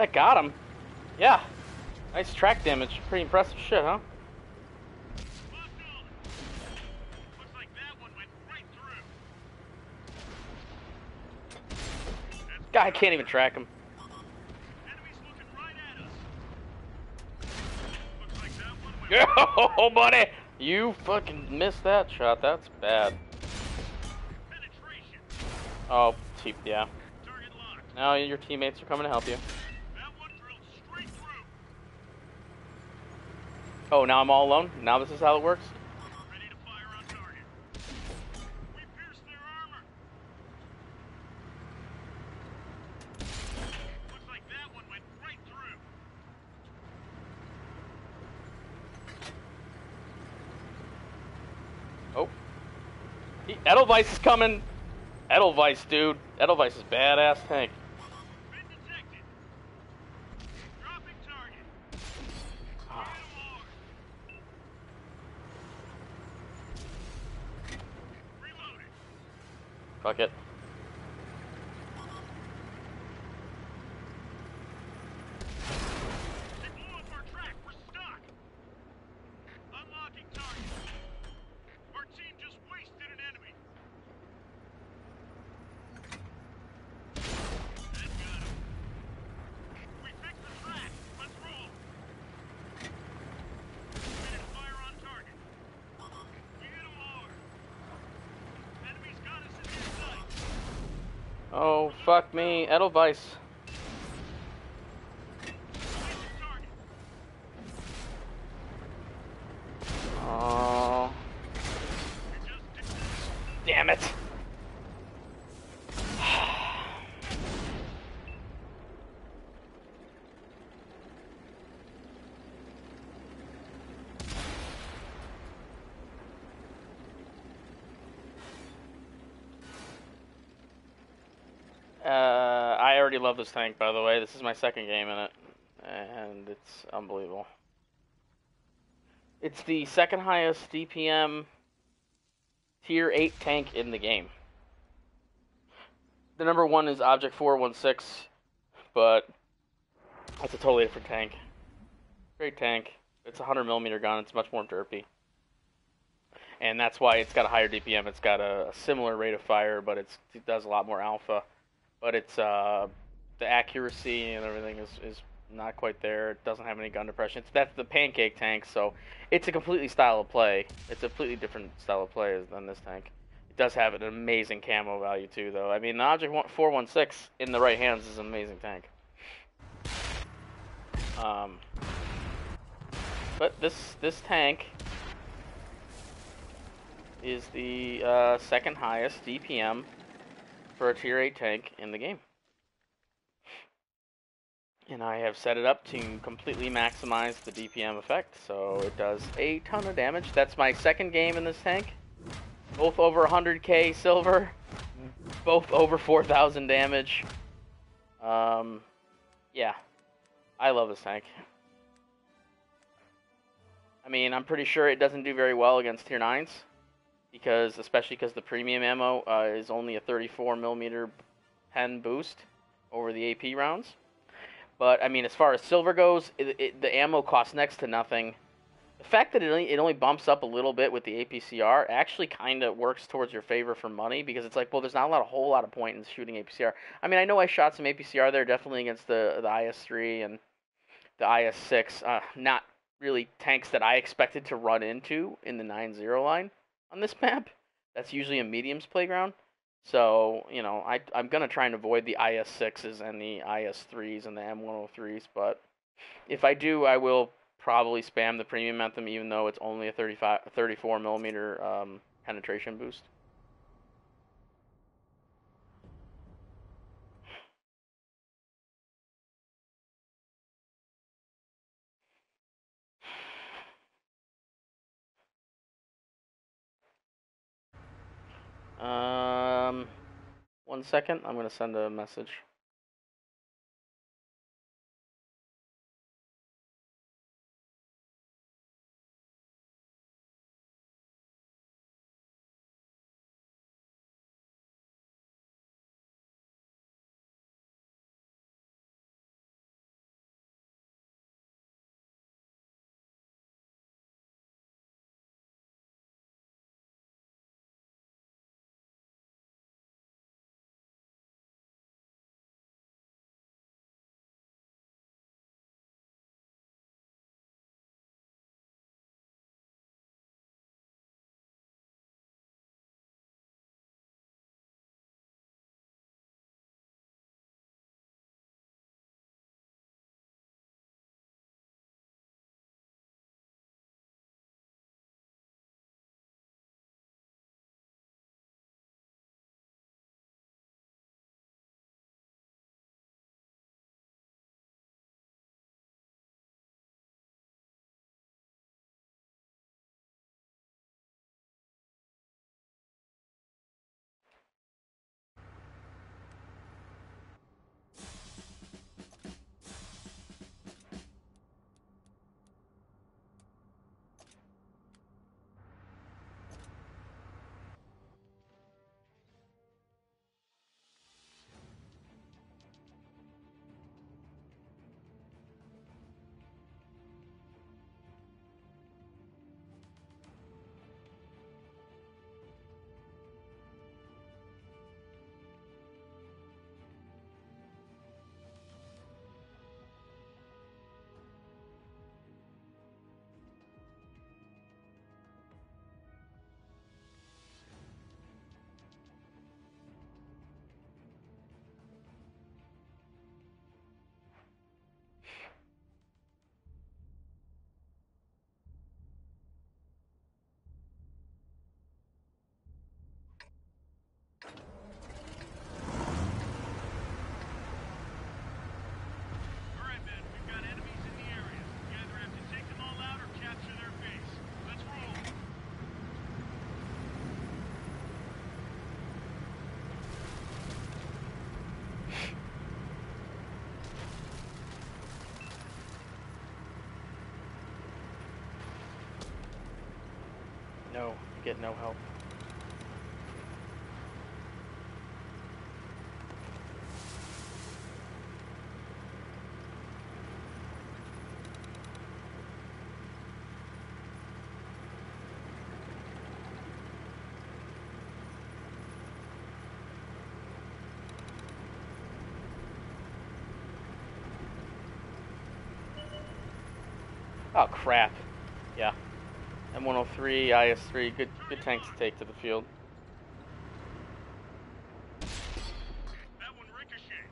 That got him. Yeah. Nice track damage. Pretty impressive shit, huh? Looks like that one went right through. Guy can't even track him. Enemies looking right at us. Looks like that one went Yo, buddy! You fucking missed that shot. That's bad. penetration. Oh, yeah. Target locked. Now your teammates are coming to help you. That one drilled straight through. Oh, now I'm all alone? Now this is how it works? Ready to fire on target. We pierced their armor. Looks like that one went right through. Oh. Edelweiss is coming! Edelweiss, dude. Edelweiss is badass tank. Been detected. Dropping target. Oh, Hit 'em hard. Reloading. fuck it. They blew up our track. We're stuck. Unlocking target. Our team just wasted an enemy. That got him. We fixed the track. Let's roll. Ready to fire on target. We hit 'em hard. Enemies got us in their sights. Oh, fuck me. Edelweiss. Releasing target. Oh. We just did. Damn it. I already love this tank, by the way. This is my second game in it, and it's unbelievable. It's the second highest DPM tier 8 tank in the game. The number one is Object 416, but that's a totally different tank. Great tank. It's a 100mm gun. It's much more derpy. And that's why it's got a higher DPM. It's got a similar rate of fire, but it does a lot more alpha. But it's the accuracy and everything is not quite there. It doesn't have any gun depression. That's the pancake tank, so it's a completely style of play. It's a completely different style of play than this tank. It does have an amazing camo value too, though. I mean, the Object 416 in the right hands is an amazing tank. But this tank is the second highest DPM for a tier 8 tank in the game. And I have set it up to completely maximize the DPM effect, so it does a ton of damage. That's my second game in this tank. Both over 100k silver, both over 4,000 damage. Yeah, I love this tank. I mean, I'm pretty sure it doesn't do very well against tier 9s. Especially because the premium ammo is only a 34mm pen boost over the AP rounds. But I mean, as far as silver goes, the ammo costs next to nothing. The fact that it only bumps up a little bit with the APCR actually kind of works towards your favor for money, because it's like, well, there's not a whole lot of point in shooting APCR. I mean, I know I shot some APCR there, definitely against the IS-3 and the IS-6. Not really tanks that I expected to run into in the 9-0 line on this map. That's usually a mediums playground. So, you know, I'm going to try and avoid the IS-6s and the IS-3s and the M103s, but if I do, I will probably spam the premium anthem, even though it's only a 34mm penetration boost. Um, 1 second, I'm going to send a message. No, you get no help. Oh crap. Yeah. M103, IS-3, good tanks to take to the field. That one ricocheted.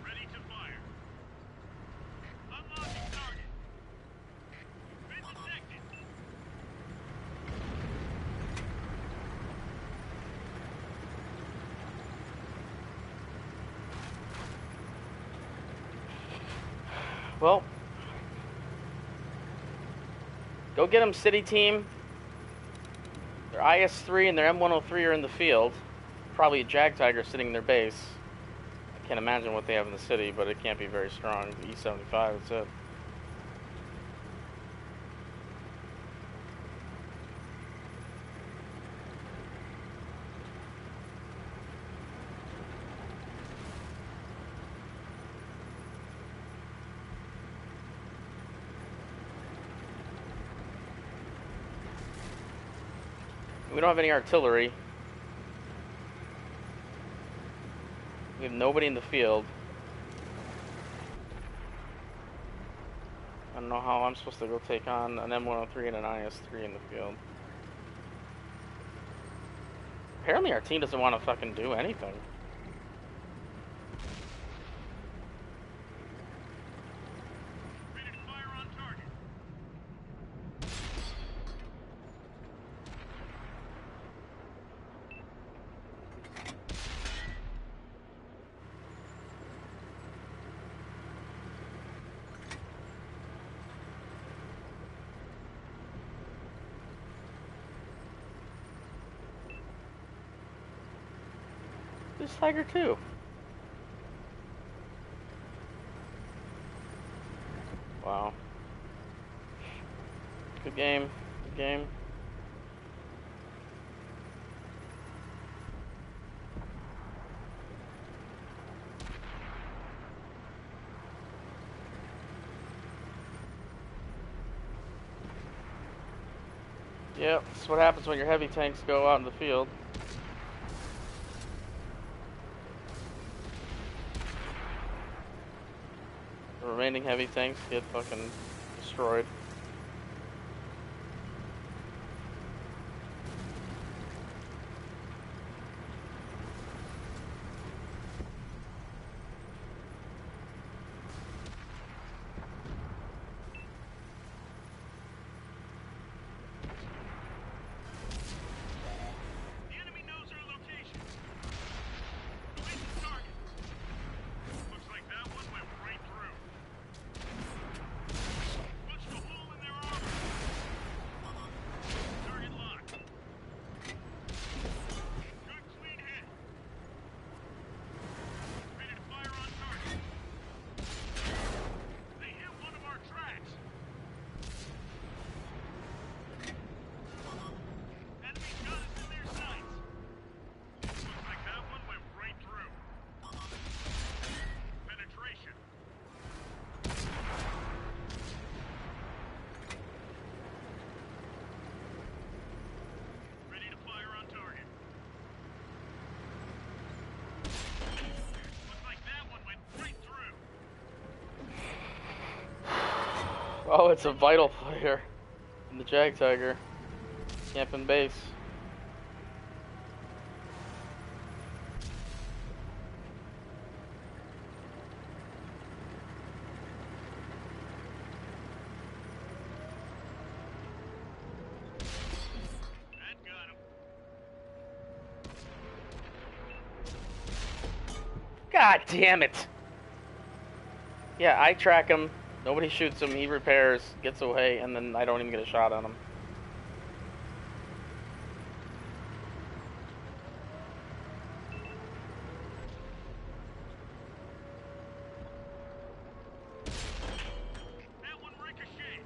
Ready to fire. Unlocking target. Been detected. Well, go get them, City Team. Their IS-3 and their M103 are in the field. Probably a Jag Tiger sitting in their base. I can't imagine what they have in the city, but it can't be very strong. The E-75, that's it. We don't have any artillery. We have nobody in the field. I don't know how I'm supposed to go take on an M103 and an IS-3 in the field. Apparently our team doesn't want to fucking do anything. Ready to fire on target. There's Tiger 2. Wow. Good game. Good game. Yep, that's what happens when your heavy tanks go out in the field. The remaining heavy tanks get fucking destroyed. The enemy knows our location. Release the target. Looks like that one went right through. Punched a hole in their armor. Target locked. Good clean hit. Ready to fire on target. They hit one of our tracks. Enemy gun is in their sights. Looks like that one went right through. Penetration. Ready to fire on target. Looks like that one went right through. Oh, it's a vital player in the Jag Tiger. Camping base. That got him. God damn it! Yeah, I track him. Nobody shoots him. He repairs, gets away, and then I don't even get a shot on him. That one ricocheted.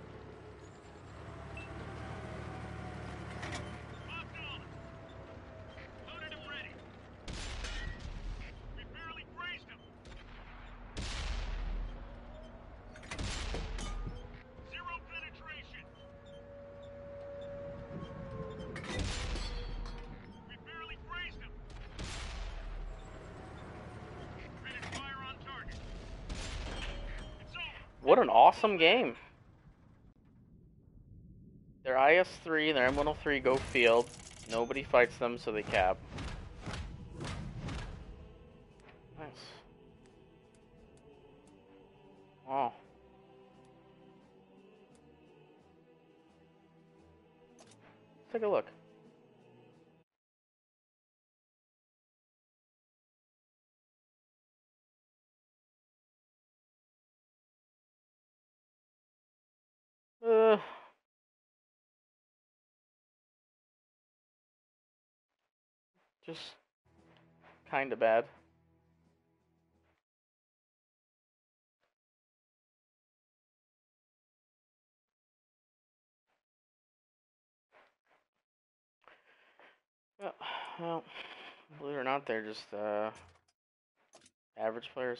What an awesome game. Their IS-3 and their M103 go field. Nobody fights them, so they cap. Nice. Oh. Let's take a look. Just kind of bad. Well, believe it or not, they're just average players.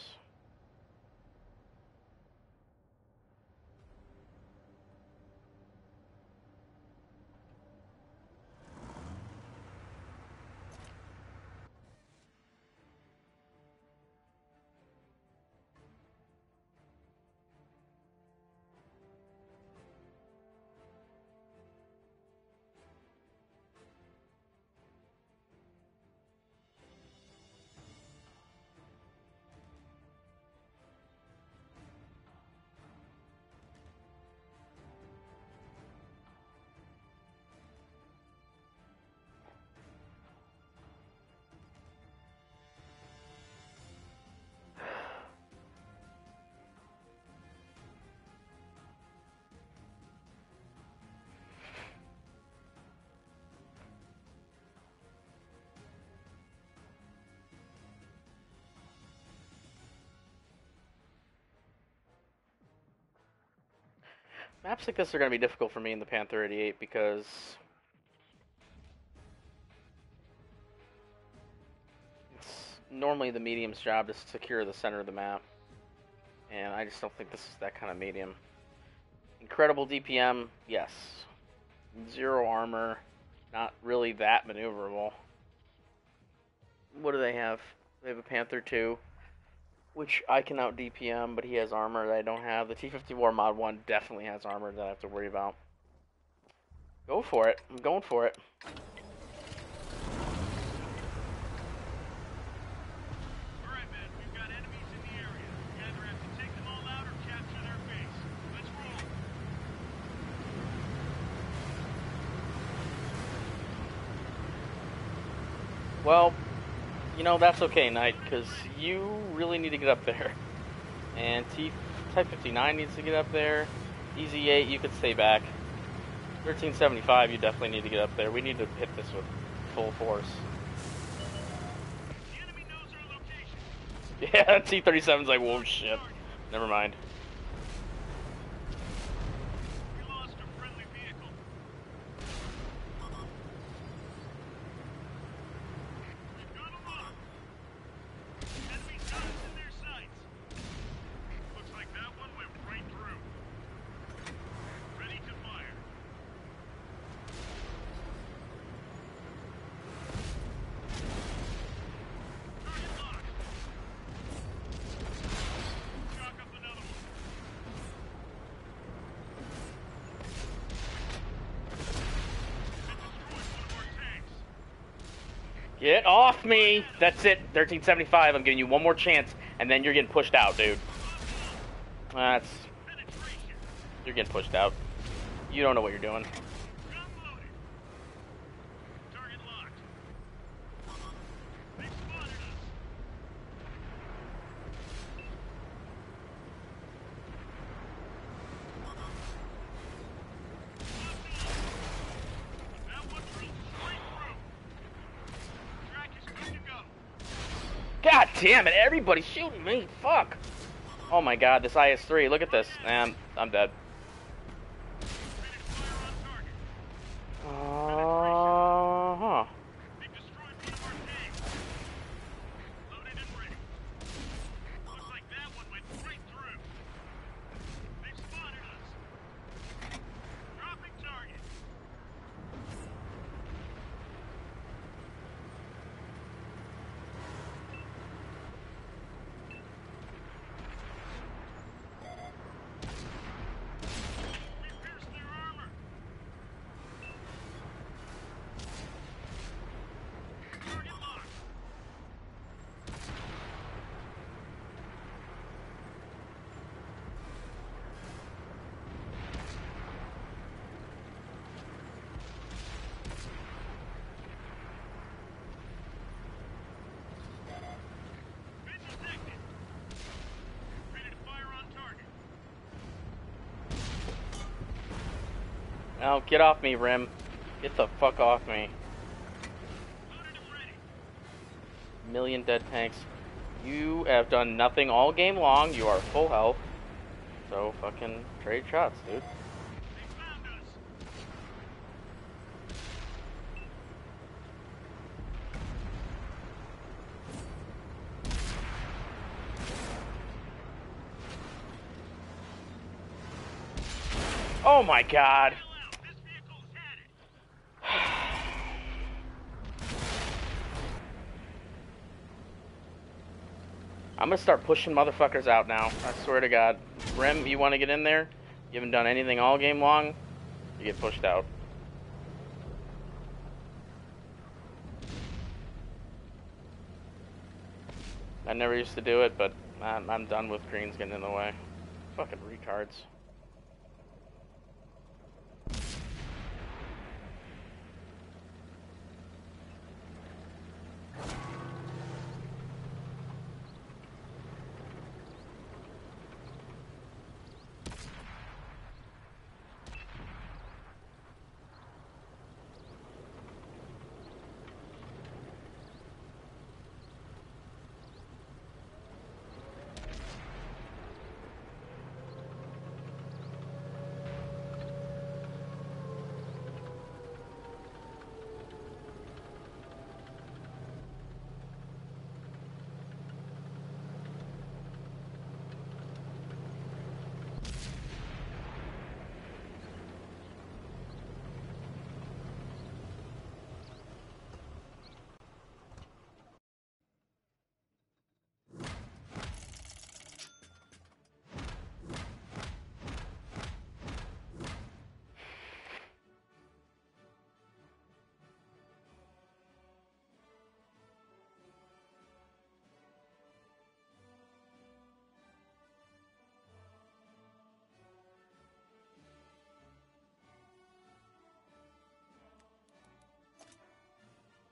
Maps like this are going to be difficult for me in the Panther 88 because it's normally the medium's job to secure the center of the map, and I just don't think this is that kind of medium. Incredible DPM, yes. Zero armor, not really that maneuverable. What do they have? They have a Panther 2, which I can out DPM, but he has armor that I don't have. The T-54 Mod 1 definitely has armor that I have to worry about. Go for it. I'm going for it. Alright, man, we've got enemies in the area. We either have to take them all out or capture their base. Let's roll. Well, you know, that's okay, Knight, because you really need to get up there. And Type 59 needs to get up there. EZ8, you could stay back. 1375, you definitely need to get up there. We need to hit this with full force. The enemy knows our location. Yeah, T-37's like, whoa, shit. Never mind. We lost a friendly vehicle. We've got them up. Enemy's got us in their sights. Looks like that one went right through. Ready to fire. Target locked. Chalk up another one. It destroyed one of our tanks. Get off me! That's it, 1375. I'm giving you one more chance, and then you're getting pushed out, dude. That's... Penetration. You're getting pushed out. You don't know what you're doing. Gun loaded. Target locked. They've spotted us. That one drilled straight through. Track is good to go. God damn it, everybody's shooting me. Fuck. Oh my god, this IS-3, look at this. Man, I'm dead. Finish fire on target. Uh-huh. They've destroyed one of our tanks. Loaded and ready. Looks like that one went right through. They've spotted us. Dropping target. Now, get off me, Rim. Get the fuck off me. Loaded and ready. Million dead tanks. You have done nothing all game long. You are full health. So fucking trade shots, dude. They found us. Oh my god. Bail out. This vehicle's headed. I'm gonna start pushing motherfuckers out now. I swear to God. Rim, you want to get in there? You haven't done anything all game long. You get pushed out. I never used to do it, but I'm done with greens getting in the way. Fucking retards.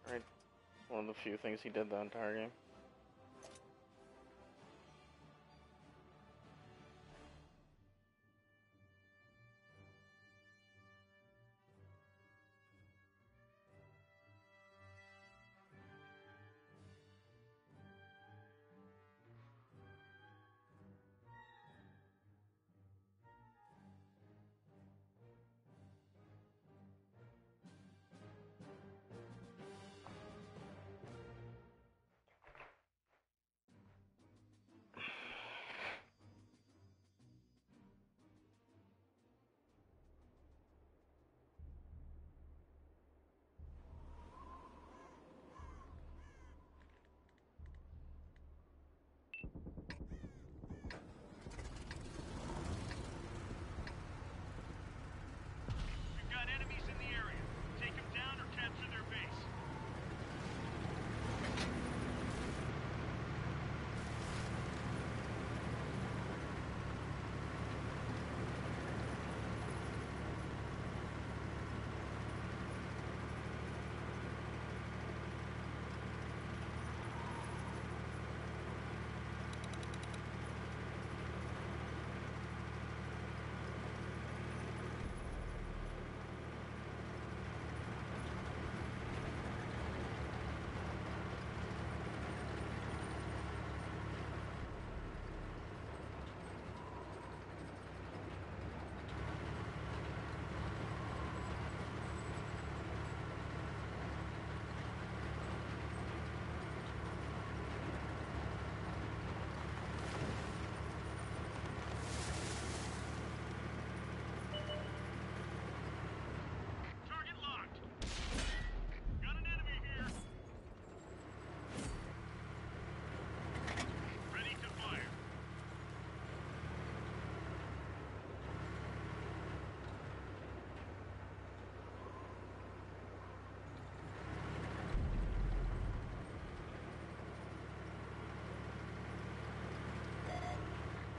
Right. One of the few things he did the entire game. We've got enemies in the area. Take them down or capture their base. Target locked. Got an enemy here. Ready to fire.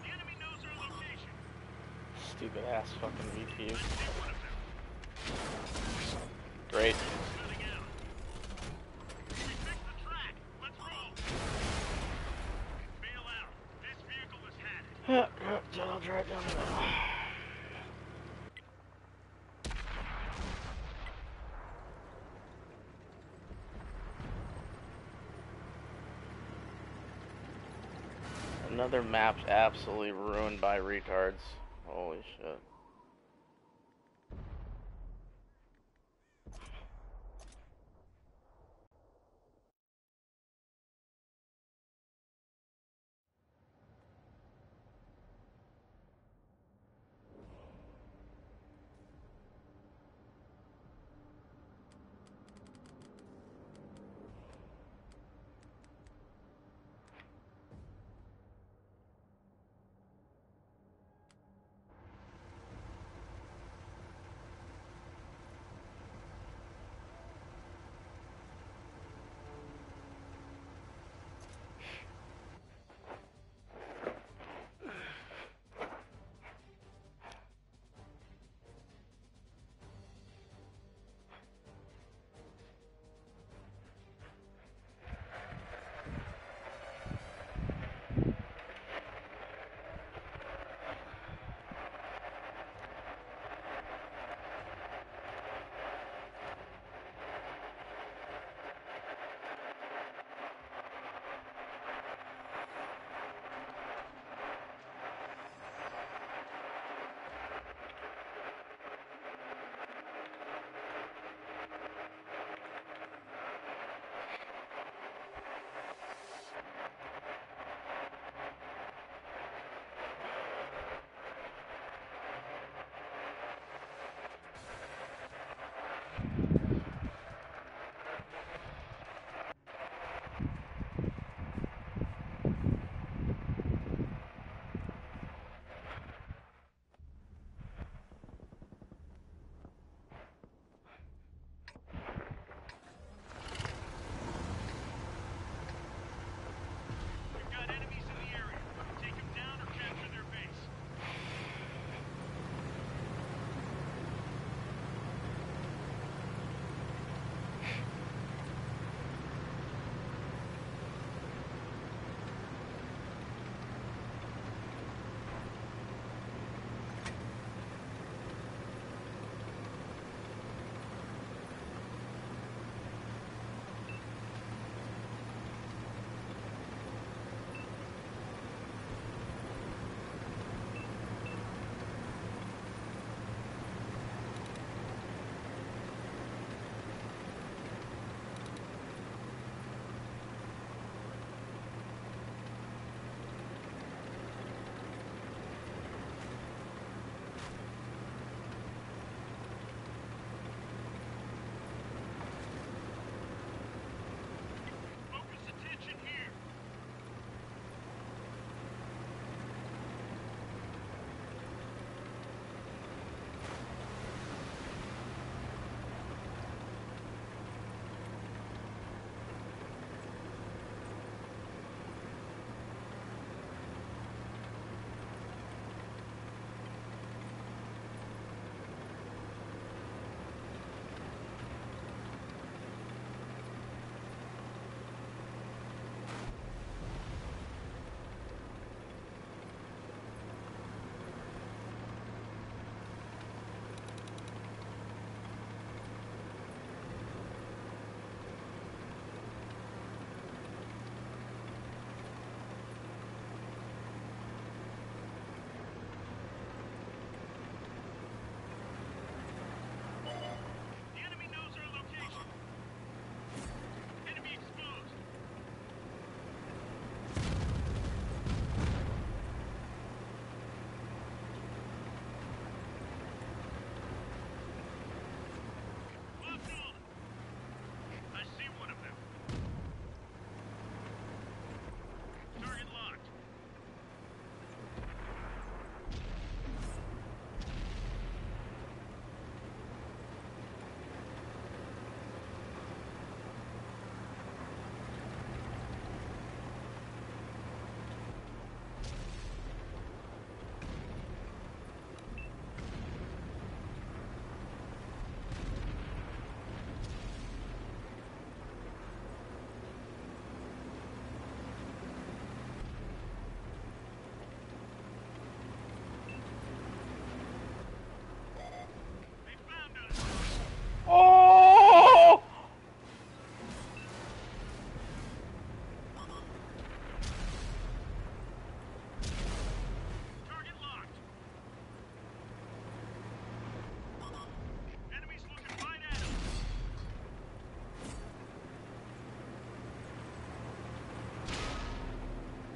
The enemy knows our location. Stupid ass fucking VPU. Let's see one of them. Great. Shutting out. We fixed the track. Let's roll. Bail out. This vehicle is headed. I'll drive down the middle. Another map's absolutely ruined by retards. Holy shit.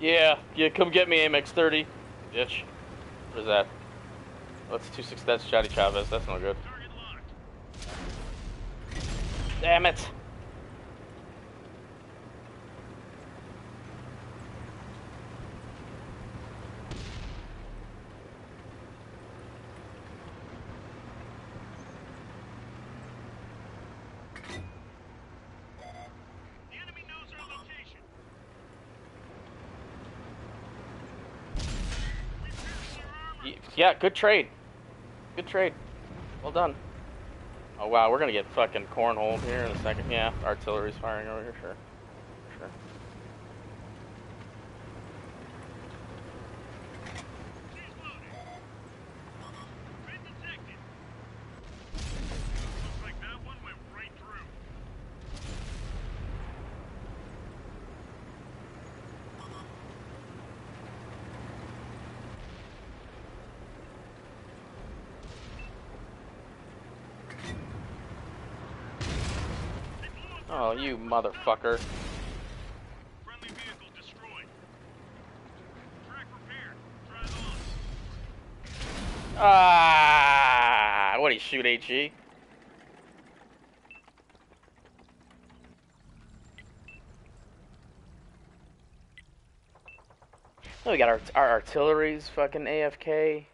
Yeah, come get me, Amex 30. Bitch. What is that? That's 26. That's Johnny Chavez. That's no good. Target locked. Damn it. The enemy knows our location. Repairing their armor. Yeah, good trade. Good trade. Well done. Oh wow, we're gonna get fucking cornholed here in a second. Yeah, artillery's firing over here, sure. Sure. She's loaded. Been detected. Looks like that one went right through. They blew up Oh, you motherfucker. friendly vehicle destroyed. Track repaired. Try it on. Ah! What do you shoot, HE? Oh, we got our artillery's fucking AFK.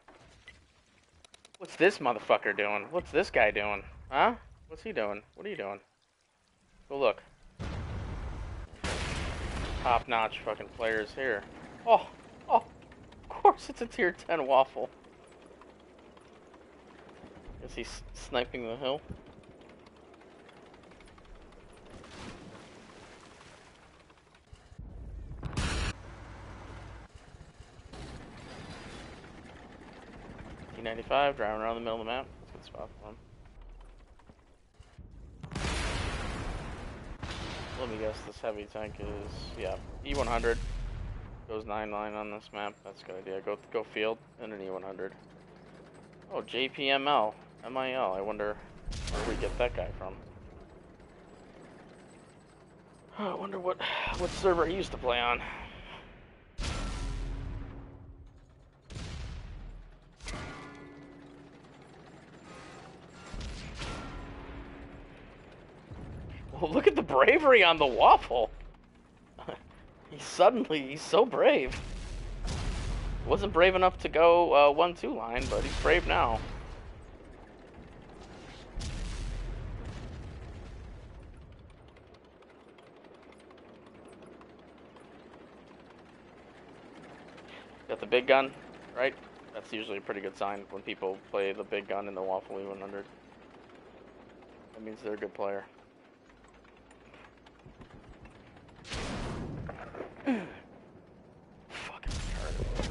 What's this motherfucker doing? What's this guy doing? Huh? What's he doing? What are you doing? Go look. Top-notch fucking players here. Oh, of course it's a tier 10 waffle. Is he sniping the hill? T95, driving around the middle of the map. Good spot for him. Let me guess, this heavy tank is, yeah, E100. Goes 9-9 on this map. That's a good idea. Go field and an E100. Oh, JPML. MIL. I wonder where we get that guy from. Oh, I wonder what server he used to play on. Well, look at the bravery on the waffle. He's so brave. Wasn't brave enough to go 1-2 line, but he's brave now. Got the big gun, right? That's usually a pretty good sign when people play the big gun in the Waffle E100. That means they're a good player. Fucking retarded.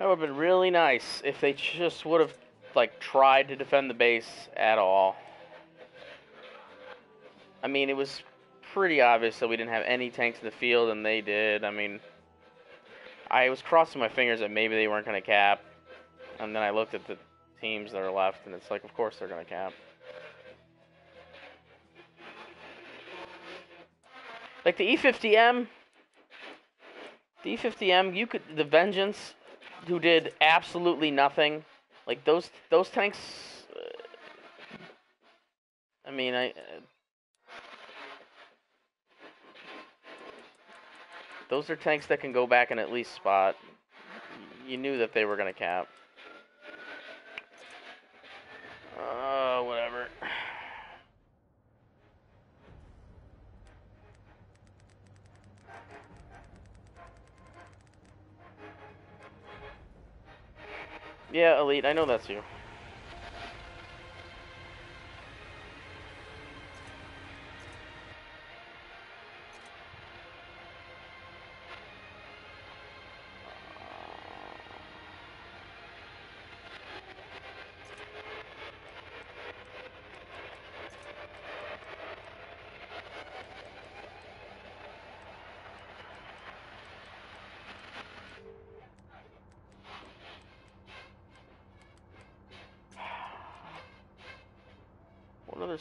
That would have been really nice if they just would have, like, tried to defend the base at all. I mean, it was pretty obvious that we didn't have any tanks in the field, and they did. I mean, I was crossing my fingers that maybe they weren't going to cap, and then I looked at the teams that are left, and it's like, of course they're going to cap. Like the E50M, the Vengeance, who did absolutely nothing. Like those tanks. I mean, those are tanks that can go back and at least spot. You knew that they were gonna cap. Whatever. Yeah, Elite, I know that's you. What other...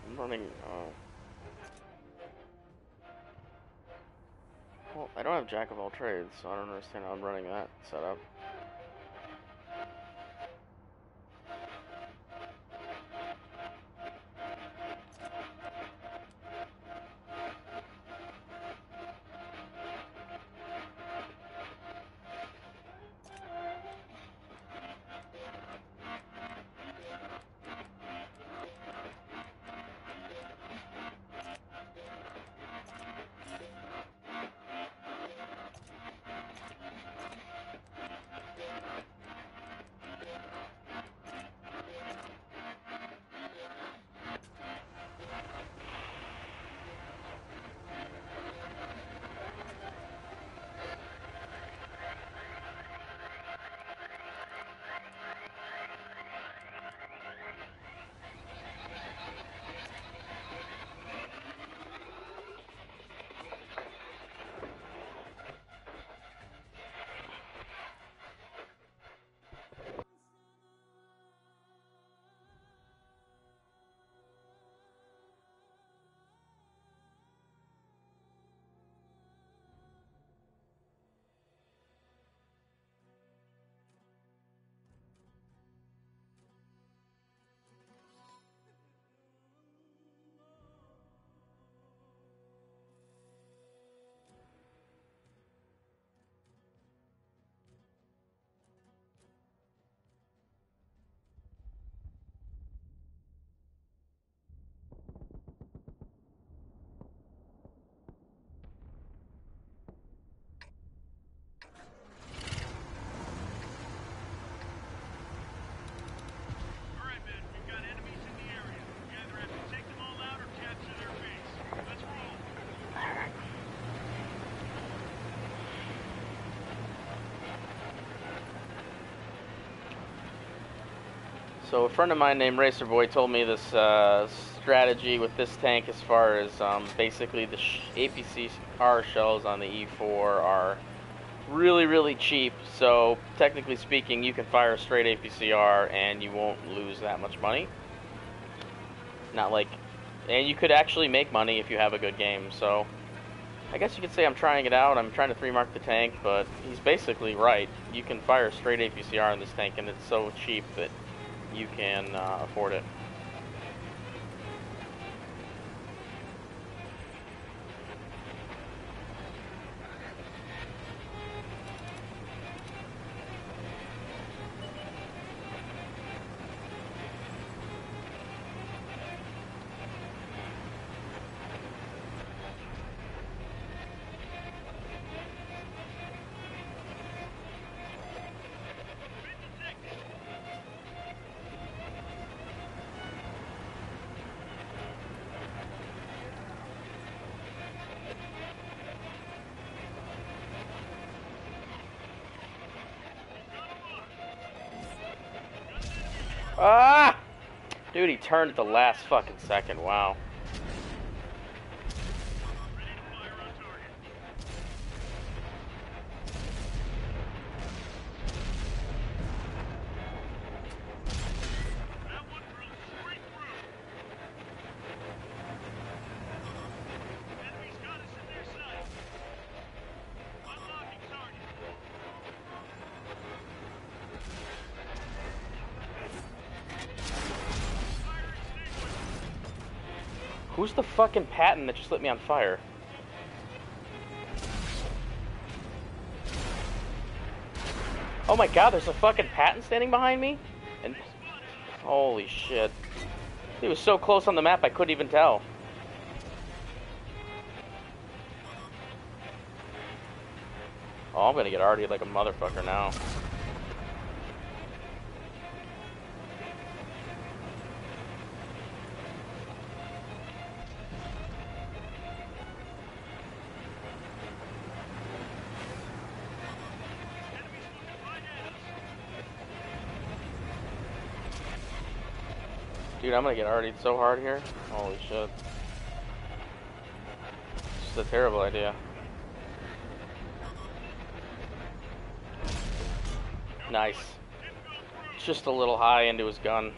I'm running... Well, I don't have Jack of all trades, so I don't understand how I'm running that setup. So a friend of mine named Racer Boy told me this strategy with this tank as far as basically the APCR shells on the E4 are really, really cheap. So technically speaking, you can fire straight APCR and you won't lose that much money. Not like, and you could actually make money if you have a good game. So I guess you could say I'm trying it out. I'm trying to 3-mark the tank, but he's basically right. You can fire straight APCR in this tank, and it's so cheap that you can afford it. Ah! Dude, he turned at the last fucking second. Wow. Ready to fire on target. That one drilled straight through. Enemy's got us in their sights. Unlocking target. Fire extinguished. Who's the fucking Patton that just lit me on fire? Oh my god, there's a fucking Patton standing behind me? And holy shit. He was so close on the map I couldn't even tell. Oh, I'm gonna get arty like a motherfucker now. Enemy's looking right at us. Dude, I'm gonna get artied so hard here. Holy shit. This is a terrible idea. Nice. Didn't go through. Just a little high into his gun.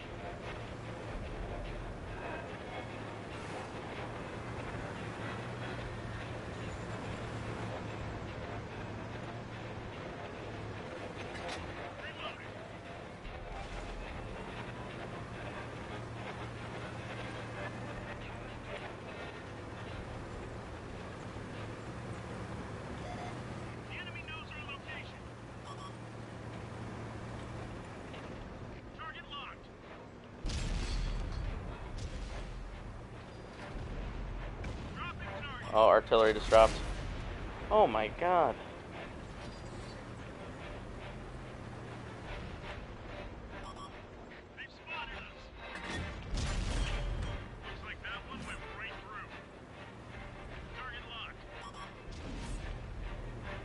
The enemy knows our location. Target locked. Dropping target. Oh, artillery just dropped. Oh my god. They've spotted us. Looks like that one went right through. Target locked. Target locked. We pierced their armor.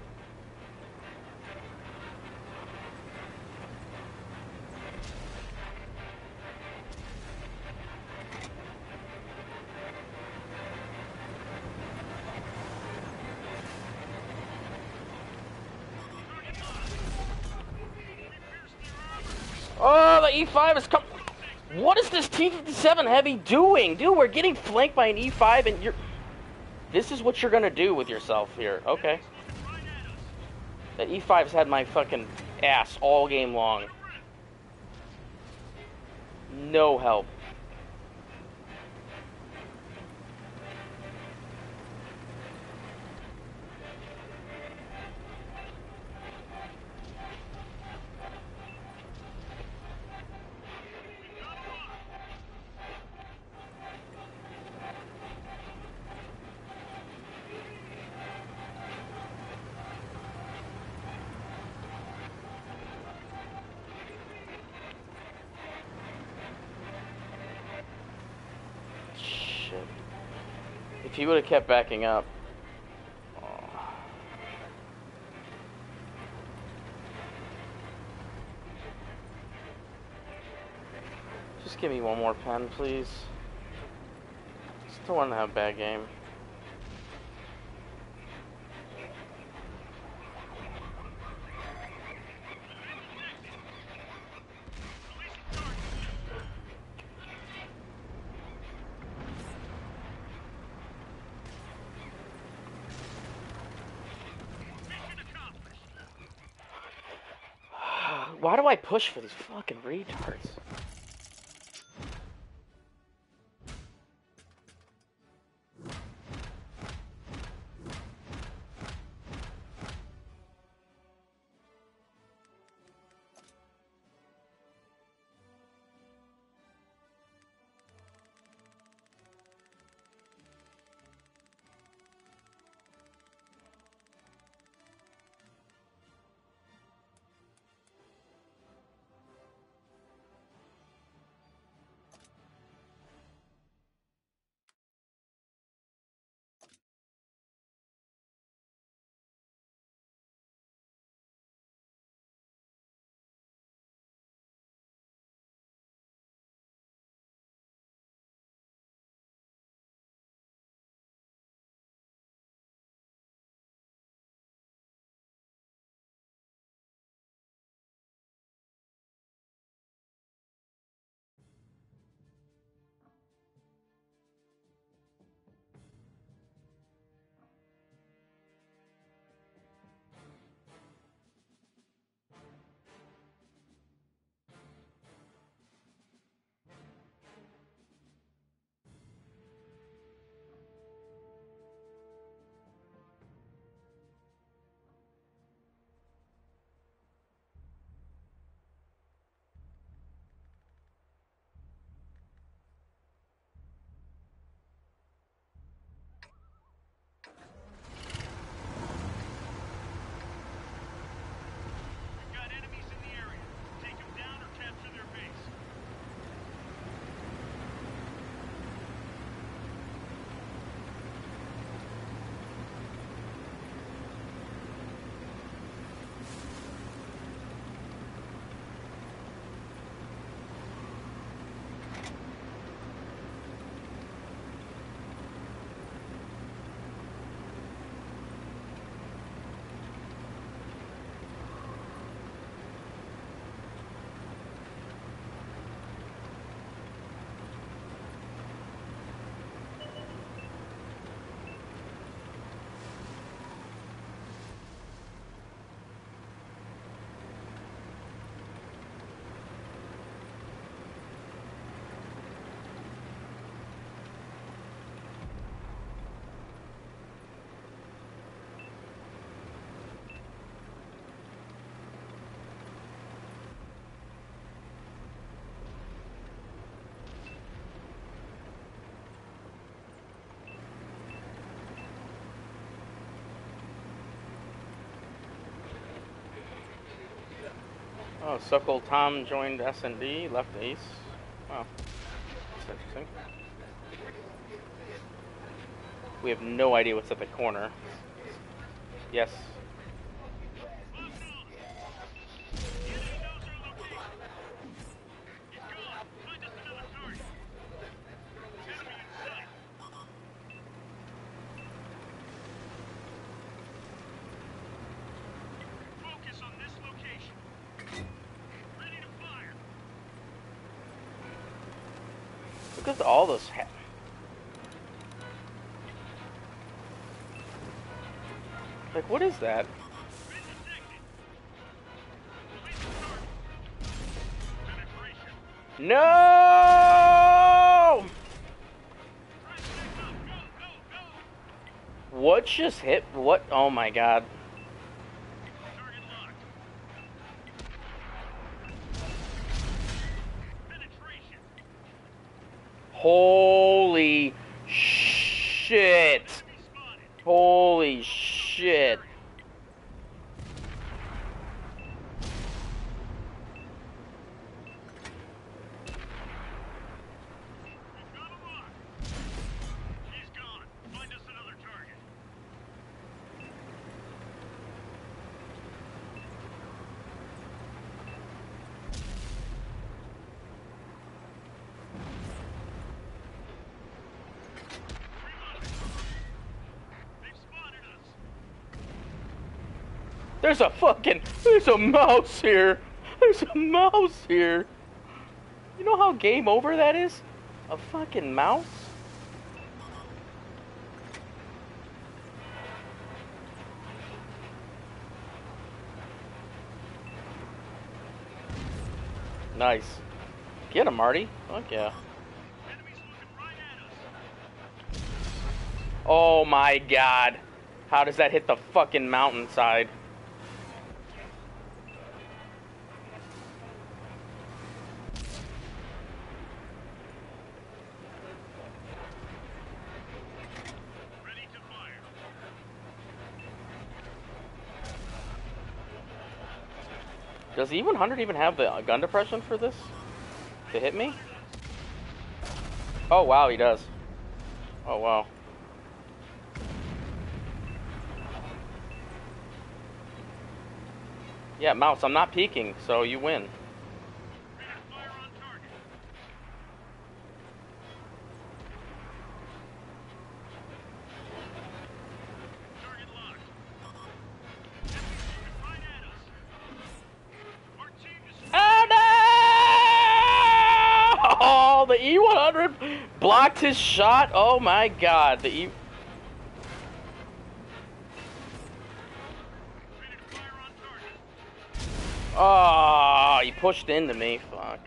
Oh, the E5 is coming. What is this T-57 Heavy doing? Dude, we're getting flanked by an E5 and you're... This is what you're gonna do with yourself here. Okay. Looking right at us. That E5's had my fucking ass all game long. No help. We've got 'em locked. Shit. If he would have kept backing up. Oh. Just give me one more pen, please. Still want to have a bad game. Mission accomplished. Why do I push for these fucking retards? Oh, Suckle Tom joined S&D, left Ace. Wow, that's interesting. We have no idea what's at the corner. Yes. Look at all those. Like, what is that? No! What just hit? What? Oh my god. Holy shit. Holy shit. There's a mouse here. There's a mouse here. You know how game over that is? A fucking mouse? Nice. Get him, Marty. Fuck yeah. Oh my god. How does that hit the fucking mountainside? Does the E100 even have the gun depression for this? To hit me? Oh wow, he does. Oh wow. Yeah, mouse, I'm not peeking, so you win. Oh no! Oh, the E100 blocked his shot. Oh my god, the E. Oh, he pushed into me. Fuck.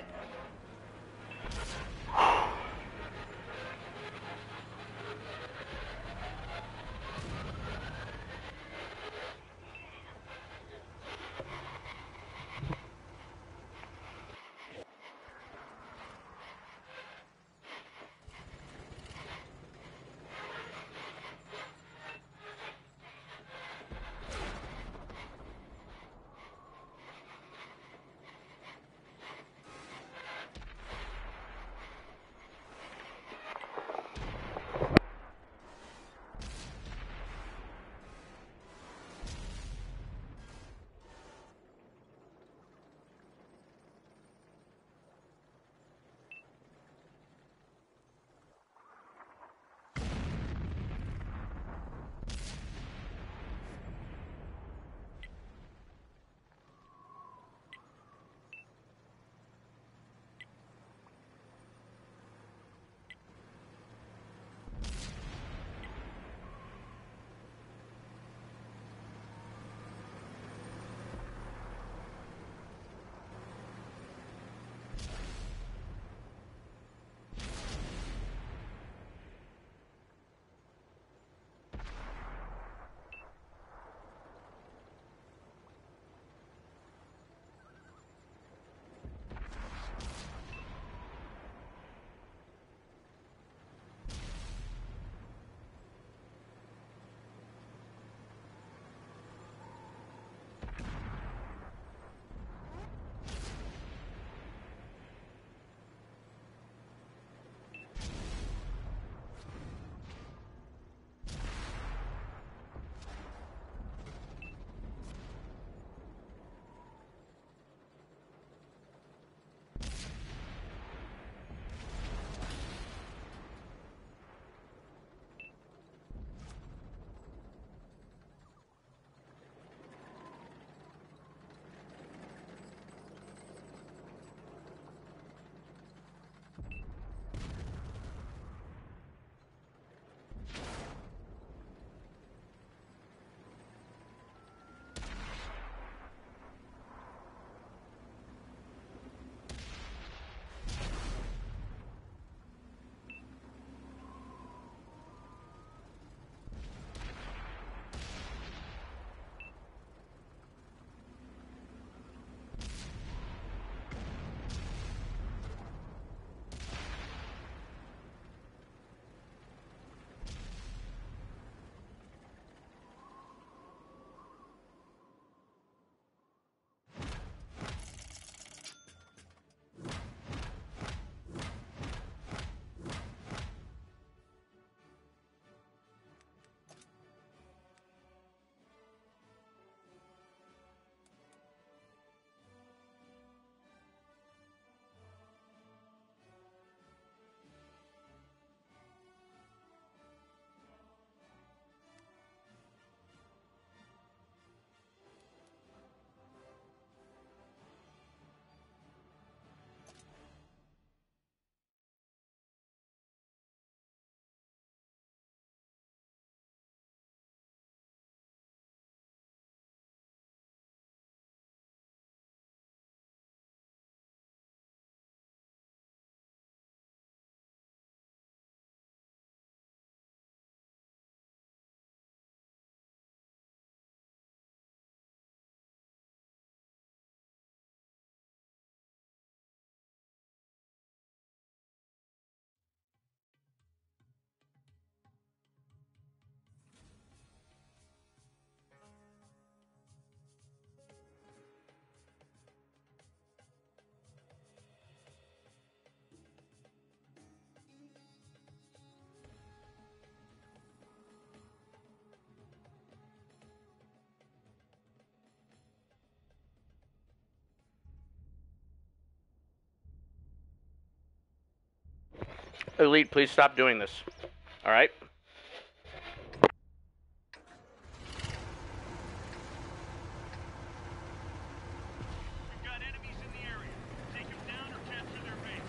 Elite, please stop doing this. All right? We've got enemies in the area. Take them down or capture their base.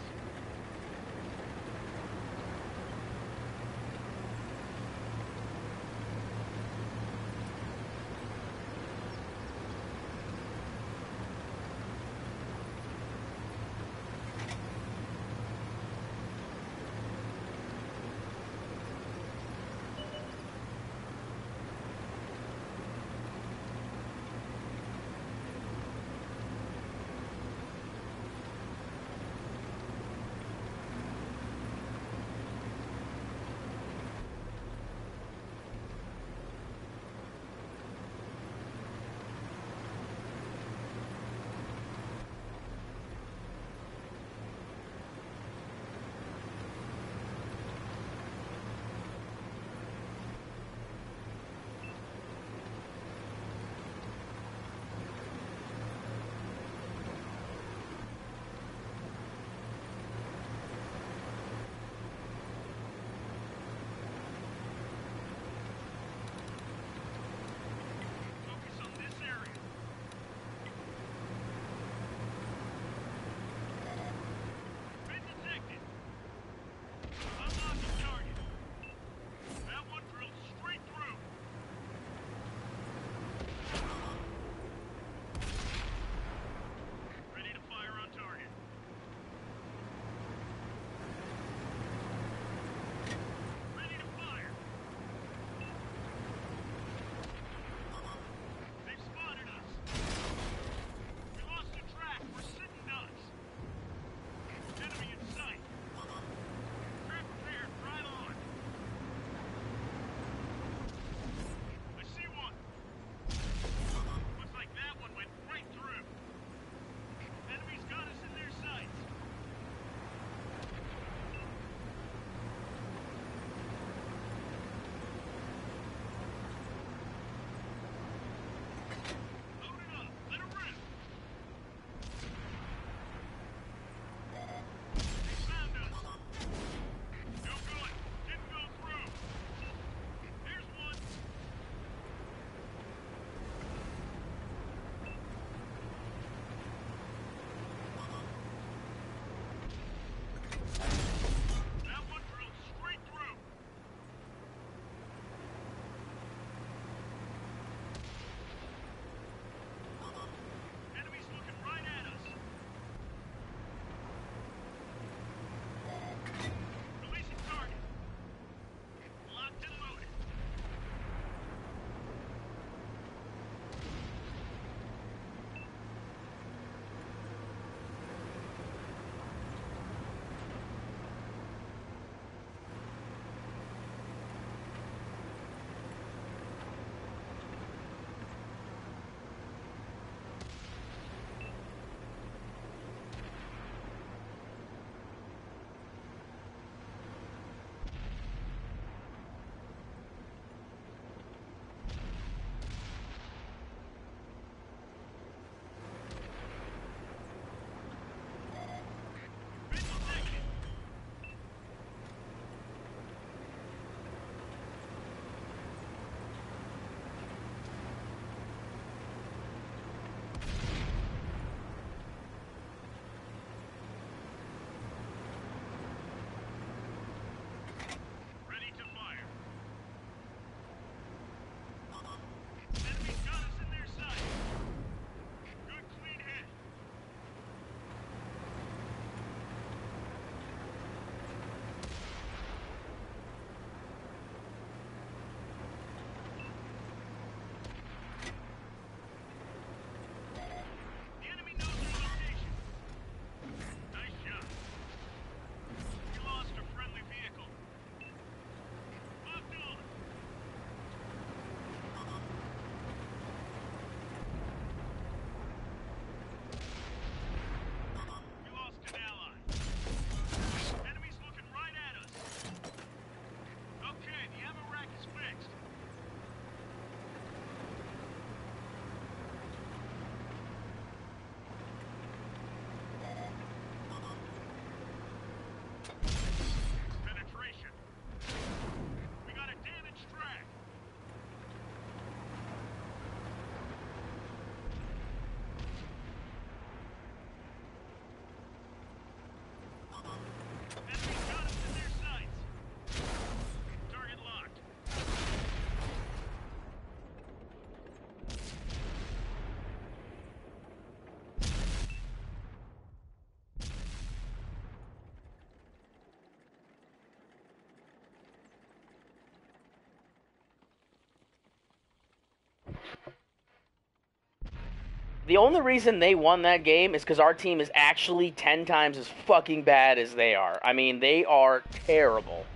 The only reason they won that game is because our team is actually 10 times as fucking bad as they are. I mean, they are terrible.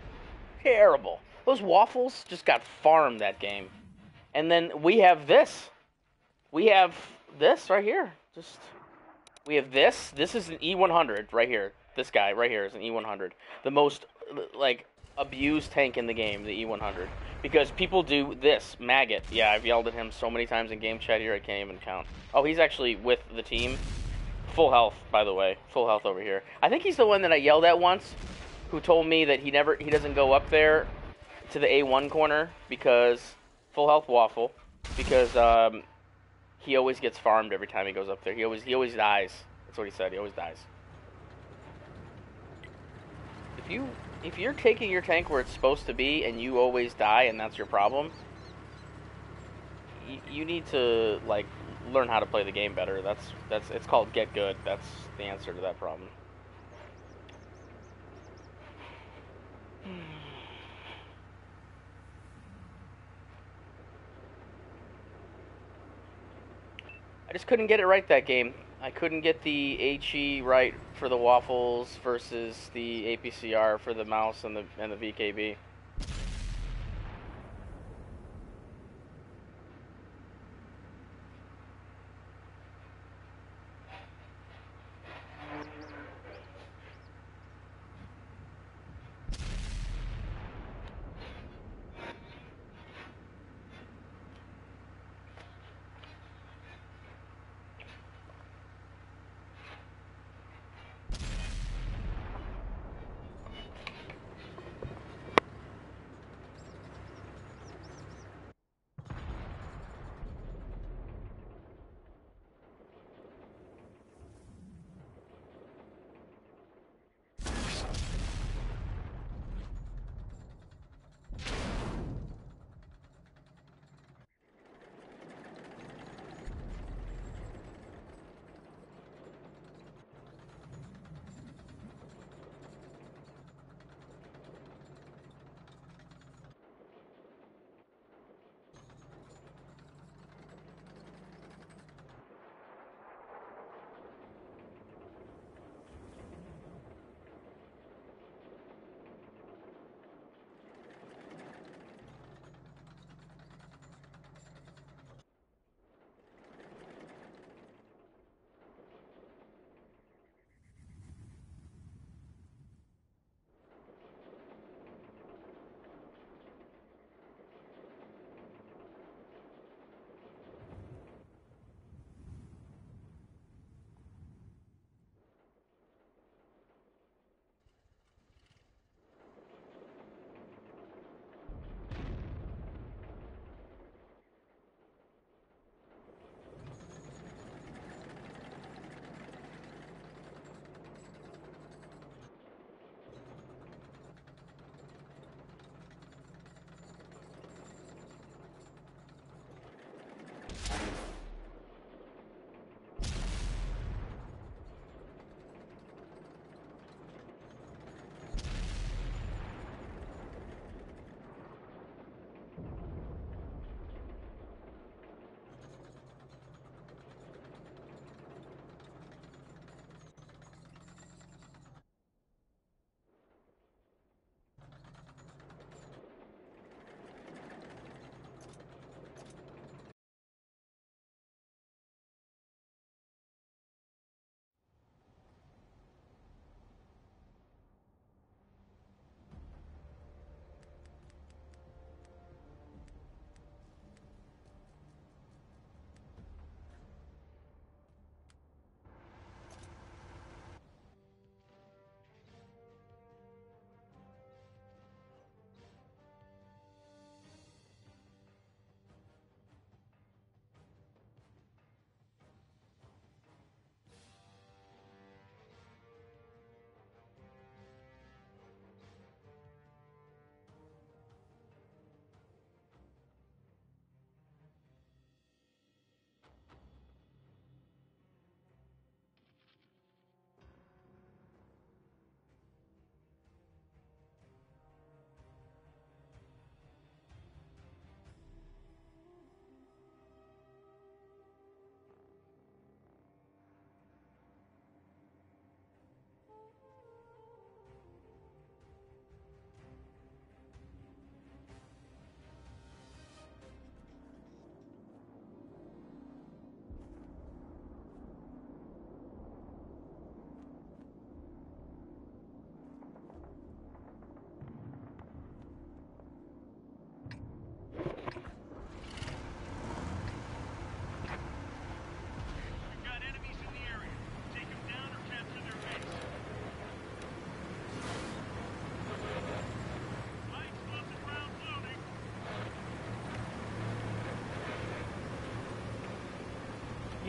Terrible. Those Waffles just got farmed that game. And then we have this. We have this right here. We have this. This is an E100 right here. This guy right here is an E100. The most, like, abused tank in the game, the E100. Because people do this. Maggot. Yeah, I've yelled at him so many times in game chat here, I can't even count. Oh, he's actually with the team. Full health, by the way. Full health over here. I think he's the one that I yelled at once, who told me that he doesn't go up there to the A1 corner because full health Waffle, because he always gets farmed every time he goes up there. He always dies. That's what he said. He always dies. If you're taking your tank where it's supposed to be and you always die and that's your problem, you need to like learn how to play the game better. That's it's called get good. That's the answer to that problem. I just couldn't get it right that game. I couldn't get the HE right for the Waffles versus the APCR for the mouse and the VKB.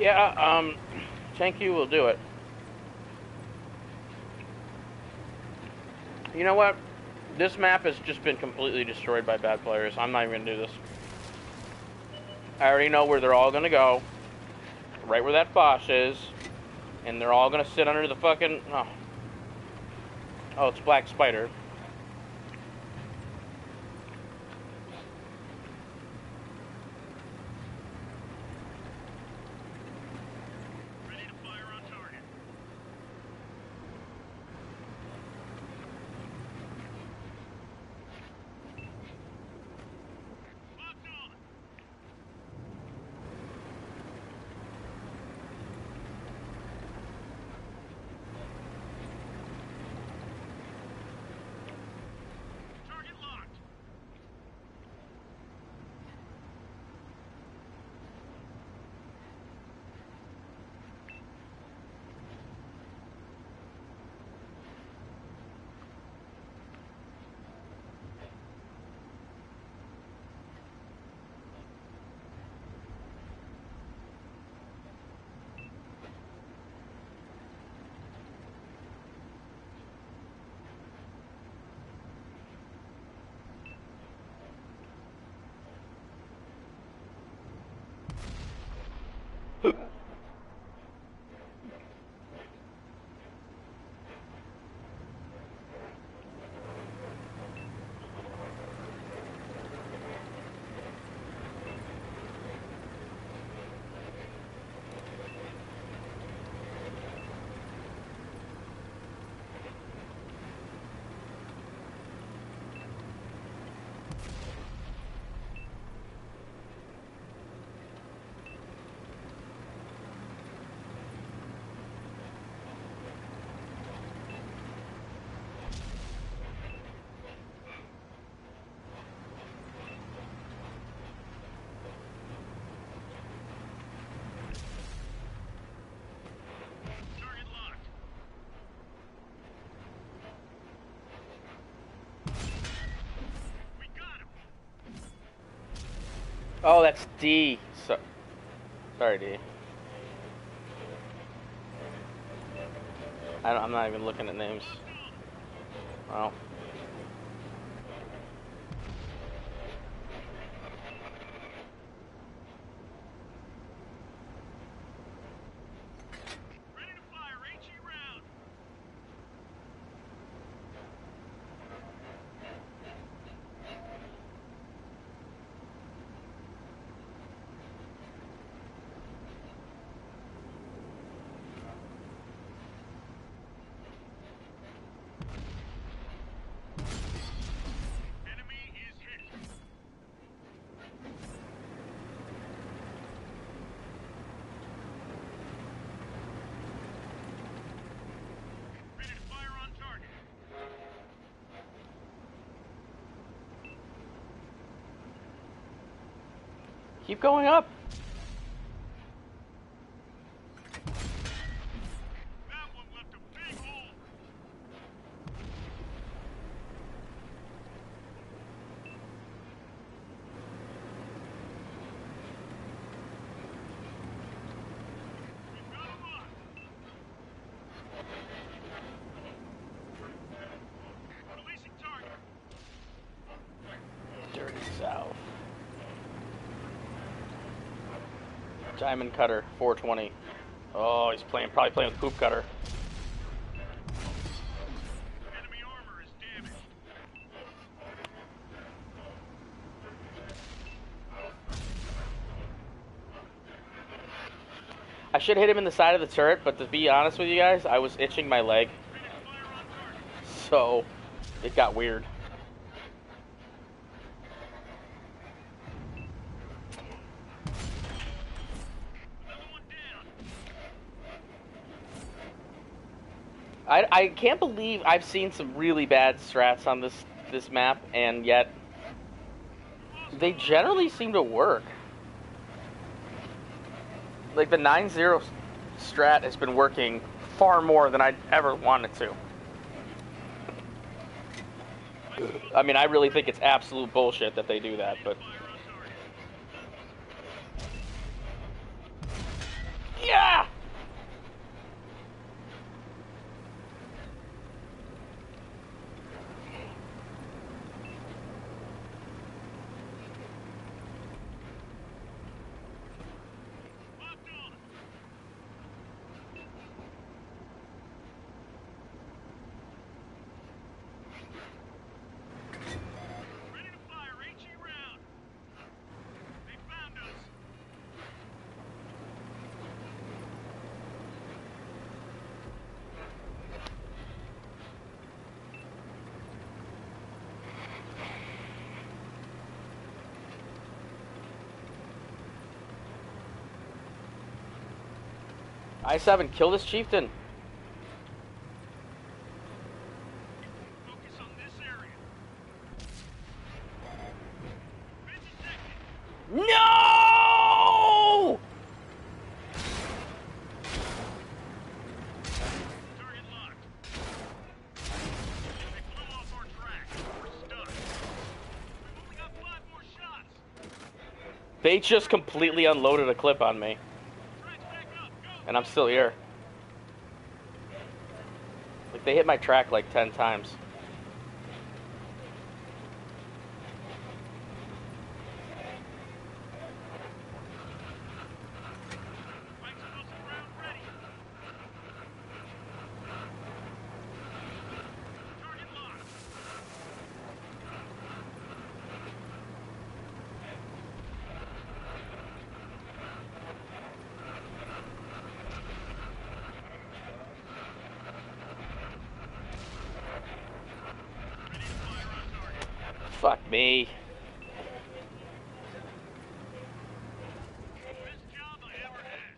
Yeah, thank you. Will do it. You know what? This map has just been completely destroyed by bad players. I'm not even gonna do this. I already know where they're all gonna go. Right where that Fosh is. And they're all gonna sit under the fucking... Oh, it's Black Spider. Ready to fire on target. Locked on. Target locked. Target locked. We got him. Oh, that's D. Sorry, D. I'm not even looking at names. Well. Ready to fire HE round. Enemy is hit. Ready to fire on target. Keep going up. That one left a big hole. We've got him locked. Releasing target. Dirty South. Diamond Cutter, 420. Oh, he's probably playing with Poop Cutter. Enemy armor is damaged. I should hit him in the side of the turret, but to be honest with you guys, I was itching my leg, Ready to fire on target. so it got weird. Another one down. I can't believe I've seen some really bad strats on this map, and yet they generally seem to work. Like the 9-0 strat has been working far more than I'd ever wanted to. I mean, I really think it's absolute bullshit that they do that, but... Fire on target. I7, kill this chieftain. Focus on this area. 50 seconds. No! Target locked. They blew off our track. We're stuck. We've only got 5 more shots. They just completely unloaded a clip on me, Track's back up. Go. and I'm still here. Like, they hit my track like 10 times. Mike's explosive round ready. Target locked. Ready to fire on target. Fuck me. Best job I ever had.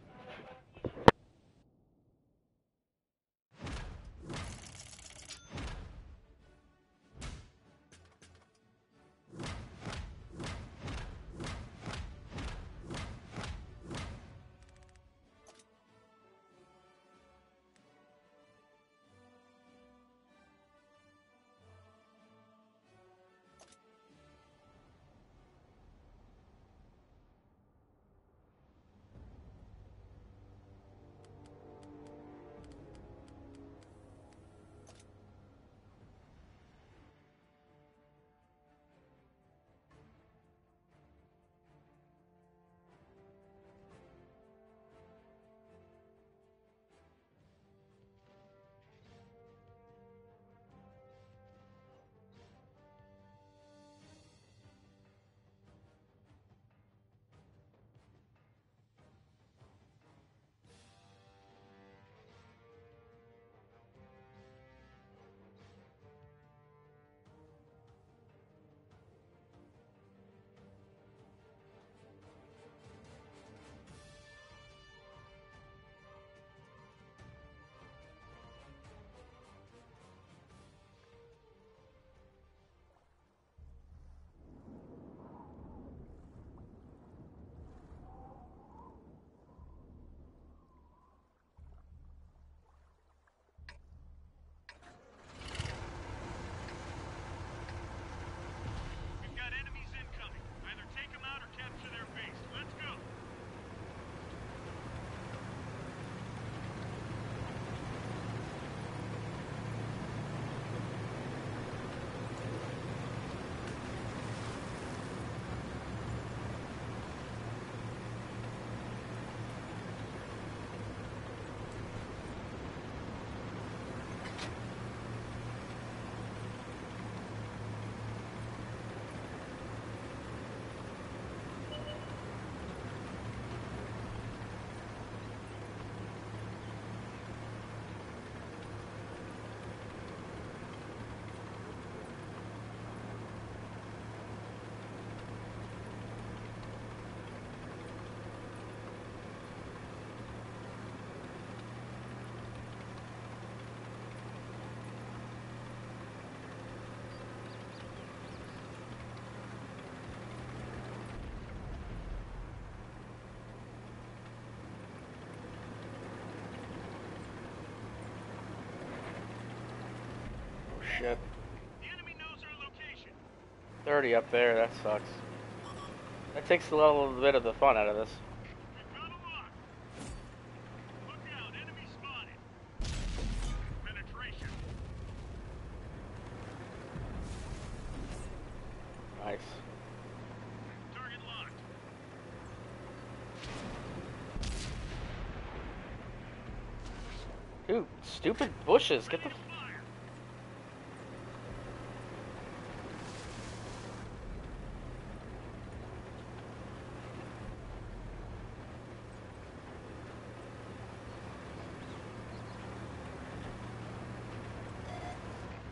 We've got enemies incoming. Either take them out or capture their base. Let's go. Shit. The enemy knows our location. 30 up there, that sucks. That takes a little bit of the fun out of this. We've got a lock. Look out, enemy spotted. Penetration. Nice. Target locked. Dude, stupid bushes. Get the... Fire.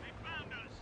They found us.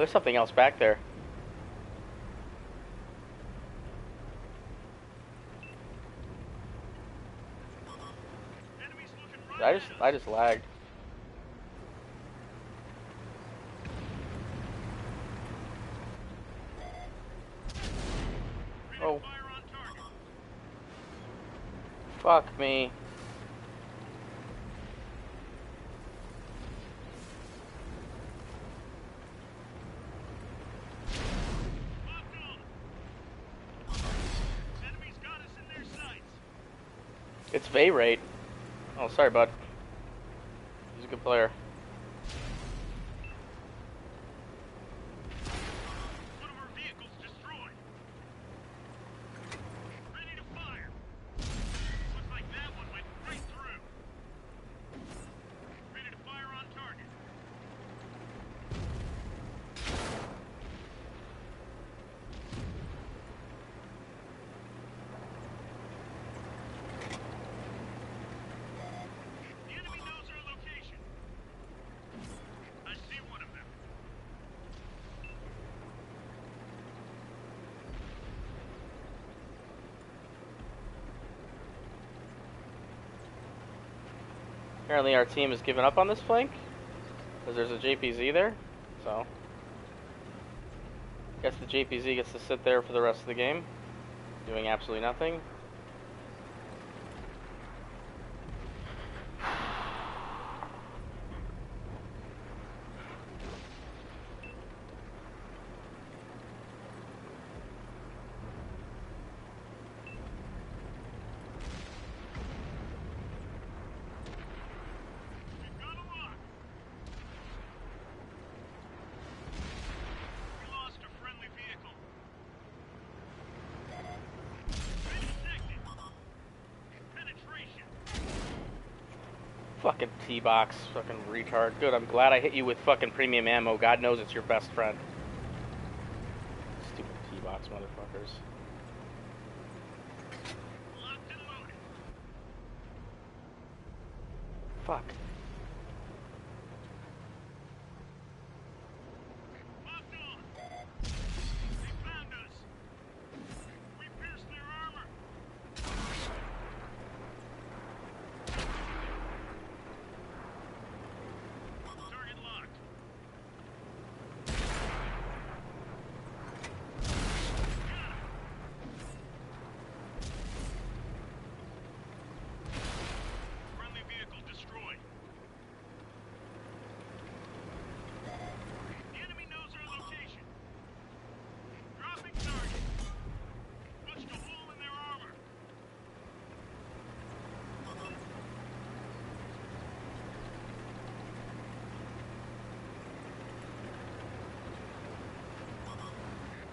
there's something else back there. Enemies looking right at us. I just lagged. Ready Oh. to fire on target. Fuck me. Locked on. Enemies got us in their sights. It's Vayrate. Oh, sorry, bud. He's a good player. One of our vehicles destroyed. Ready to fire. Looks like that one went right through. Ready to fire on target. The enemy knows our location. I see one of them. Apparently our team has given up on this flank. Because there's a JPZ there. So. Guess the JPZ gets to sit there for the rest of the game. Doing absolutely nothing. We've got a lock. We lost a friendly vehicle. Detected. Penetration. Fucking T-box. Fucking retard. Good, I'm glad I hit you with fucking premium ammo. God knows it's your best friend. Stupid T-box motherfuckers. Locked and loaded. Fuck. Locked on. They found us. We pierced their armor. Target locked. Friendly vehicle destroyed. The enemy knows our location. Dropping target. Punched a hole in their armor.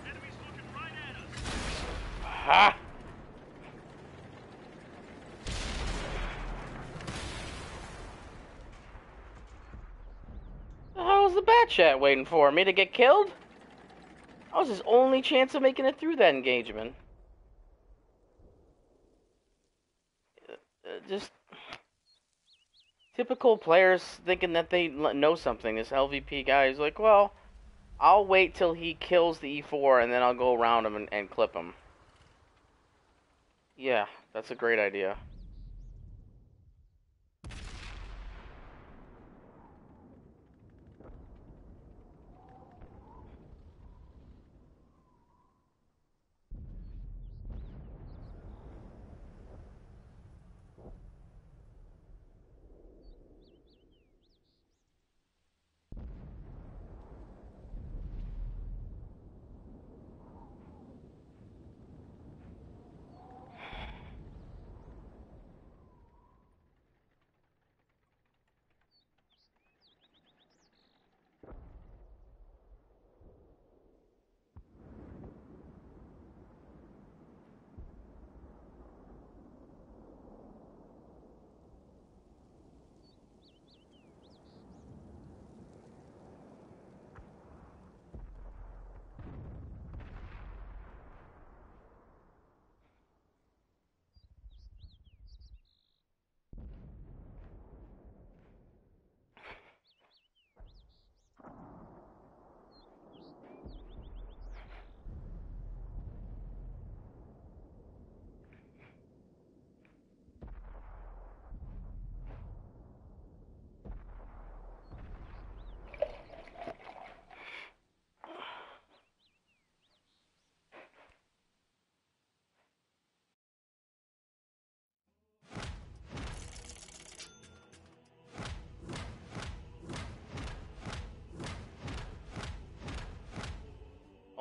Enemies looking right at us. Ha! The hell was the bat chat waiting for? Me to get killed? That was his only chance of making it through that engagement. Just typical players thinking that they know something. This LVP guy is like, well, I'll wait till he kills the E4 and then I'll go around him and clip him. Yeah, that's a great idea.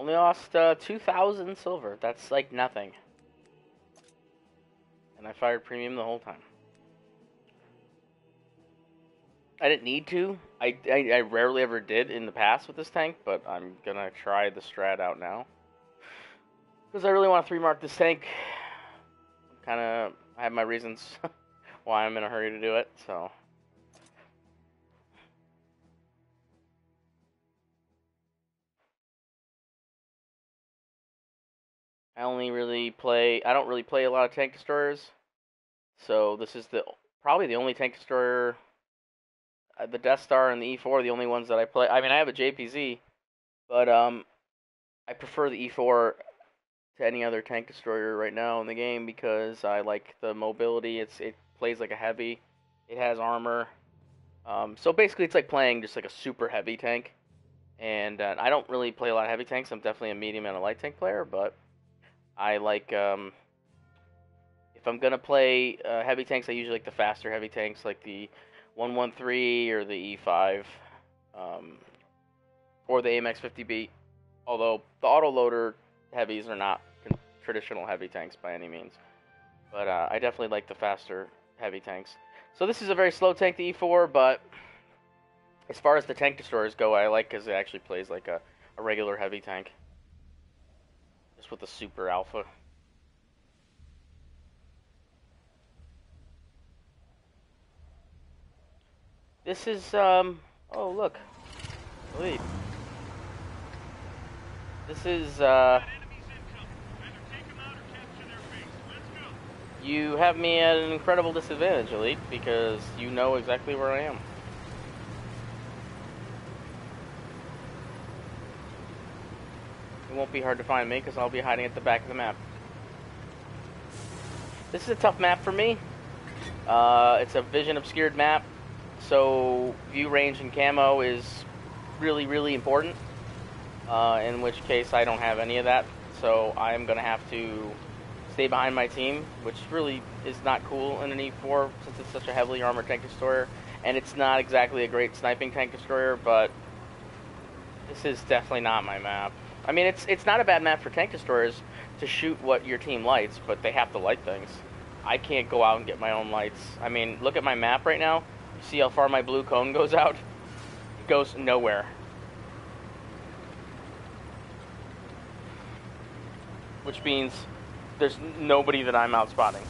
Only lost 2,000 silver. That's like nothing. And I fired premium the whole time. I didn't need to. I rarely ever did in the past with this tank, but I'm gonna try the strat out now. Because I really want to 3-mark this tank. I have my reasons why I'm in a hurry to do it, so. I don't really play a lot of tank destroyers. So this is probably the only tank destroyer, the Death Star and the E4 are the only ones that I play. I mean, I have a JPZ, but I prefer the E4 to any other tank destroyer right now in the game because I like the mobility. It plays like a heavy. It has armor. So basically, it's like playing just like a super heavy tank. And I don't really play a lot of heavy tanks. I'm definitely a medium and a light tank player, but I like if I'm gonna play heavy tanks, I usually like the faster heavy tanks, like the 113 or the E5, or the AMX 50B. Although the autoloader heavies are not traditional heavy tanks by any means, but I definitely like the faster heavy tanks. So this is a very slow tank, the E4, but as far as the tank destroyers go, I like because it actually plays like a regular heavy tank, just with a super alpha. This is, oh look, wait. This is, you have me at an incredible disadvantage, Elite, because you know exactly where I am. It won't be hard to find me, because I'll be hiding at the back of the map. This is a tough map for me. It's a vision obscured map, so view range and camo is really, really important. In which case I don't have any of that, so I'm going to have to stay behind my team, which really is not cool in an E4 since it's such a heavily armored tank destroyer, and it's not exactly a great sniping tank destroyer, but this is definitely not my map. I mean, it's not a bad map for tank destroyers to shoot what your team lights, but they have to light things. I can't go out and get my own lights. I mean, look at my map right now. You see how far my blue cone goes out? It goes nowhere. Which means there's nobody that I'm out spotting.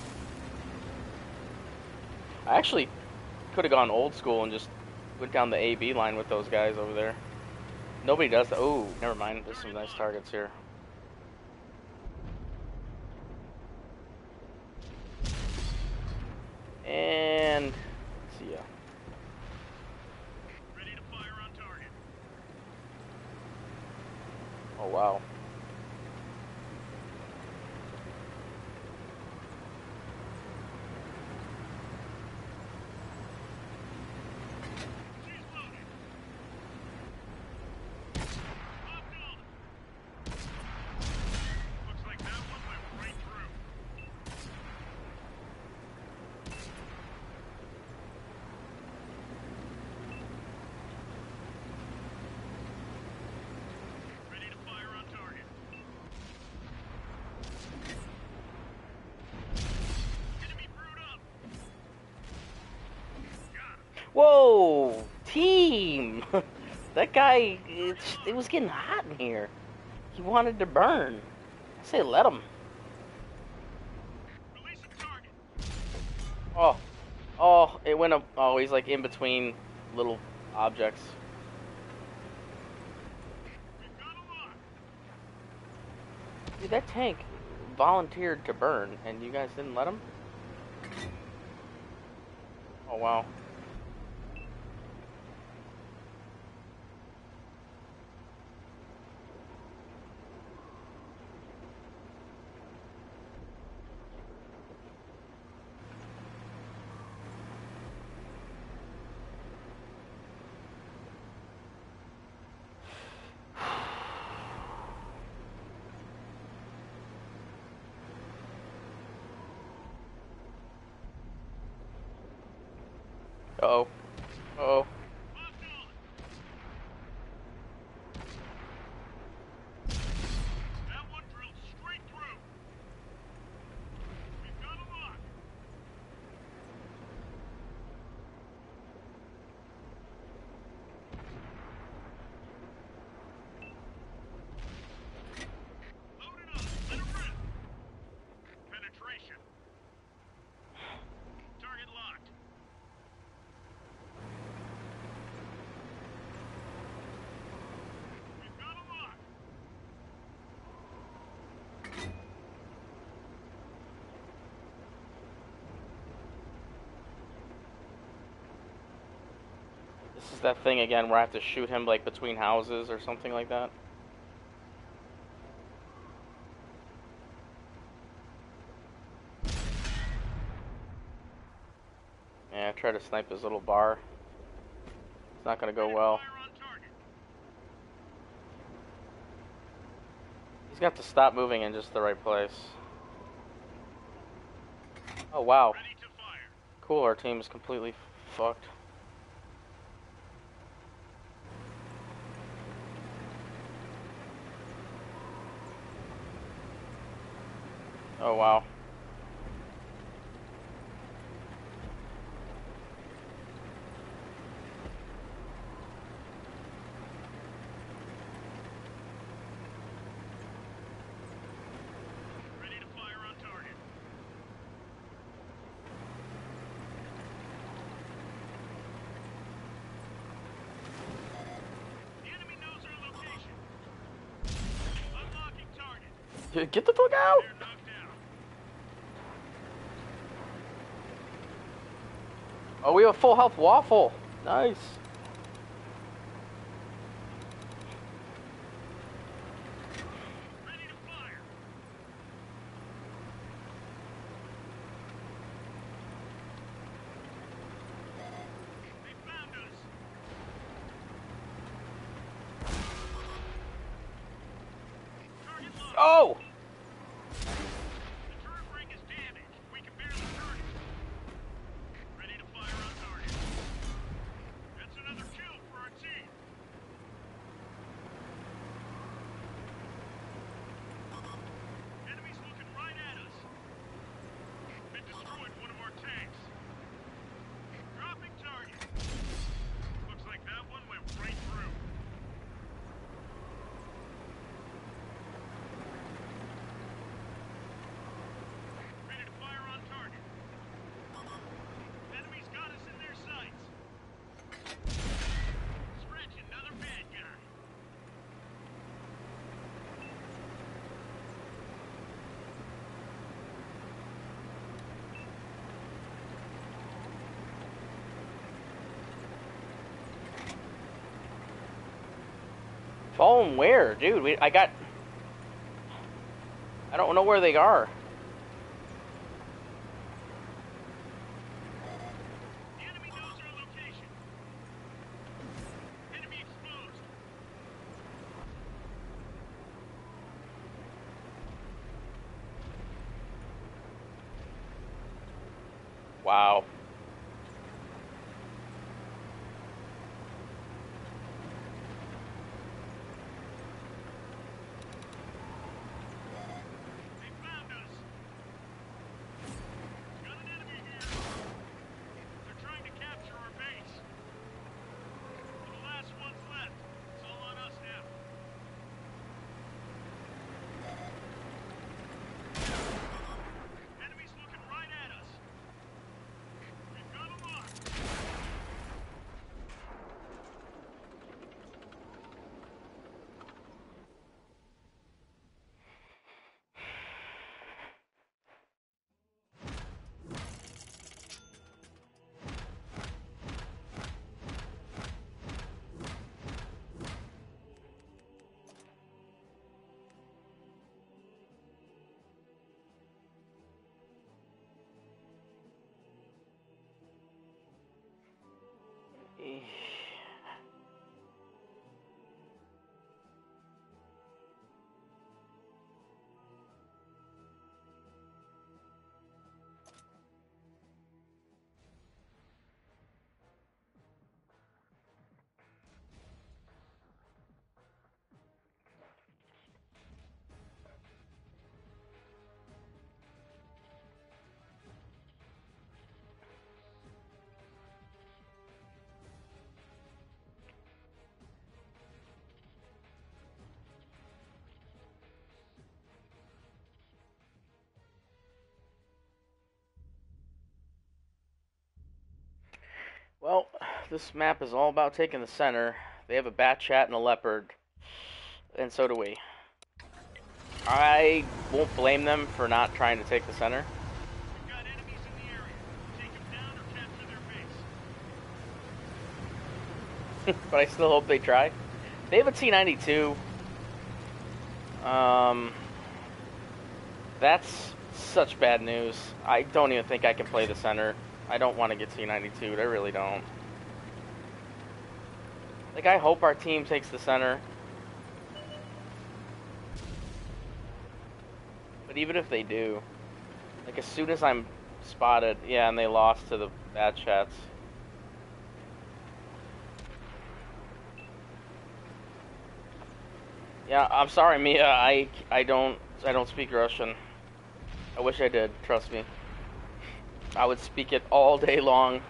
I actually could have gone old school and just went down the A-B line with those guys over there. Nobody does that. Oh, never mind. There's some nice targets here. And see ya. Ready to fire on target. Oh, wow. She's loaded. Locked on. Looks like that one went right through. Ready to fire on target. Enemy brewed up. Got him. Whoa! Team! That guy, it was getting hot in here. He wanted to burn. I say let him. Release a target. Oh. Oh, it went up. Oh, he's like in between little objects. We've got a lock. Dude, that tank volunteered to burn, and you guys didn't let him? Oh, wow. Uh-oh. Uh-oh. Locked on. that thing again where I have to shoot him like between houses or something like that. Yeah, I try to snipe his little bar. It's not gonna go well. He's got to stop moving in just the right place. Oh wow. Cool, our team is completely fucked. Oh wow. Ready to fire on target. The enemy knows our location. Unlocking target. Get the fuck out! They're knocked down. Oh, we have a full health waffle. Nice. Ready to fire. They found us. Target locked. Oh! The turret ring is damaged. We can barely turn it. Ready to fire on target. That's another kill for our team. Enemies looking right at us. They destroyed one of our tanks. Dropping target. Looks like that one went right through. Ready to fire on target. Enemies got us in their sights. Stretch another bad guy. Follow him where, dude? I don't know where they are. The enemy knows our location. Enemy exposed. Wow. They found us. Got an enemy here. They're trying to capture our base. We're the last ones left. It's all on us now. Enemies looking right at us. We've got them locked. Well, this map is all about taking the center. They have a bat chat and a leopard, and so do we. I won't blame them for not trying to take the center. We've got enemies in the area. Take them down or capture their base. but I still hope they try. They have a T92. That's such bad news. I don't even think I can play the center. I don't want to get T92'd. I really don't. Like, I hope our team takes the center. But even if they do, like, as soon as I'm spotted, yeah, and they lost to the bad chats. Yeah, I'm sorry, Mia. I don't speak Russian. I wish I did. Trust me. I would speak it all day long.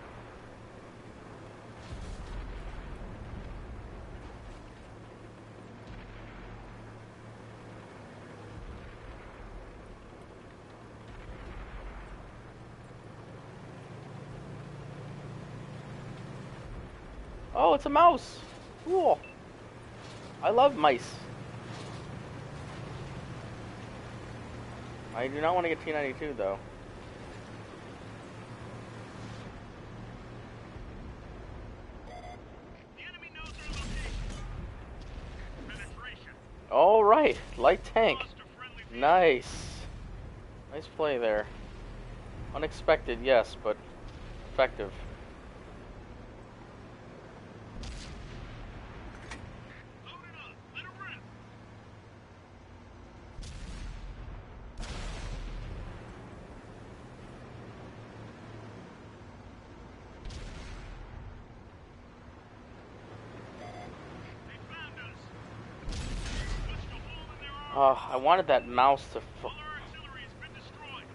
Oh, it's a mouse. Cool. I love mice. I do not want to get T92 though. The enemy knows our location. Penetration. All right, light tank. Lost a friendly vehicle. Nice. Nice play there. Unexpected, yes, but effective. Load it up. Let it rip. They found us. Punched a hole in their armor. I wanted that mouse to. All our artillery has been destroyed.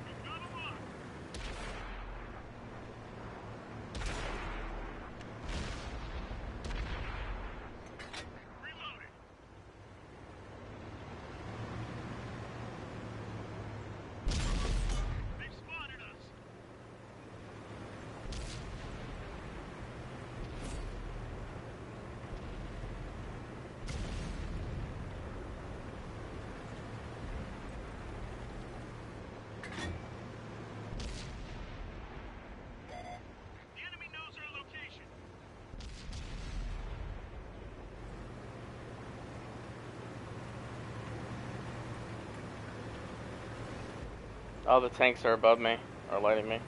We've got 'em up. Reloading. They've spotted us. The enemy knows our location. Oh, the tanks are above me, are lighting me.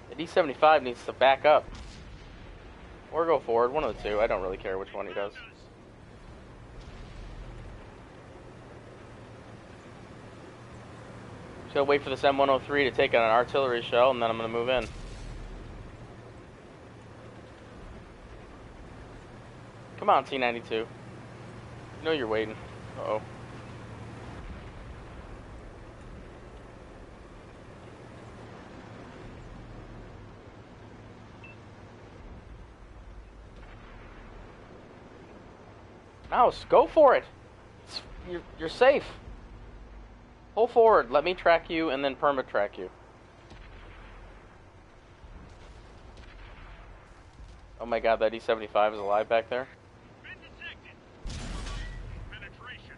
The D75 needs to back up. Or go forward, one of the two. I don't really care which one he does. Found us. Just gotta wait for this M103 to take out an artillery shell, and then I'm gonna move in. Come on, T92. You know you're waiting. Uh-oh. Mouse, go for it. You're safe. Pull forward. Let me track you and then perma track you. Oh my god, that E75 is alive back there. Been detected. Penetration.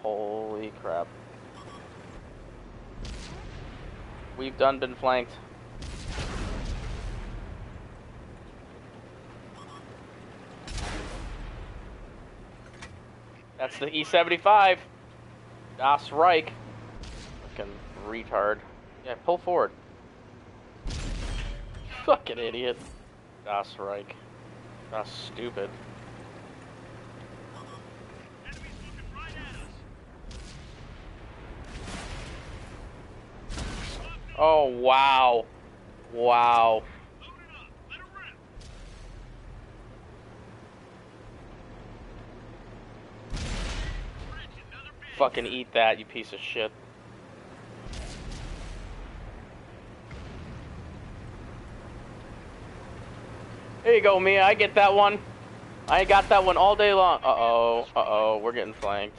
Holy crap. We've been flanked. That's the E75. Das Reich. Fucking retard. Yeah, pull forward. Fucking idiot. Das Reich. That's stupid. Enemies looking right at us. Oh, wow. Wow. Load it up. Let it rip. Bridge, another bid. Fucking eat that, you piece of shit. There you go, Mia. I get that one. I got that one all day long. Uh-oh. Uh-oh. We're getting flanked.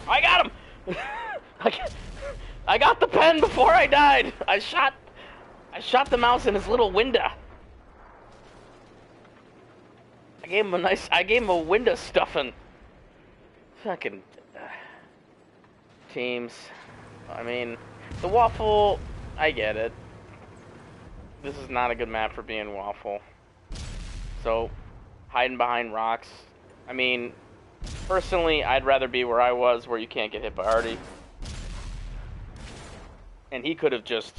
I got him! I got the pen before I died. I shot the mouse in his little window. I gave him a window stuffing. Fucking teams. I mean, the waffle, I get it. This is not a good map for being waffle. So, hiding behind rocks. I mean, personally, I'd rather be where I was, where you can't get hit by Artie. And he could have just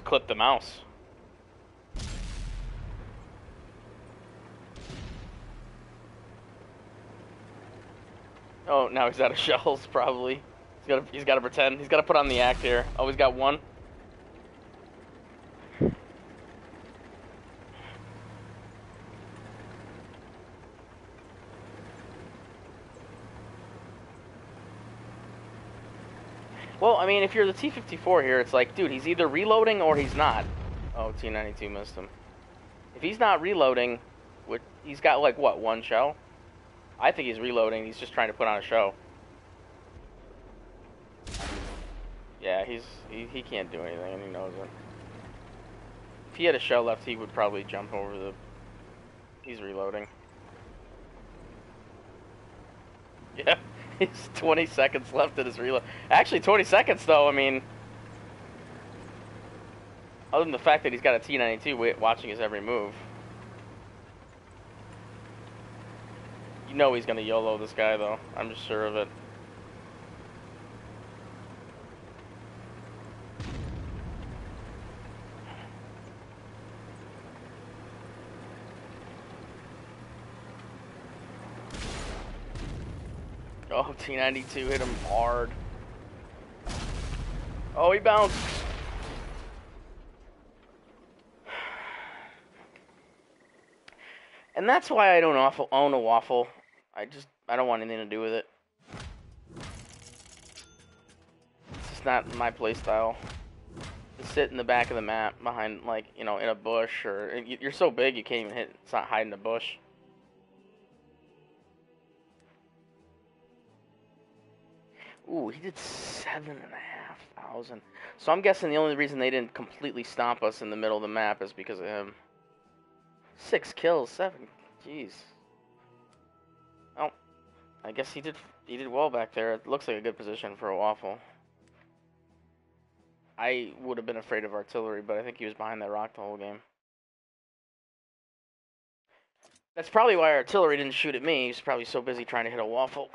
clipped the mouse. Oh, now he's out of shells, probably. He's got to pretend. He's got to put on the act here. Oh, he's got one. Well, I mean, if you're the T-54 here, it's like, dude, he's either reloading or he's not. Oh, T-92 missed him. If he's not reloading, he's got, like, what, one shell? I think he's reloading. He's just trying to put on a show. Yeah, he can't do anything, and he knows it. If he had a shell left, he would probably jump over the... He's reloading. Yeah, he's 20 seconds left in his reload. Actually, 20 seconds, though, I mean... Other than the fact that he's got a T-92 watching his every move. You know he's gonna YOLO this guy, though. I'm just sure of it. Oh, T-92 hit him hard. Oh, he bounced. And that's why I don't own a waffle. I don't want anything to do with it. It's just not my playstyle. To sit in the back of the map behind, like, you know, in a bush, or you're so big you can't even hit. It's not hiding the bush. Ooh, he did 7,500. So I'm guessing the only reason they didn't completely stomp us in the middle of the map is because of him. 6 kills, 7. Jeez. Oh, I guess he did well back there. It looks like a good position for a waffle. I would have been afraid of artillery, but I think he was behind that rock the whole game. That's probably why artillery didn't shoot at me. He was probably so busy trying to hit a waffle.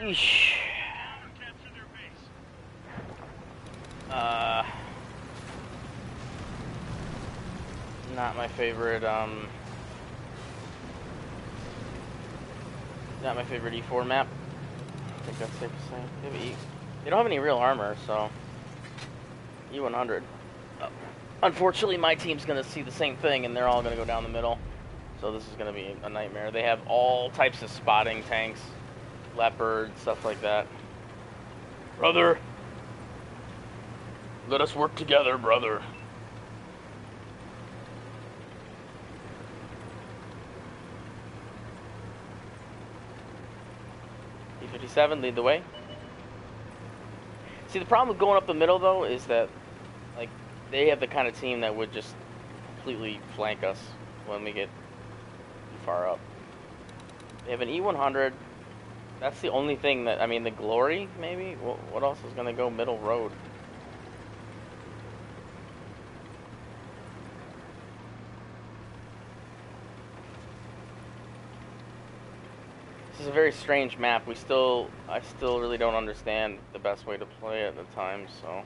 Yeesh. Not my favorite, not my favorite E4 map. I think that's safe to say. They don't have any real armor, so... E100. Unfortunately, my team's gonna see the same thing, and they're all gonna go down the middle. So this is gonna be a nightmare. They have all types of spotting tanks. Leopard, stuff like that. Brother! Let us work together, brother. T-57, lead the way. See, the problem with going up the middle, though, is that, like, they have the kind of team that would just completely flank us when we get too far up. They have an E100. That's the only thing that, I mean, the Glory, maybe? What else is going to go middle road? This is a very strange map. I still really don't understand the best way to play it at times, so...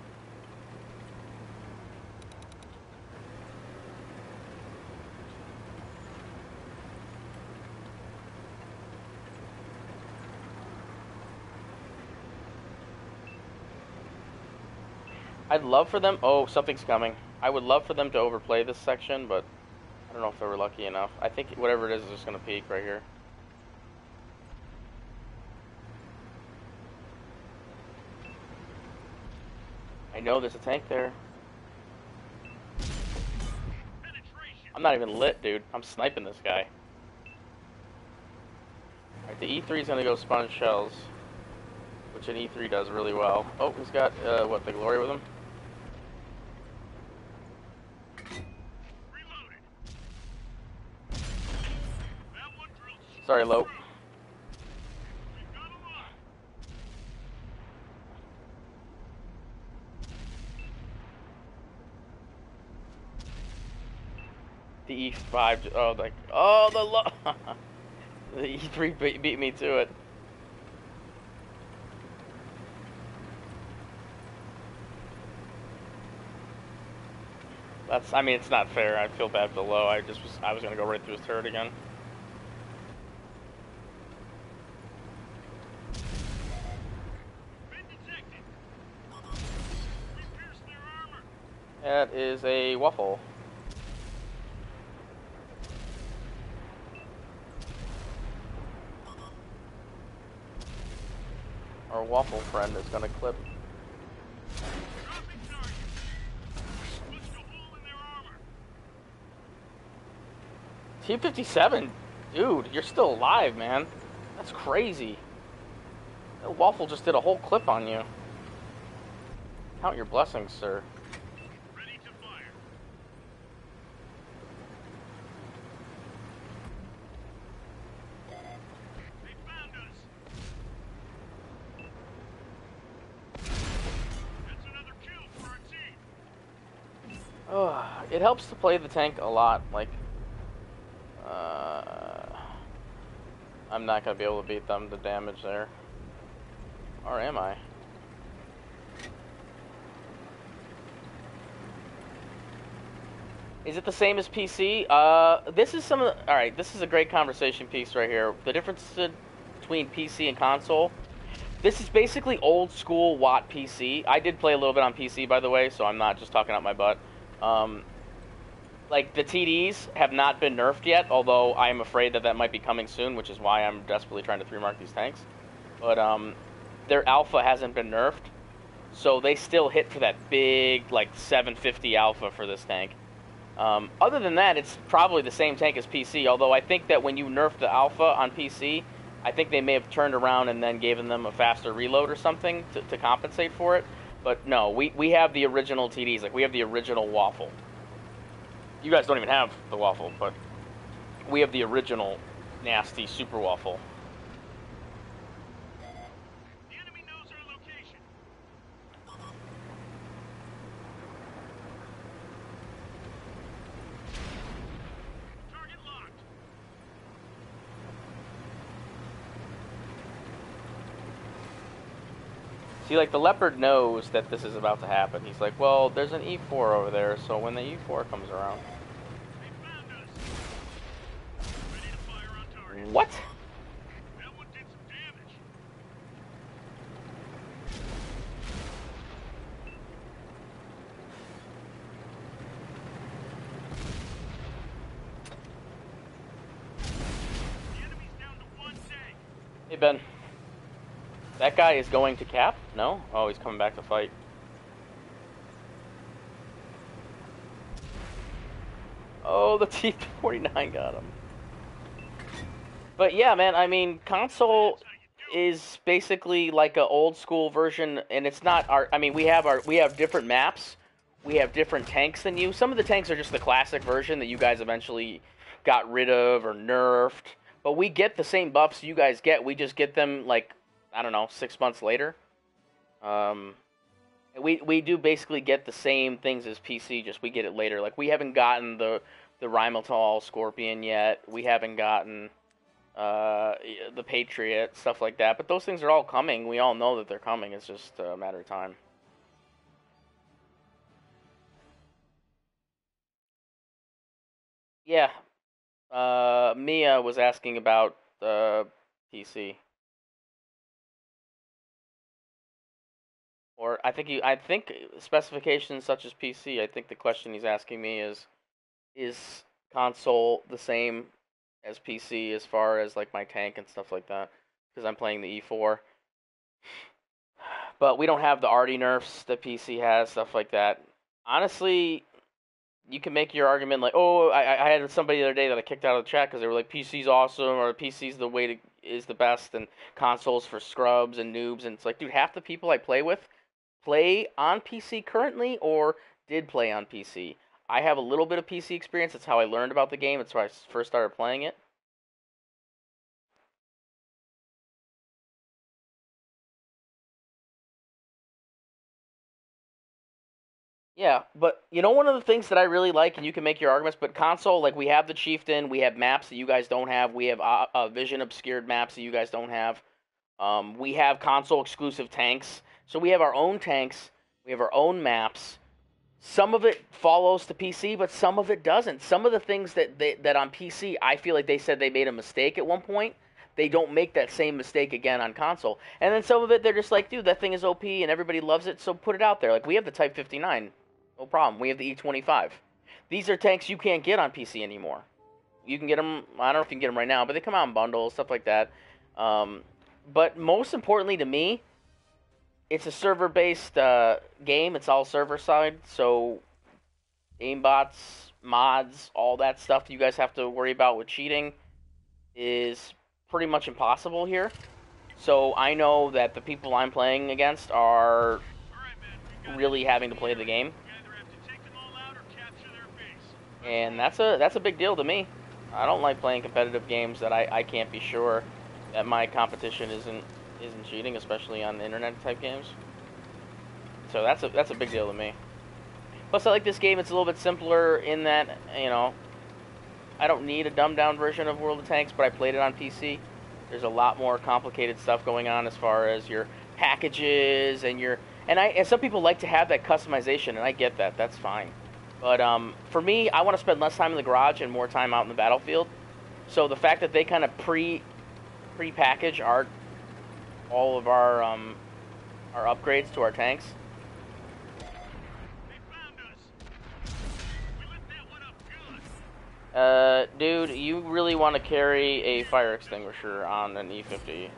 I'd love for them. Oh, something's coming. I would love for them to overplay this section, but I don't know if they were lucky enough. I think whatever it is just going to peak right here. I know there's a tank there. I'm not even lit, dude. I'm sniping this guy. Alright, the E3 is going to go sponge shells, which an E3 does really well. Oh, he's got, what, the Glory with him? Sorry, Lope. The E5, oh, like, oh, the E3 beat me to it. I mean, it's not fair. I feel bad for the low. I was gonna go right through his turret again. That is a waffle. Our waffle friend is gonna clip. T57, dude, you're still alive, man. That's crazy. That waffle just did a whole clip on you. Count your blessings, sir. Ready to fire. They found us. That's another kill for our team. Oh, it helps to play the tank a lot. Like, I'm not gonna be able to beat them. The damage there, or am I? Is it the same as PC? This is all right, this is a great conversation piece right here. The difference between PC and console. This is basically old school Watt PC. I did play a little bit on PC, by the way, so I'm not just talking out my butt. Like, the TDs have not been nerfed yet, although I am afraid that might be coming soon, which is why I'm desperately trying to 3-mark these tanks. But their alpha hasn't been nerfed, so they still hit for that big, like, 750 alpha for this tank. Other than that, it's probably the same tank as PC, although I think that when you nerf the alpha on PC, I think they may have turned around and then given them a faster reload or something to compensate for it. But no, we have the original TDs, like, we have the original waffle. You guys don't even have the waffle, but we have the original nasty super waffle. The enemy knows our location. Target locked. See, like, the Leopard knows that this is about to happen. He's like, well, there's an E4 over there, so when the E4 comes around... They found us. Ready to fire on target. What? That one did some damage. The enemy's down to one tank. Hey, Ben. That guy is going to cap? No? Oh, he's coming back to fight. Oh, the T-49 got him. But yeah, man, I mean, console is basically like an old school version, and it's not our... I mean, we have different maps. We have different tanks than you. Some of the tanks are just the classic version that you guys eventually got rid of or nerfed. But we get the same buffs you guys get. We just get them, like, I don't know, 6 months later. We do basically get the same things as PC, just we get it later. Like, we haven't gotten the Rhymotol Scorpion yet. We haven't gotten the Patriot, stuff like that. But those things are all coming. We all know that they're coming. It's just a matter of time. Yeah. Mia was asking about PC. Or I think specifications such as PC. I think the question he's asking me is console the same as PC as far as like my tank and stuff like that? Because I'm playing the E4, but we don't have the arty nerfs that PC has, stuff like that. Honestly, you can make your argument like, oh, I had somebody the other day that I kicked out of the chat because they were like, PC's awesome or PC's the way to is the best and consoles for scrubs and noobs, and it's like, dude, half the people I play with play on PC currently or did play on PC. I have a little bit of PC experience. That's how I learned about the game. That's why I first started playing it. Yeah, but you know one of the things that I really like, and you can make your arguments, but console, like we have the Chieftain, we have maps that you guys don't have, we have vision obscured maps that you guys don't have. We have console exclusive tanks, so we have our own tanks, we have our own maps. Some of it follows to PC, but some of it doesn't. Some of the things that on PC, I feel like they said they made a mistake at one point. They don't make that same mistake again on console. And then some of it, they're just like, dude, that thing is OP and everybody loves it, so put it out there. Like, we have the Type 59. No problem. We have the E25. These are tanks you can't get on PC anymore. You can get them, I don't know if you can get them right now, but they come out in bundles, stuff like that. But most importantly to me, it's a server-based game. It's all server-side, so aimbots, mods, all that stuff you guys have to worry about with cheating is pretty much impossible here. So I know that the people I'm playing against are really having to play the game, and that's a big deal to me. I don't like playing competitive games that I can't be sure that my competition isn't cheating, especially on internet type games. So that's a big deal to me. Plus, I like this game. It's a little bit simpler in that, you know, I don't need a dumbed down version of World of Tanks, but I played it on PC. There's a lot more complicated stuff going on as far as your packages and and some people like to have that customization, and I get that. That's fine. But for me, I want to spend less time in the garage and more time out in the battlefield. So the fact that they kind of pre-package all of our upgrades to our tanks. Dude, you really want to carry a fire extinguisher on an E50.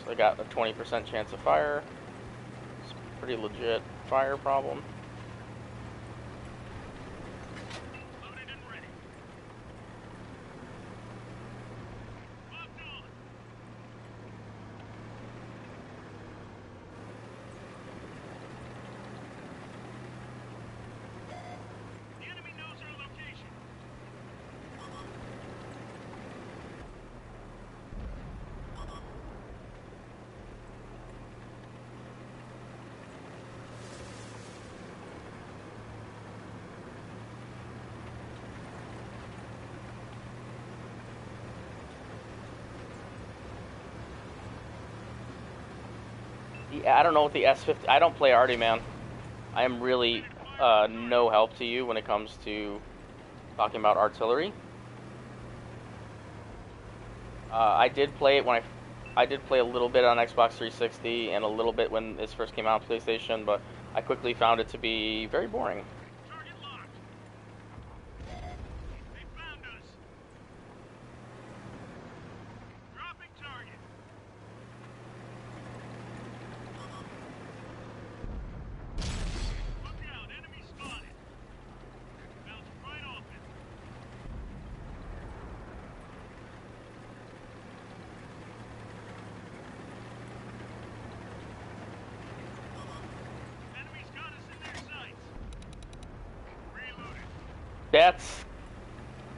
I got a 20% chance of fire. It's a pretty legit fire problem. I don't know what the S50. I don't play arty, man. I am really no help to you when it comes to talking about artillery. I did play it I did play a little bit on Xbox 360 and a little bit when this first came out on PlayStation, but I quickly found it to be very boring. That's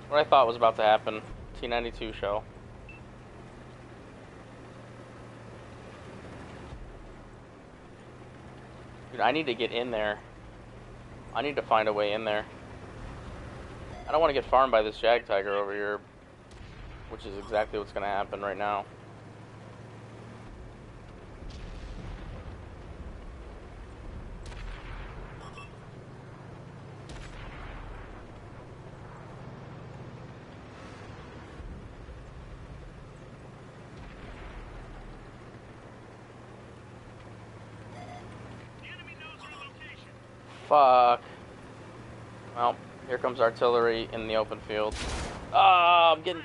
what I thought was about to happen. T92 show. Dude, I need to get in there. I need to find a way in there. I don't want to get farmed by this Jag Tiger over here, which is exactly what's going to happen right now. Fuck. Well, here comes artillery in the open field. Ah, I'm getting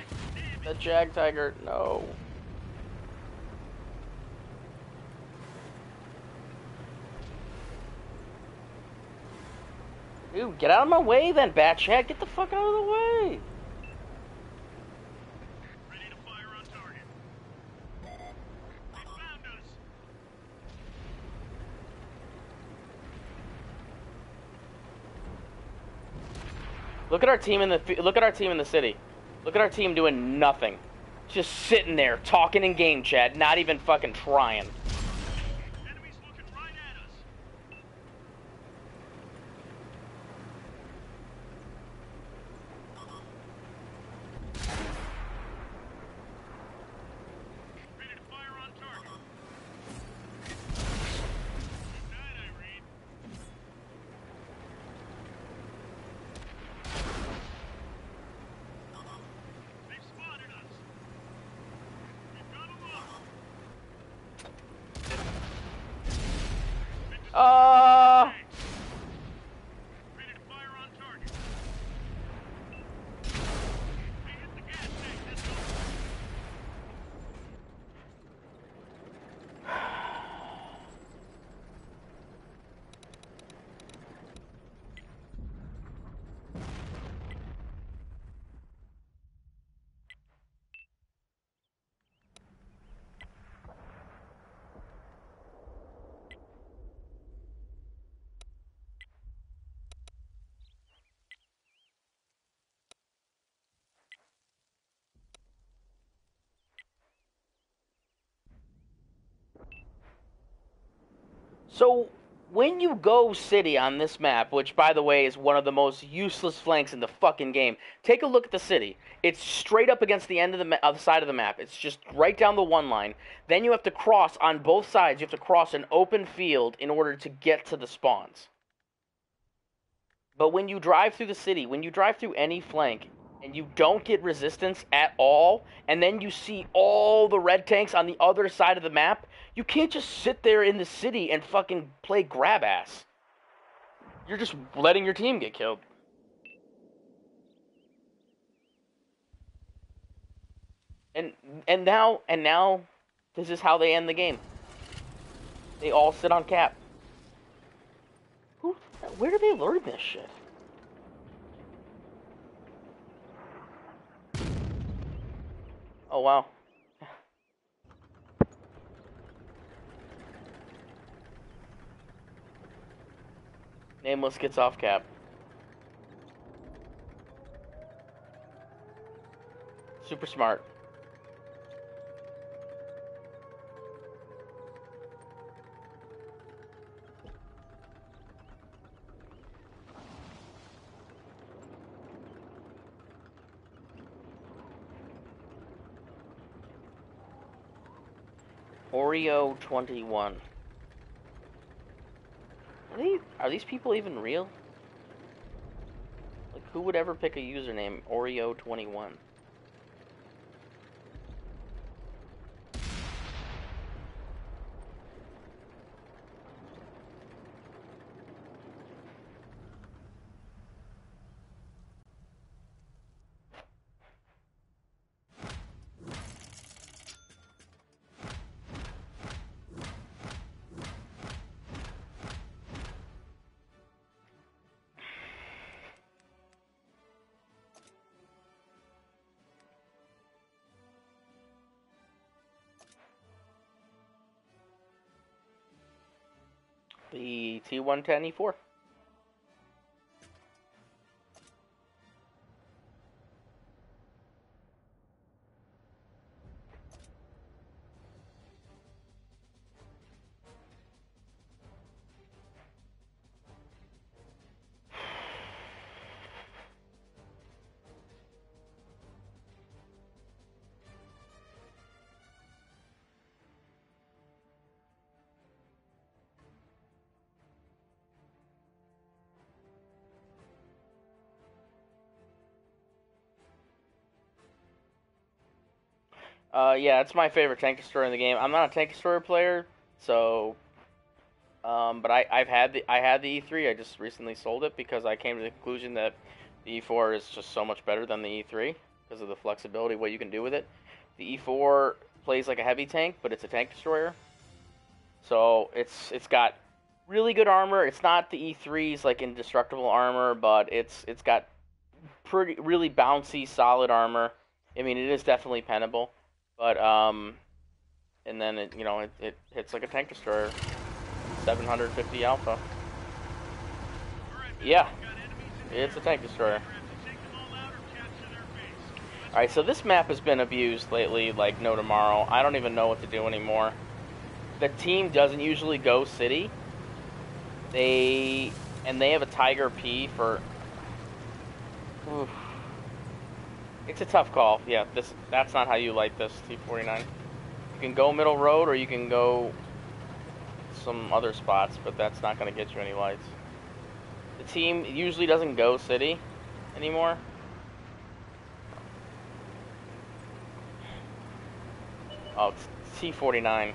the Jag Tiger. No. Dude, get out of my way then, Batshad. Get the fuck out of the way. Ready to fire on target. They found us. Look at our team in the city. Look at our team doing nothing. Just sitting there talking in game chat, not even fucking trying. Enemies looking right at us. Ready to fire on target. Good night, Irene. They've spotted us. We've got them up. Ready to fire on target. They hit the gas tank. Let's go. So, when you go city on this map, which, by the way, is one of the most useless flanks in the fucking game, take a look at the city. It's straight up against the end of the side of the map. It's just right down the one line. Then you have to cross on both sides. You have to cross an open field in order to get to the spawns. But when you drive through the city, when you drive through any flank, and you don't get resistance at all, and then you see all the red tanks on the other side of the map, you can't just sit there in the city and fucking play grab ass. You're just letting your team get killed. And now this is how they end the game. They all sit on cap. Where do they learn this shit? Oh, wow. Nameless gets off cap. Super smart. Oreo 21. Are these people even real? Like, who would ever pick a username Oreo 21? The T110E4. Yeah, it's my favorite tank destroyer in the game. I'm not a tank destroyer player, so But I had the E3. I just recently sold it because I came to the conclusion that the E4 is just so much better than the E3 because of the flexibility, what you can do with it. The E4 plays like a heavy tank, but it's a tank destroyer. So it's got really good armor. It's not the E3's like indestructible armor, but it's got really bouncy, solid armor. I mean, it is definitely pennable, but and then it hits like a tank destroyer. 750 alpha. Yeah, it's a tank destroyer. Alright, so this map has been abused lately like no tomorrow. I don't even know what to do anymore. The team doesn't usually go city. They have a Tiger P for... Oof. It's a tough call. Yeah, that's not how you light this, T49. You can go middle road or you can go some other spots, but that's not going to get you any lights. The team usually doesn't go city anymore. Oh, it's T49.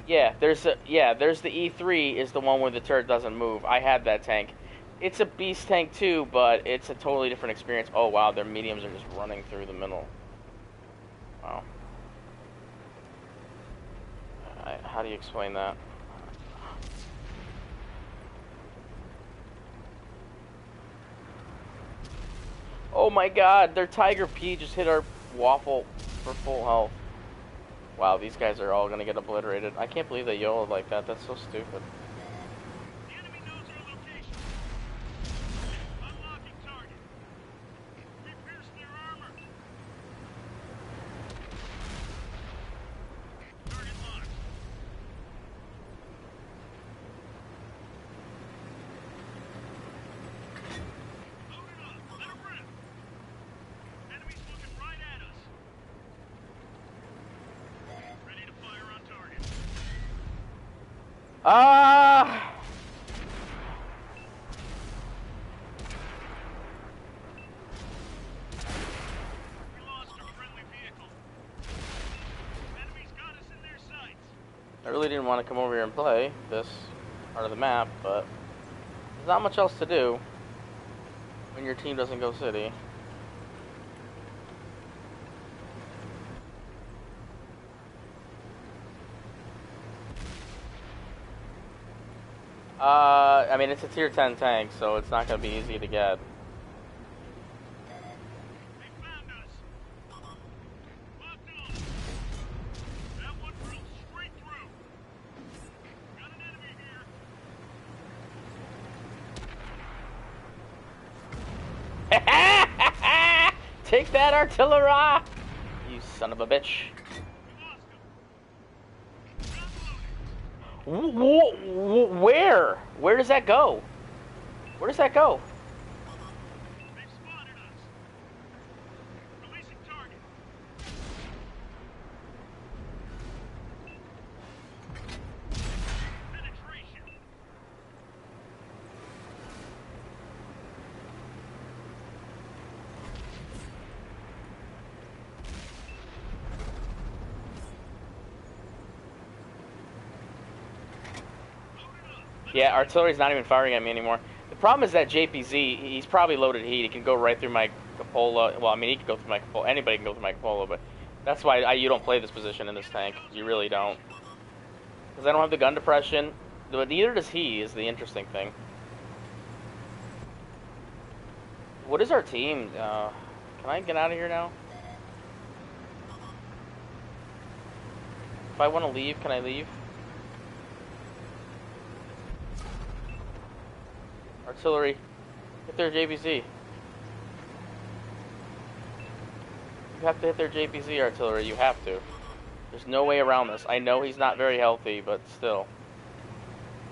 Yeah, there's the E3 is the one where the turret doesn't move. I had that tank. It's a beast tank too, but it's a totally different experience. Oh wow, their mediums are just running through the middle. Wow. How do you explain that? Oh my god, their Tiger P just hit our waffle for full health. Wow, these guys are all gonna get obliterated. I can't believe they YOLO'd like that. That's so stupid. The enemy knows our location. Unlocking target. We pierced their armor. Target locked. Load it up. Let it rip. Enemy's looking right at us. Ready to fire on target. Ah! We lost a friendly vehicle. Enemy's got us in their sights. I really didn't want to come over here and play this part of the map, but there's not much else to do when your team doesn't go city. I mean, it's a tier 10 tank, so it's not going to be easy to get. They found us. Locked on. That one drilled straight through. Got an enemy here. Take that, artillery! You son of a bitch. We lost him. Where? Where does that go? Where does that go? They've spotted us. Releasing target. Penetration. Yeah, artillery's not even firing at me anymore. The problem is that JPZ, he's probably loaded heat. He can go right through my cupola. Well, I mean, he can go through my cupola. Anybody can go through my cupola, but that's why you don't play this position in this tank. You really don't. Because I don't have the gun depression. But neither does he, is the interesting thing. What is our team? Can I get out of here now? If I want to leave, can I leave? Artillery. Hit their JPZ. You have to hit their JPZ, artillery. You have to. There's no way around this. I know he's not very healthy, but still.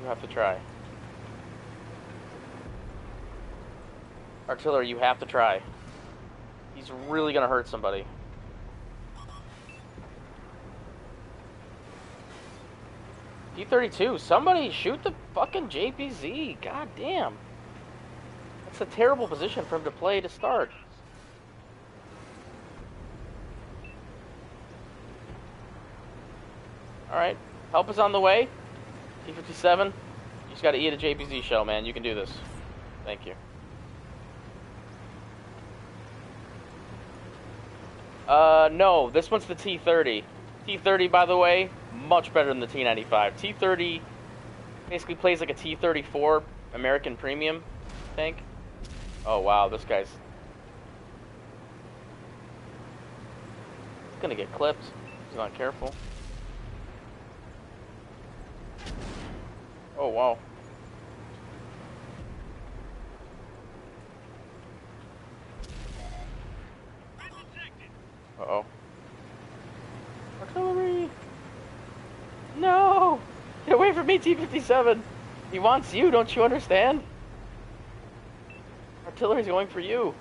You have to try. Artillery, you have to try. He's really gonna hurt somebody. P-32, somebody shoot the fucking JPZ. God damn. That's a terrible position for him to play to start. Alright. Help is on the way. T-57. You just gotta eat a JPZ shell, man. You can do this. Thank you. No, this one's the T-30. T-30, by the way, much better than the T-95. T-30 basically plays like a T-34 American Premium tank. Oh, wow, this guy's gonna get clipped. He's not careful. Oh, wow. Uh-oh. Artillery! No! Get away from me, T-57! He wants you, don't you understand? Artillery's going for you.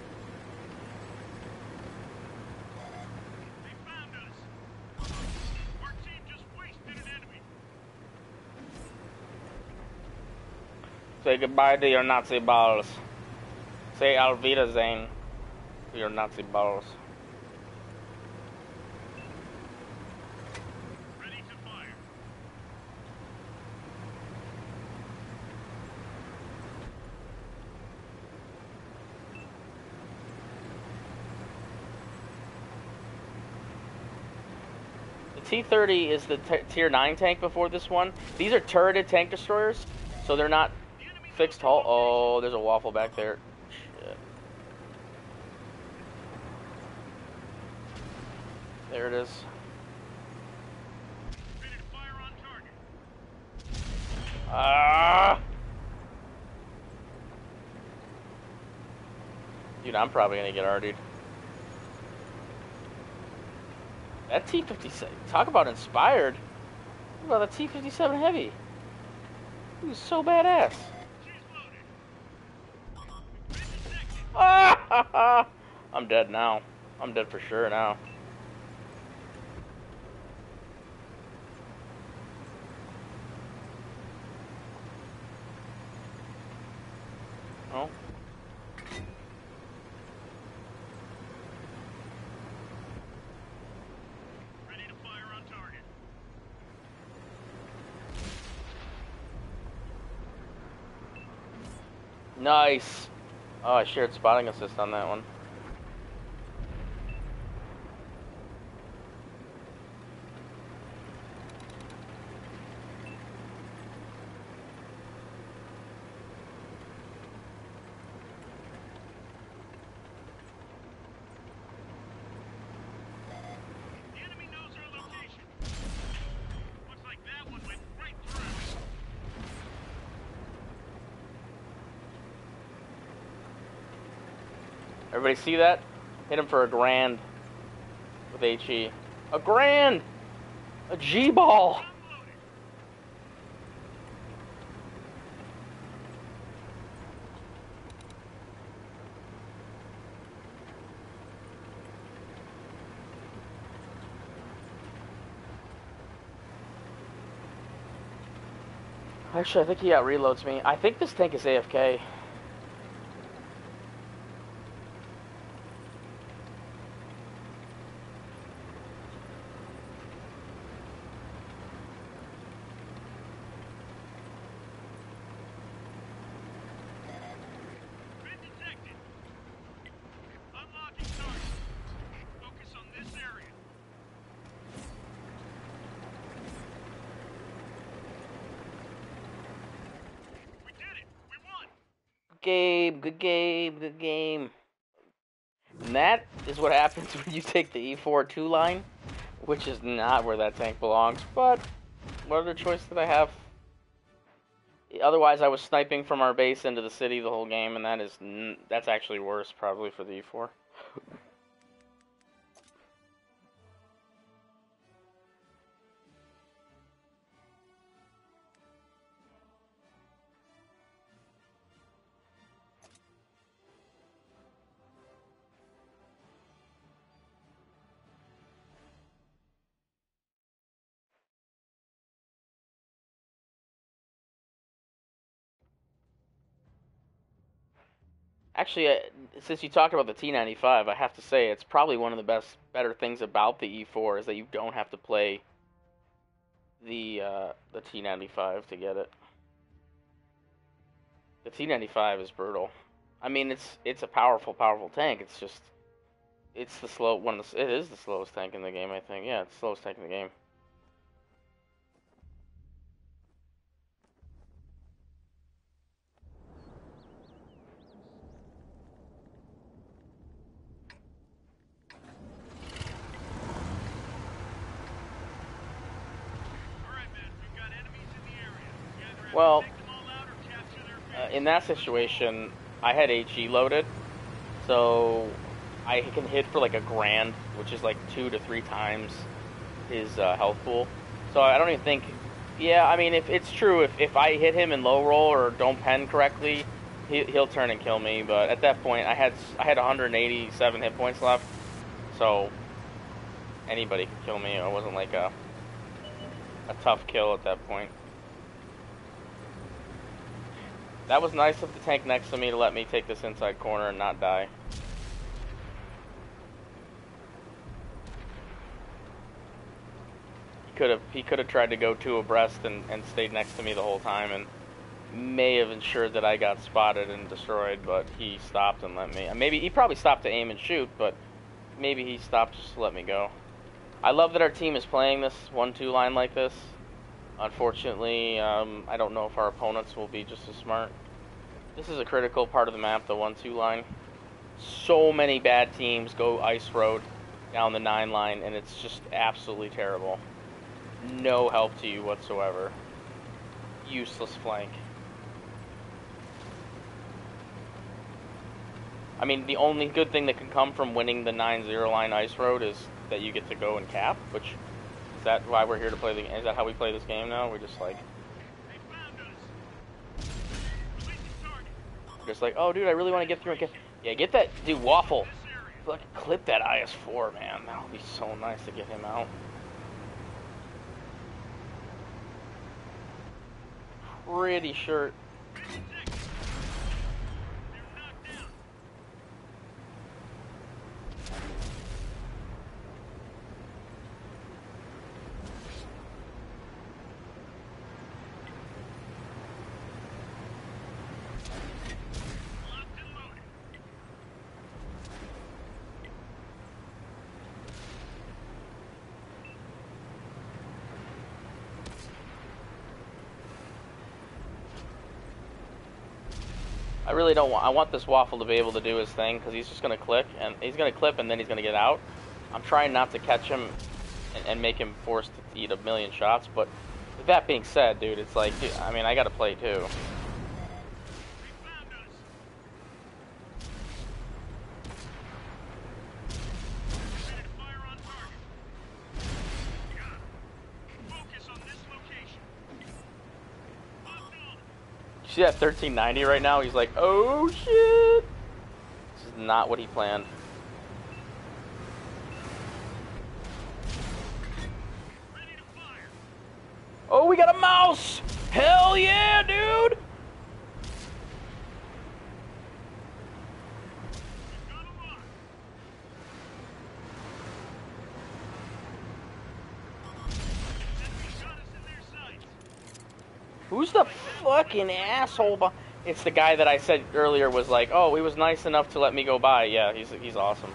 They found us. Our team just wasted an enemy. Say goodbye to your Nazi balls. Say Auf Wiedersehen to your Nazi balls. Ready to fire. The T-30 is the Tier 9 tank before this one. These are turreted tank destroyers, so they're not fixed hull. Oh, there's a waffle back there. Shit. There it is. Ready to fire on target. Ah! Dude, I'm probably gonna get RD'd. That T-57, talk about inspired. What about the T-57 Heavy? He was so badass. She's loaded. Intersected. Ah! I'm dead now. I'm dead for sure now. Oh. Ready to fire on target. Nice. Oh, I shared spotting assist on that one. The enemy knows our location. Looks like that one went right through. Everybody see that? Hit him for a grand with HE. A grand! A G-ball! Unloaded. Actually, I think he out reloads me. I think this tank is AFK. Been detected. Unlocking target. Focus on this area. We did it. We won. Good game, good game. And that is what happens when you take the E4 2 line, which is not where that tank belongs, but what other choice did I have? Otherwise, I was sniping from our base into the city the whole game, and that's actually worse, probably, for the E4. Actually, since you talked about the T95, I have to say it's probably one of the better things about the E4 is that you don't have to play the T95 to get it. The T95 is brutal. I mean, it's a powerful tank. It's just it's the slow one of the it is the slowest tank in the game, I think. Yeah, it's the slowest tank in the game. Well, in that situation, I had HE loaded, so I can hit for like $1,000, which is like 2 to 3 times his health pool. So I don't even think. Yeah, I mean, if it's true, if I hit him in low roll or don't pen correctly, he'll turn and kill me. But at that point, I had 187 hit points left, so anybody could kill me. It wasn't like a tough kill at that point. That was nice of the tank next to me to let me take this inside corner and not die. He could have tried to go 2 abreast and stayed next to me the whole time and may have ensured that I got spotted and destroyed, but he stopped and let me. Maybe he probably stopped to aim and shoot, but maybe he stopped just to let me go. I love that our team is playing this 1-2 line like this. Unfortunately, I don't know if our opponents will be just as smart. This is a critical part of the map, the 1-2 line. So many bad teams go ice road down the 9 line, and it's just absolutely terrible. No help to you whatsoever. Useless flank. I mean, the only good thing that can come from winning the 9-0 line ice road is that you get to go and cap, which... Is that why we're here to play the game? Is that how we play this game now? We're just like... oh, dude, I really want to get through and get... Yeah, get that... Dude, Waffle. Fucking clip that IS-4, man. That would be so nice to get him out. Pretty sure... I really don't want... I want this Waffle to be able to do his thing, because he's just going to click, and he's going to clip, and then he's going to get out. I'm trying not to catch him and make him forced to eat 1,000,000 shots, but with that being said, dude, it's like, dude, I mean, I got to play too. You see that 1390 right now? He's like, oh shit! This is not what he planned. Oh, we got a mouse! Hell yeah, dude! Who's the fucking asshole? It's the guy that I said earlier was like, oh, he was nice enough to let me go by. Yeah, he's awesome.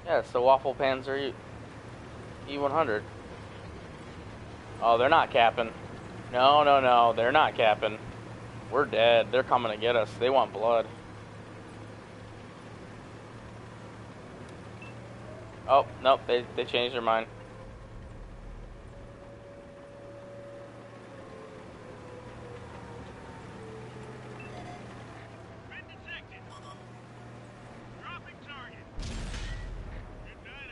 Yeah, it's the Waffle Panzer E100. Oh, they're not capping. No, they're not capping. We're dead. They're coming to get us. They want blood. Oh, nope, they changed their mind. Been detected. Dropping target. Good night,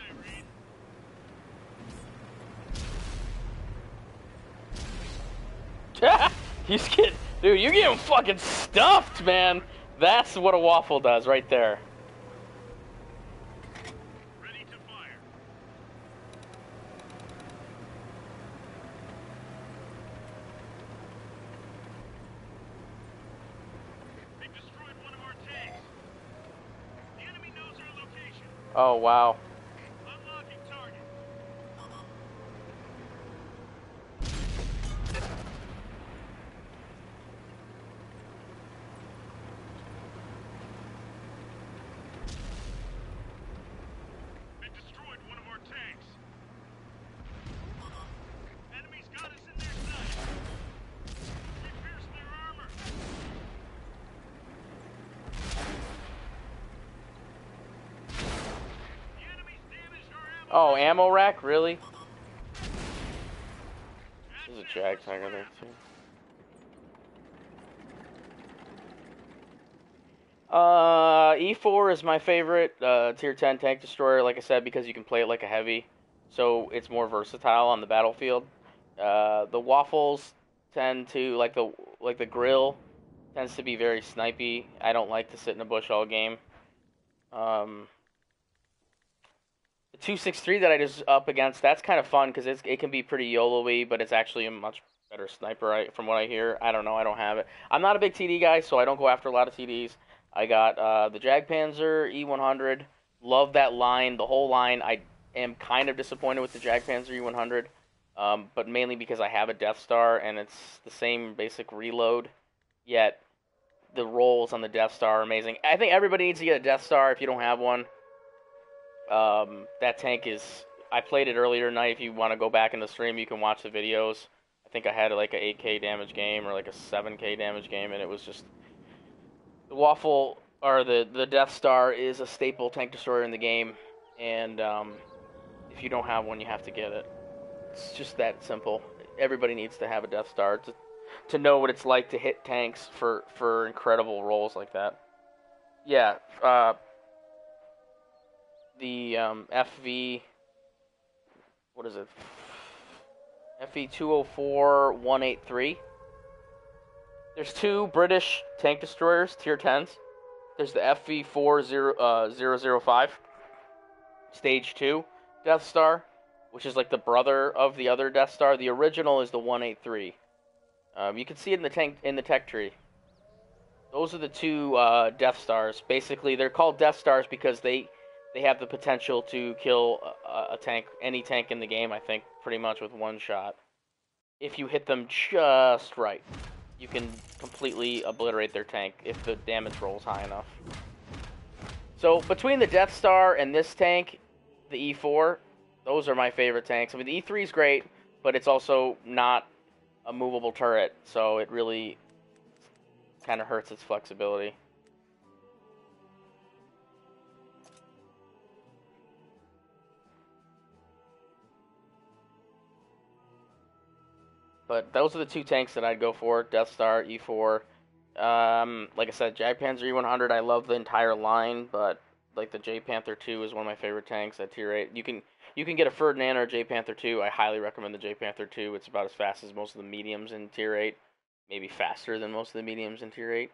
Irene. He's getting, dude, you're getting fucking stuffed, man. That's what a waffle does right there. Ready to fire. They've destroyed one of our tanks. The enemy knows our location. Oh, wow. Unlocking target. They've destroyed one of our tanks. Enemies got us in their sights. We pierced their armor. The enemy's damaged our ammo. Oh, ammo rack? Really? That's There's a it. jag tiger there, too. E4 is my favorite tier 10 tank destroyer, like I said, because you can play it like a heavy, so it's more versatile on the battlefield. The waffles tend to, like the grill tends to be very snipey. I don't like to sit in a bush all game. Um, the 263 that I just up against, that's kind of fun because it can be pretty YOLO-y, but it's actually a much better sniper, from what I hear. I don't know, I don't have it. I'm not a big TD guy, so I don't go after a lot of TDs. I got the Jagdpanzer E100. Love that line, the whole line. I am kind of disappointed with the Jagdpanzer E100, but mainly because I have a Death Star and it's the same basic reload. Yet the rolls on the Death Star are amazing. I think everybody needs to get a Death Star if you don't have one. That tank is. I played it earlier tonight. If you want to go back in the stream, you can watch the videos. I think I had like a 8K damage game or like a 7K damage game, and it was just the waffle or the Death Star is a staple tank destroyer in the game, and if you don't have one, you have to get it. It's just that simple. Everybody needs to have a Death Star to know what it's like to hit tanks for incredible rolls like that. Yeah, the FV, what is it? FV 204-183. There's two British tank destroyers, tier 10s. There's the FV 005, Stage 2 Death Star, which is like the brother of the other Death Star. The original is the 183. You can see it in the tech tree. Those are the two Death Stars. Basically, they're called Death Stars because they have the potential to kill a tank, any tank in the game, I think, pretty much with one shot. If you hit them just right, you can completely obliterate their tank if the damage rolls high enough. So between the Death Star and this tank, the E4, those are my favorite tanks. I mean, the E3 is great, but it's also not a movable turret, so it really kind of hurts its flexibility. But those are the two tanks that I'd go for, Death Star, E4. Like I said, Jagdpanzer E100, I love the entire line, but like the J Panther 2 is one of my favorite tanks at tier 8. You can get a Ferdinand or a J Panther 2. I highly recommend the J Panther 2. It's about as fast as most of the mediums in tier 8, maybe faster than most of the mediums in tier 8.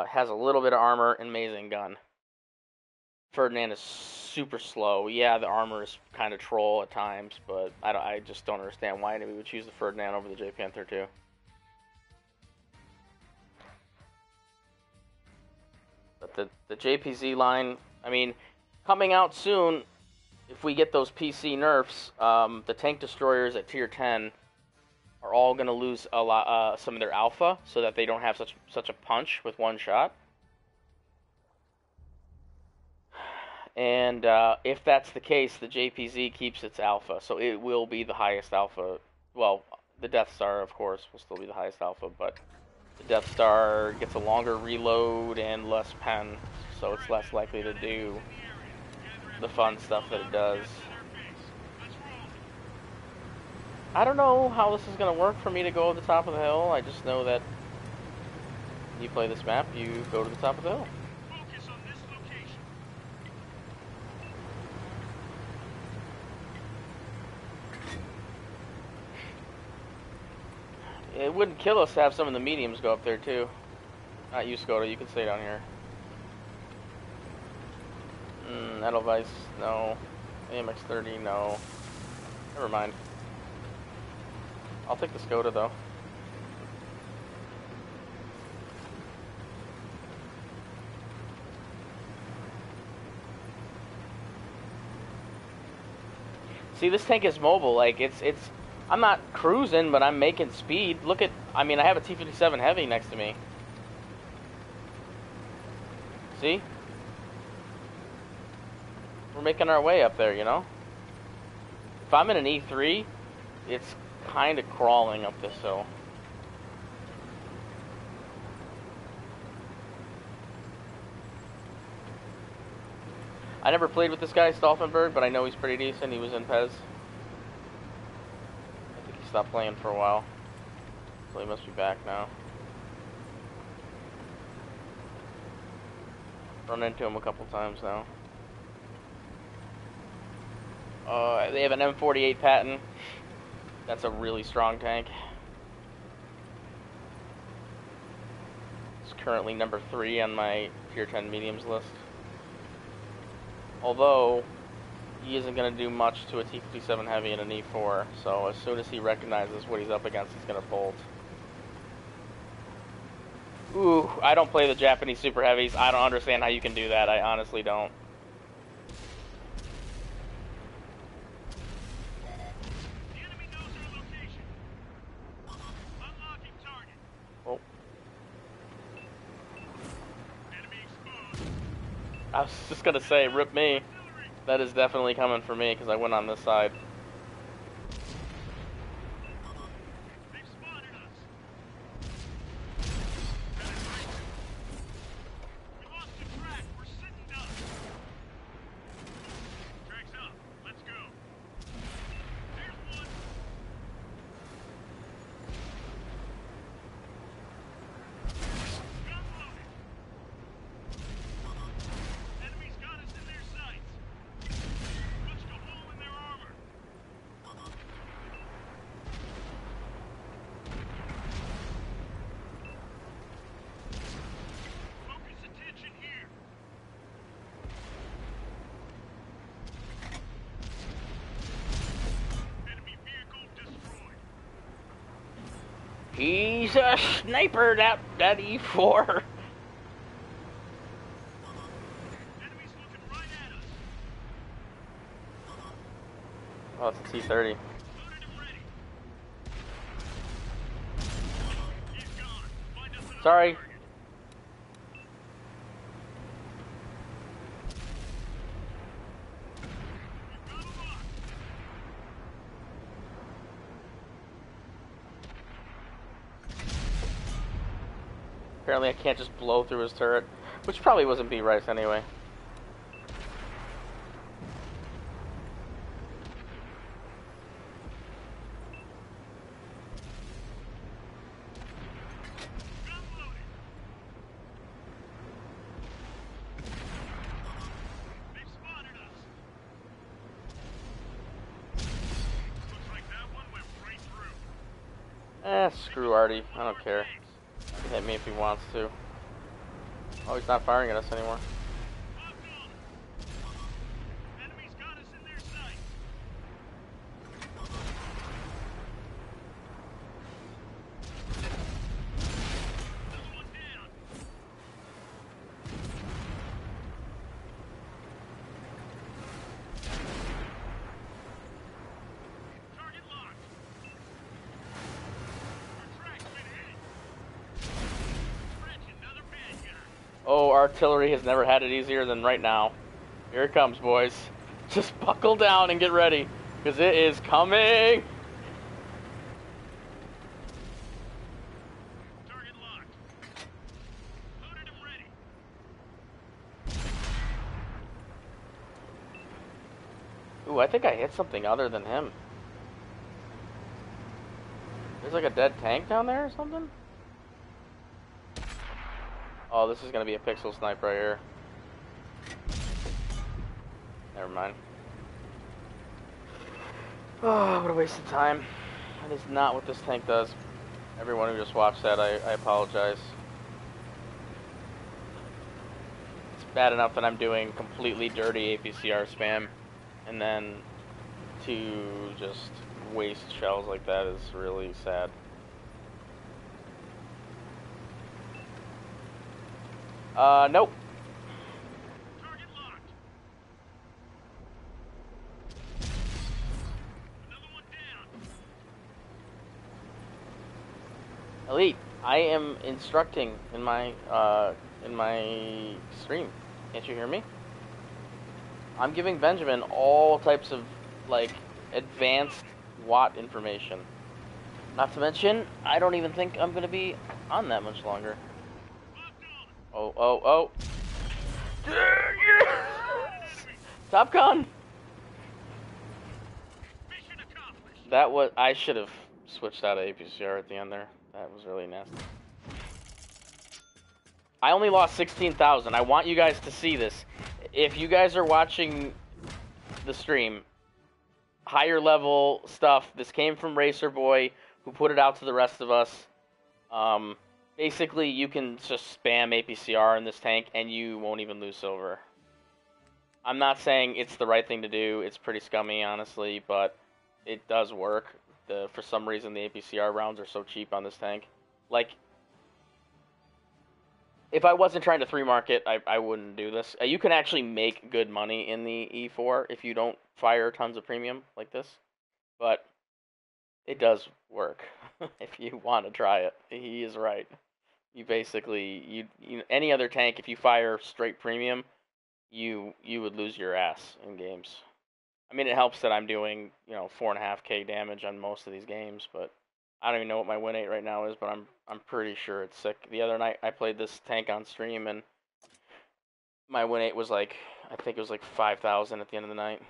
Has a little bit of armor, amazing gun. Ferdinand is super slow. Yeah, the armor is kind of troll at times, but I just don't understand why anybody would choose the Ferdinand over the J Panther 2. But the JPZ line, I mean, coming out soon, if we get those PC nerfs, the tank destroyers at tier 10 are all going to lose a lot, some of their alpha, so that they don't have such a punch with one shot. And if that's the case, the JPZ keeps its alpha, so it will be the highest alpha. Well, the Death Star, of course, will still be the highest alpha, but the Death Star gets a longer reload and less pen, so it's less likely to do the fun stuff that it does. Get to their base. Let's roll. I don't know how this is going to work for me to go to the top of the hill. I just know that you play this map, you go to the top of the hill. Focus on this location. It wouldn't kill us to have some of the mediums go up there too. Not you, Skoda. You can stay down here. Edelweiss, no. AMX-30, no. Never mind. I'll take the Skoda though. See, this tank is mobile. Like it's. I'm not cruising, but I'm making speed. Look at. I mean, I have a T-57 Heavy next to me. See? We're making our way up there, you know? If I'm in an E3, it's kind of crawling up this hill. I never played with this guy, Stauffenberg, but I know he's pretty decent. He was in Pez. I think he stopped playing for a while. So he must be back now. Run into him a couple times now. They have an M48 Patton. That's a really strong tank. It's currently number 3 on my Tier 10 mediums list. Although, he isn't going to do much to a T-57 Heavy and an E4, so as soon as he recognizes what he's up against, he's going to bolt. Ooh, I don't play the Japanese Super Heavies. I don't understand how you can do that. I honestly don't. The enemy knows our location. Unlocking target. Oh, Enemy exposed. I was just going to say, rip me. Artillery. That is definitely coming for me, because I went on this side. They've spotted us. We lost the track. We're sitting ducks. Track's up. Let's go. There's one. Gun loaded. Enemy's got us in their sights. Punched a hole in their armor. Focus attention here. Enemy vehicle destroyed. He's a sniper, that E4. Enemy's looking right at us. Oh, it's a T-30. Loaded and ready. He's gone. Find us another Sorry. target. We've got a lock. Apparently I can't just blow through his turret, which probably wasn't B Rice anyway. Gun loaded. They've spotted us. Looks like that one went right through. Screw Artie. I don't care. Tanks. He can hit me if he wants to. Oh, he's not firing at us anymore. Locked on 'em. Enemy's got us in their sights. Another one down. Target locked. Our track's been hit. Stretch another bad guy. Oh, artillery has never had it easier than right now. Here it comes, boys. Just buckle down and get ready, because it is coming. Target locked. Loaded and ready. Ooh, I think I hit something other than him. There's like a dead tank down there or something? Oh, this is gonna be a pixel snipe right here. Never mind. Oh, what a waste of time. That is not what this tank does. Everyone who just watched that, I apologize. It's bad enough that I'm doing completely dirty APCR spam, and then to just waste shells like that is really sad. Nope. Target locked. Another one down. Elite, I am instructing in my stream. Can't you hear me? I'm giving Benjamin all types of like advanced watt information. Not to mention, I don't even think I'm gonna be on that much longer. Oh, oh, oh. Yes! Top Gun! Mission accomplished. That was, I should have switched out of APCR at the end there. That was really nasty. I only lost 16,000. I want you guys to see this. If you guys are watching the stream, higher level stuff, this came from Racer Boy, who put it out to the rest of us. Basically, you can just spam APCR in this tank, and you won't even lose silver. I'm not saying it's the right thing to do. It's pretty scummy, honestly, but it does work. For some reason, the APCR rounds are so cheap on this tank. Like, if I wasn't trying to 3-market, I wouldn't do this. You can actually make good money in the E4 if you don't fire tons of premium like this. But it does work if you want to try it. He is right. You basically, any other tank, if you fire straight premium, you would lose your ass in games. I mean, it helps that I'm doing, 4.5k damage on most of these games, but I don't even know what my win rate right now is, but I'm pretty sure it's sick. The other night I played this tank on stream, and my win rate was like, I think it was like 5,000 at the end of the night.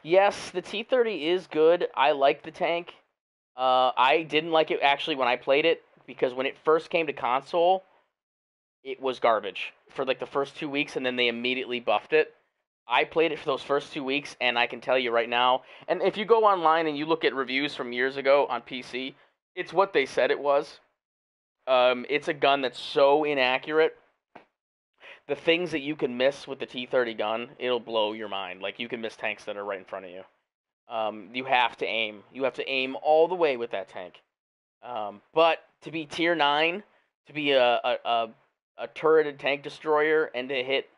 Yes, the T30 is good. I like the tank. I didn't like it actually when I played it, because when it first came to console, it was garbage for like the first 2 weeks, and then they immediately buffed it. I played it for those first 2 weeks, and I can tell you right now, and if you go online and you look at reviews from years ago on PC, it's what they said it was. It's a gun that's so inaccurate. The things that you can miss with the T30 gun, it'll blow your mind. Like, you can miss tanks that are right in front of you. You have to aim. You have to aim all the way with that tank. But to be tier 9, to be a turreted tank destroyer, and to hit,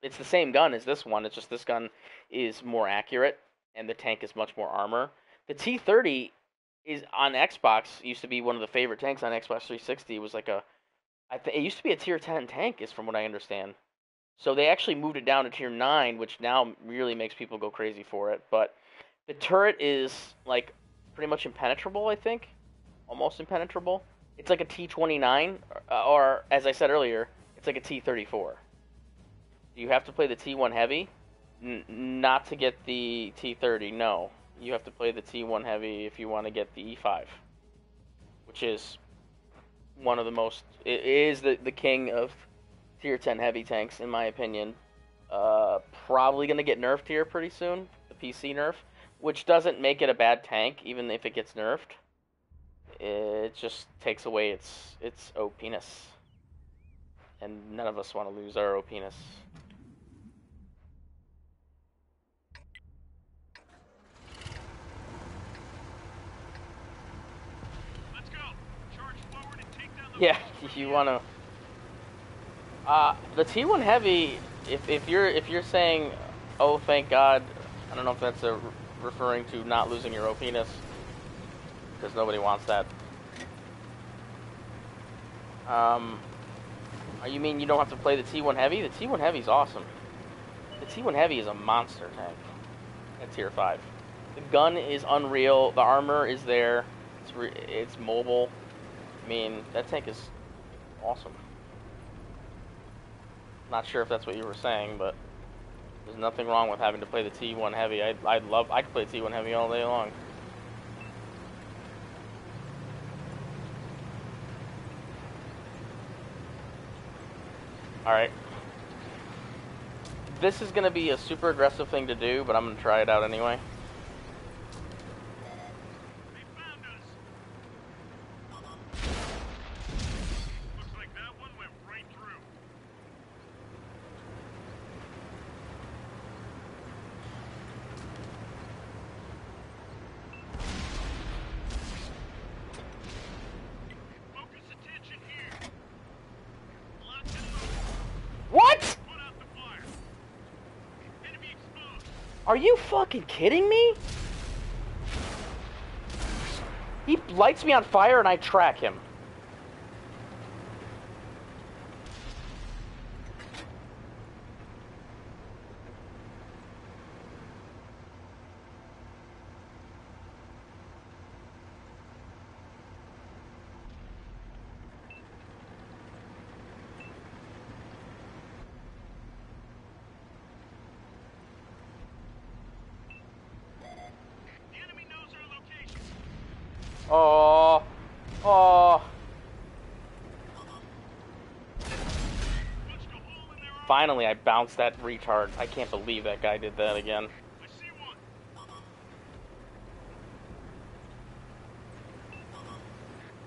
it's the same gun as this one, it's just this gun is more accurate, and the tank is much more armor. The T30 is on Xbox, used to be one of the favorite tanks on Xbox 360. It was like it used to be a tier 10 tank, is from what I understand. So they actually moved it down to tier 9, which now really makes people go crazy for it. But the turret is, like, pretty much impenetrable, I think. Almost impenetrable. It's like a T29, or as I said earlier, it's like a T34. You have to play the T1 Heavy, not to get the T30, no. You have to play the T1 Heavy if you want to get the E5, which is one of the most, it is the king of tier 10 heavy tanks, in my opinion. Probably going to get nerfed here pretty soon, the PC nerf, which doesn't make it a bad tank, even if it gets nerfed. It just takes away its OP-ness. And none of us want to lose our OP-ness. Let's go. Charge forward and take down the. Yeah, you want to. The T1 Heavy, if you're saying, oh thank God, I don't know if that's referring to not losing your OP-ness, because nobody wants that. You mean you don't have to play the T1 Heavy? The T1 Heavy is awesome. The T1 Heavy is a monster tank at tier 5. The gun is unreal. The armor is there. It's mobile. I mean, that tank is awesome. Not sure if that's what you were saying, but There's nothing wrong with having to play the T1 Heavy. I could play T1 Heavy all day long. Alright. This is going to be a super aggressive thing to do, but I'm going to try it out anyway. They found us. Looks like that one went right through. Focus attention here. Lock and load. What? Put out the fire. Enemy exposed. Are you fucking kidding me? He lights me on fire and I track him. The enemy knows our location. Oh. Oh. Punched a hole in their armor. Finally, I bounced that retard. I can't believe that guy did that again. I see one.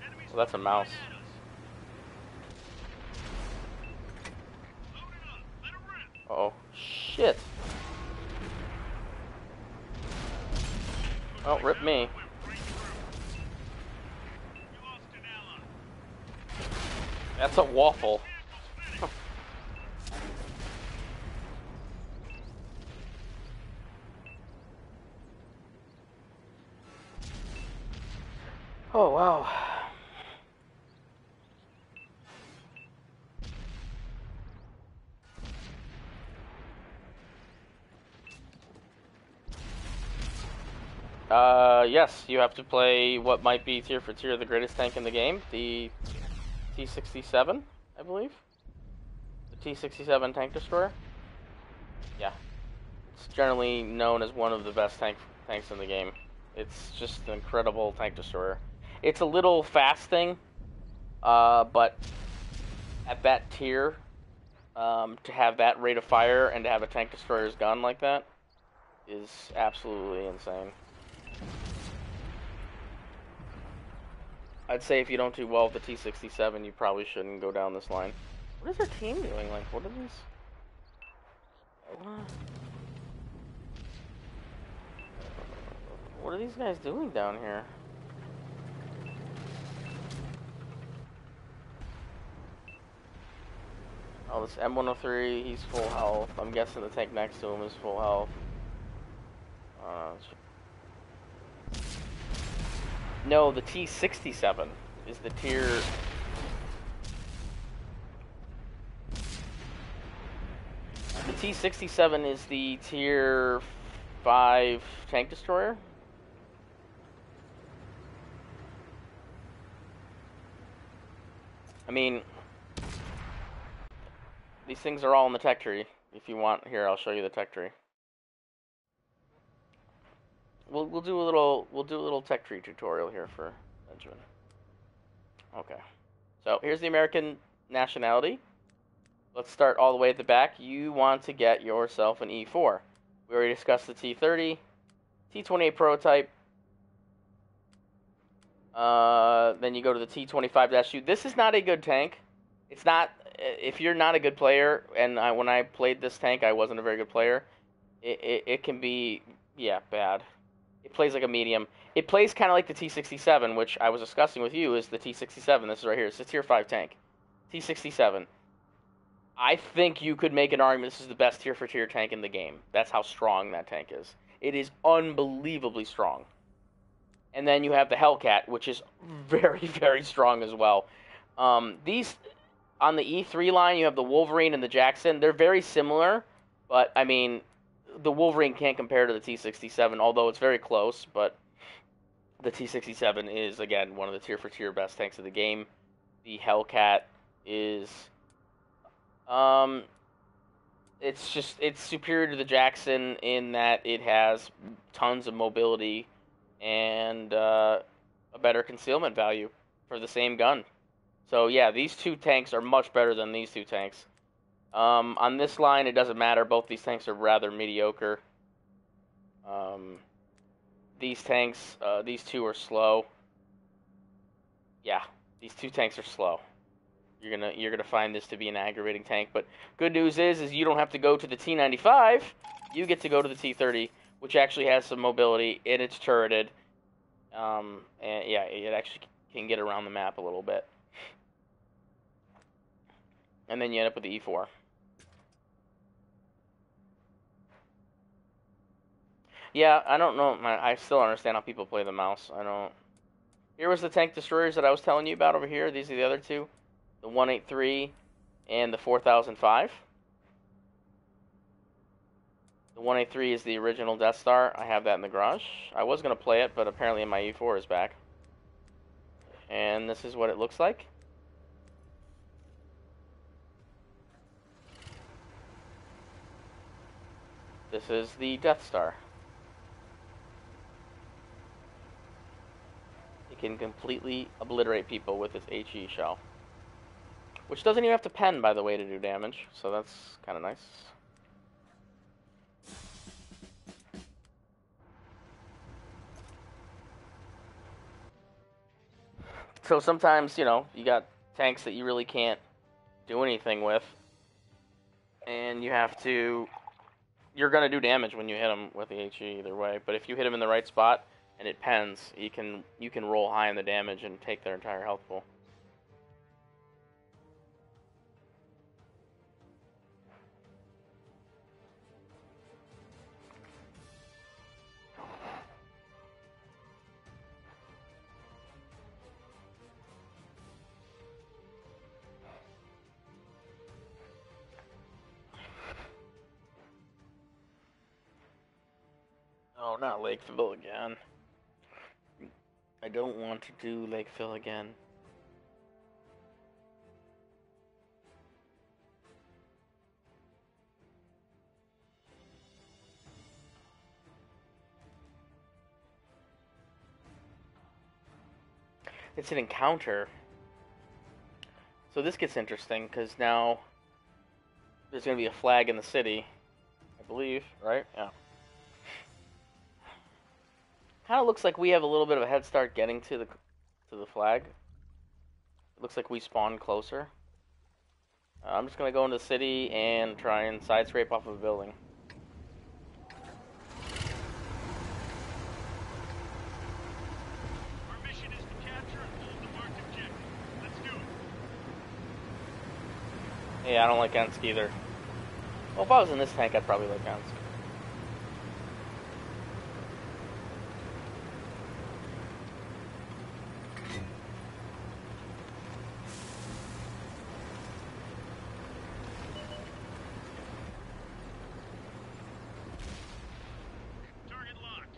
Enemies Well, that's a mouse. right at us. Load it up. Let it rip. Oh, shit. Oh, rip me. Went right through. We lost an ally. That's a waffle. Vehicle's finished. Oh, wow. Yes, you have to play what might be tier for tier the greatest tank in the game, the T67, I believe. The T67 tank destroyer. Yeah. It's generally known as one of the best tanks in the game. It's just an incredible tank destroyer. It's a little fasting, but at that tier, to have that rate of fire and to have a tank destroyer's gun like that is absolutely insane. I'd say if you don't do well with the T67, you probably shouldn't go down this line. What is our team doing? Like, what are these? What are these guys doing down here? Oh, this M103, he's full health. I'm guessing the tank next to him is full health. No, the T67 is the tier... The T67 is the tier 5 tank destroyer. I mean, these things are all in the tech tree. If you want, here, I'll show you the tech tree. We'll do a little tech tree tutorial here for Benjamin. Okay. So here's the American nationality. Let's start all the way at the back. You want to get yourself an E4. We already discussed the T30, T28 prototype. Then you go to the T25-2. This is not a good tank. It's not. If you're not a good player, and when I played this tank, I wasn't a very good player. It can be, yeah, bad. It plays like a medium. It plays kind of like the T67, which I was discussing with you, is the T67. This is right here. It's a tier 5 tank. T67. I think you could make an argument this is the best tier for tier tank in the game. That's how strong that tank is. It is unbelievably strong. And then you have the Hellcat, which is very, very strong as well. These, on the E3 line, you have the Wolverine and the Jackson. They're very similar, but, I mean, the Wolverine can't compare to the T67, although it's very close, but the T67 is, again, one of the tier for tier best tanks of the game. The Hellcat is, it's superior to the Jackson in that it has tons of mobility and a better concealment value for the same gun. So yeah, these two tanks are much better than these two tanks. On this line, it doesn't matter. Both these tanks are rather mediocre. Um, these two are slow. Yeah, these two tanks are slow. You're gonna find this to be an aggravating tank. But good news is you don't have to go to the T95. You get to go to the T30, which actually has some mobility and it's turreted. And yeah, it actually can get around the map a little bit. And then you end up with the E4. Yeah, I don't know. I still don't understand how people play the mouse. I don't. Here was the tank destroyers that I was telling you about over here. These are the other two, the 183 and the 4005. The 183 is the original Death Star. I have that in the garage. I was gonna play it, but apparently my E4 is back. And this is what it looks like. This is the Death Star. It can completely obliterate people with its HE shell. Which doesn't even have to pen, by the way, to do damage, so that's kind of nice. So sometimes, you know, you got tanks that you really can't do anything with, and you have to... You're going to do damage when you hit them with the HE either way, but if you hit them in the right spot and it pens, you can roll high on the damage and take their entire health pool. Oh, not Lakeville again. I don't want to do Lakeville again. It's an encounter. So this gets interesting, because now there's going to be a flag in the city, I believe, right? Yeah. Kind of looks like we have a little bit of a head start getting to the flag. It looks like we spawned closer. I'm just going to go into the city and try and side scrape off of a building. Our mission is to capture and hold the marked objective. Let's do it. Yeah, I don't like Ensk either. Well, if I was in this tank, I'd probably like Ensk. Target locked.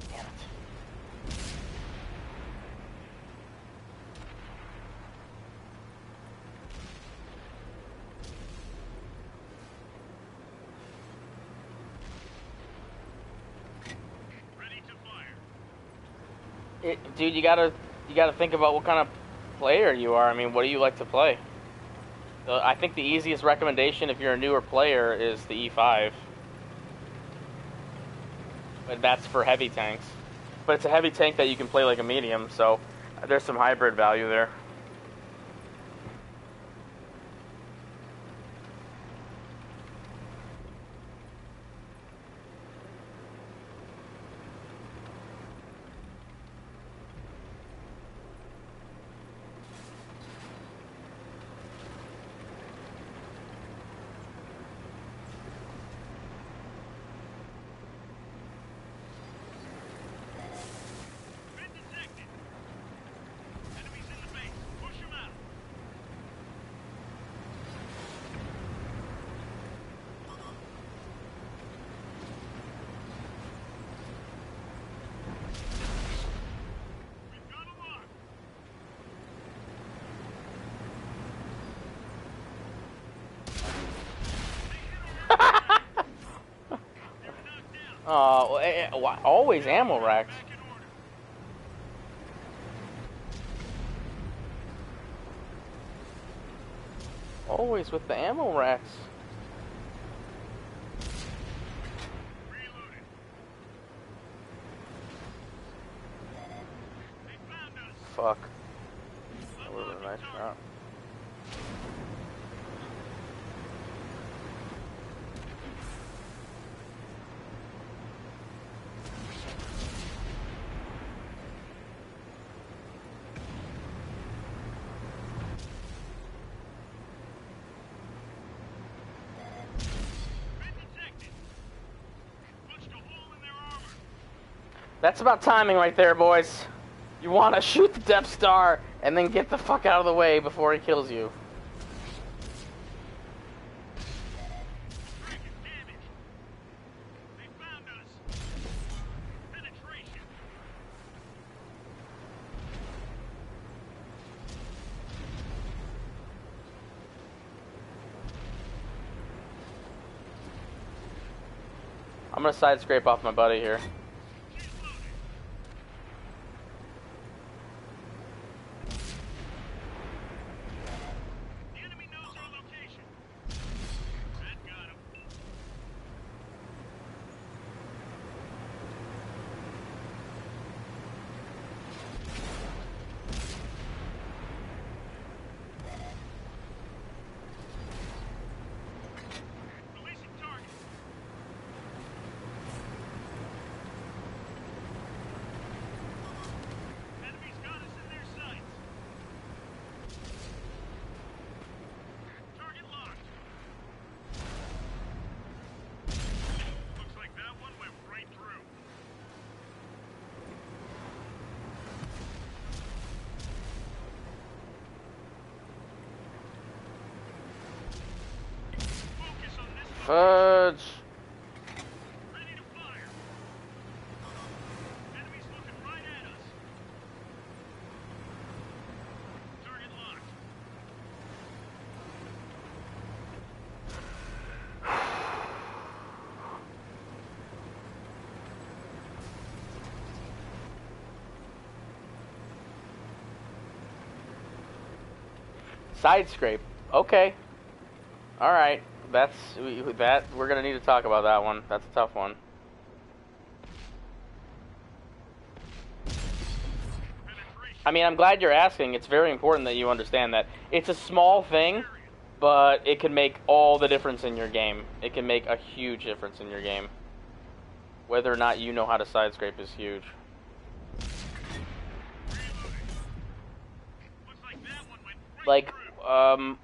Damn it. Ready to fire. Dude, you gotta think about what kind of player you are. I mean, what do you like to play? I think the easiest recommendation if you're a newer player is the E5. But that's for heavy tanks. But it's a heavy tank that you can play like a medium, so there's some hybrid value there. Been detected. Enemies in the base. Oh, always ammo racks. Back in order. Always with the ammo racks. Reloading. They found us. Fuck. That would have been a nice shot. Been detected. Punched a hole in their armor. That's about timing right there, boys. You want to shoot the Death Star and then get the fuck out of the way before he kills you. Track is damaged. They found us. Penetration. I'm gonna side scrape off my buddy here. She's loaded. The enemy knows our location. That got him. Releasing target. Enemy's got us in their sights. Target locked. Looks like that one went right through. Focus on this one. Fudge. Ready to fire. Enemy's looking right at us. Target locked. Side scrape. Okay. All right. We're gonna need to talk about that one. That's a tough one. Penetration. I mean, I'm glad you're asking. It's very important that you understand that it's a small thing, but it can make all the difference in your game. It can make a huge difference in your game. Whether or not you know how to side scrape is huge. Reloading. Looks like that one went right Like, through.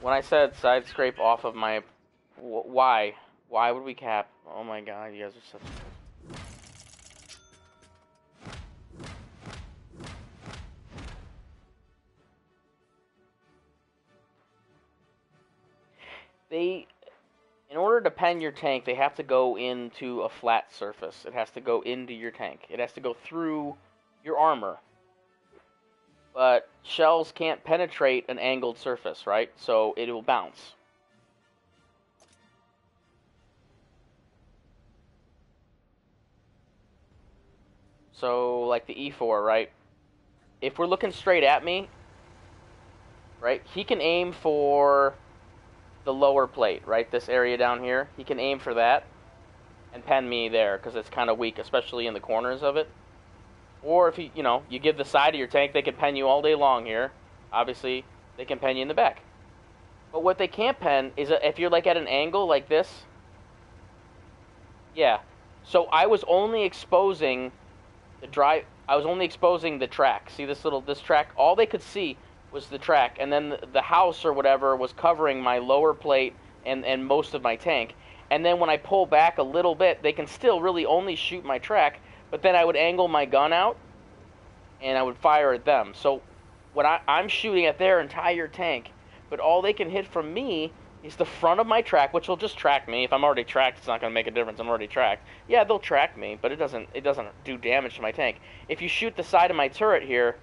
when I said side scrape off of my, why? Why would we cap? Oh my god, you guys are such. In order to pen your tank, they have to go into a flat surface. It has to go into your tank. It has to go through your armor. But shells can't penetrate an angled surface, right? So it will bounce. So, like the E4, right? If we're looking straight at me, right, he can aim for the lower plate, right? This area down here. He can aim for that and pen me there because it's kind of weak, especially in the corners of it. Or if you give the side of your tank, they can pen you all day long here. Obviously, they can pen you in the back. But what they can't pen is if you're like at an angle like this. Yeah. So I was only exposing the track. See this track? All they could see was the track, and then the house or whatever was covering my lower plate and most of my tank. And then when I pull back a little bit, they can still really only shoot my track, but then I would angle my gun out, and I would fire at them. So when I'm shooting at their entire tank, but all they can hit from me is the front of my track, which will just track me. If I'm already tracked, it's not going to make a difference. I'm already tracked. Yeah, they'll track me, but it doesn't do damage to my tank. If you shoot the side of my turret here,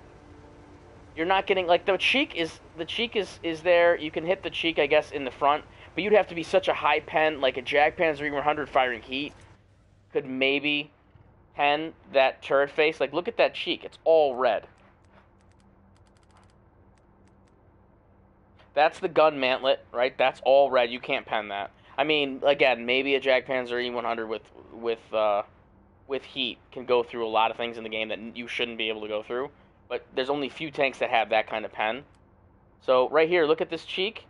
you're not getting, like, the cheek is there. You can hit the cheek, I guess, in the front, but you'd have to be such a high pen, like a Jagdpanzer E100 firing heat could maybe pen that turret face. Like, look at that cheek. It's all red. That's the gun mantlet, right? That's all red. You can't pen that. I mean, again, maybe a Jagdpanzer E100 with heat can go through a lot of things in the game that you shouldn't be able to go through. But there's only few tanks that have that kind of pen. So right here, look at this cheek.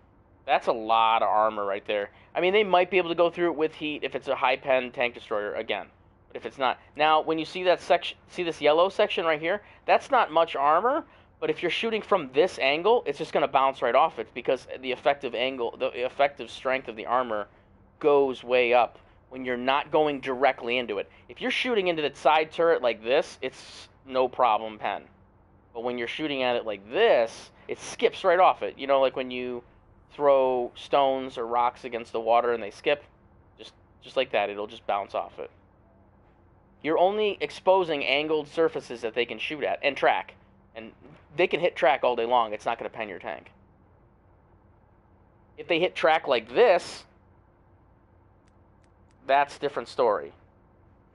That's a lot of armor right there. I mean, they might be able to go through it with heat if it's a high pen tank destroyer again. But if it's not, now when you see that section, see this yellow section right here? That's not much armor. But if you're shooting from this angle, it's just going to bounce right off it because the effective angle, the effective strength of the armor goes way up when you're not going directly into it. If you're shooting into the side turret like this, it's no problem pen. But when you're shooting at it like this, it skips right off it. You know, like when you throw stones or rocks against the water and they skip, just like that, it'll just bounce off it. You're only exposing angled surfaces that they can shoot at and track. And they can hit track all day long. It's not going to pen your tank. If they hit track like this, that's a different story.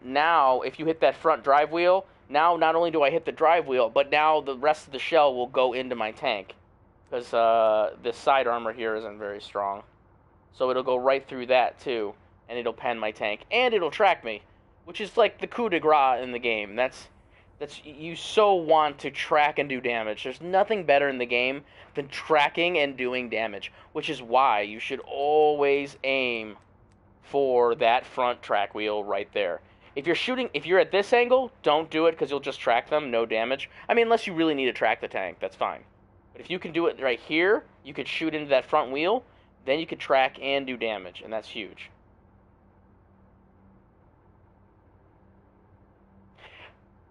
Now, if you hit that front drive wheel, now not only do I hit the drive wheel, but now the rest of the shell will go into my tank. Because this side armor here isn't very strong. So it'll go right through that too. And it'll pen my tank. And it'll track me. Which is like the coup de grace in the game. That's you so want to track and do damage. There's nothing better in the game than tracking and doing damage, which is why you should always aim for that front track wheel right there. If you're at this angle, don't do it because you'll just track them, no damage. I mean, unless you really need to track the tank, that's fine. But if you can do it right here, you could shoot into that front wheel, then you could track and do damage, and that's huge.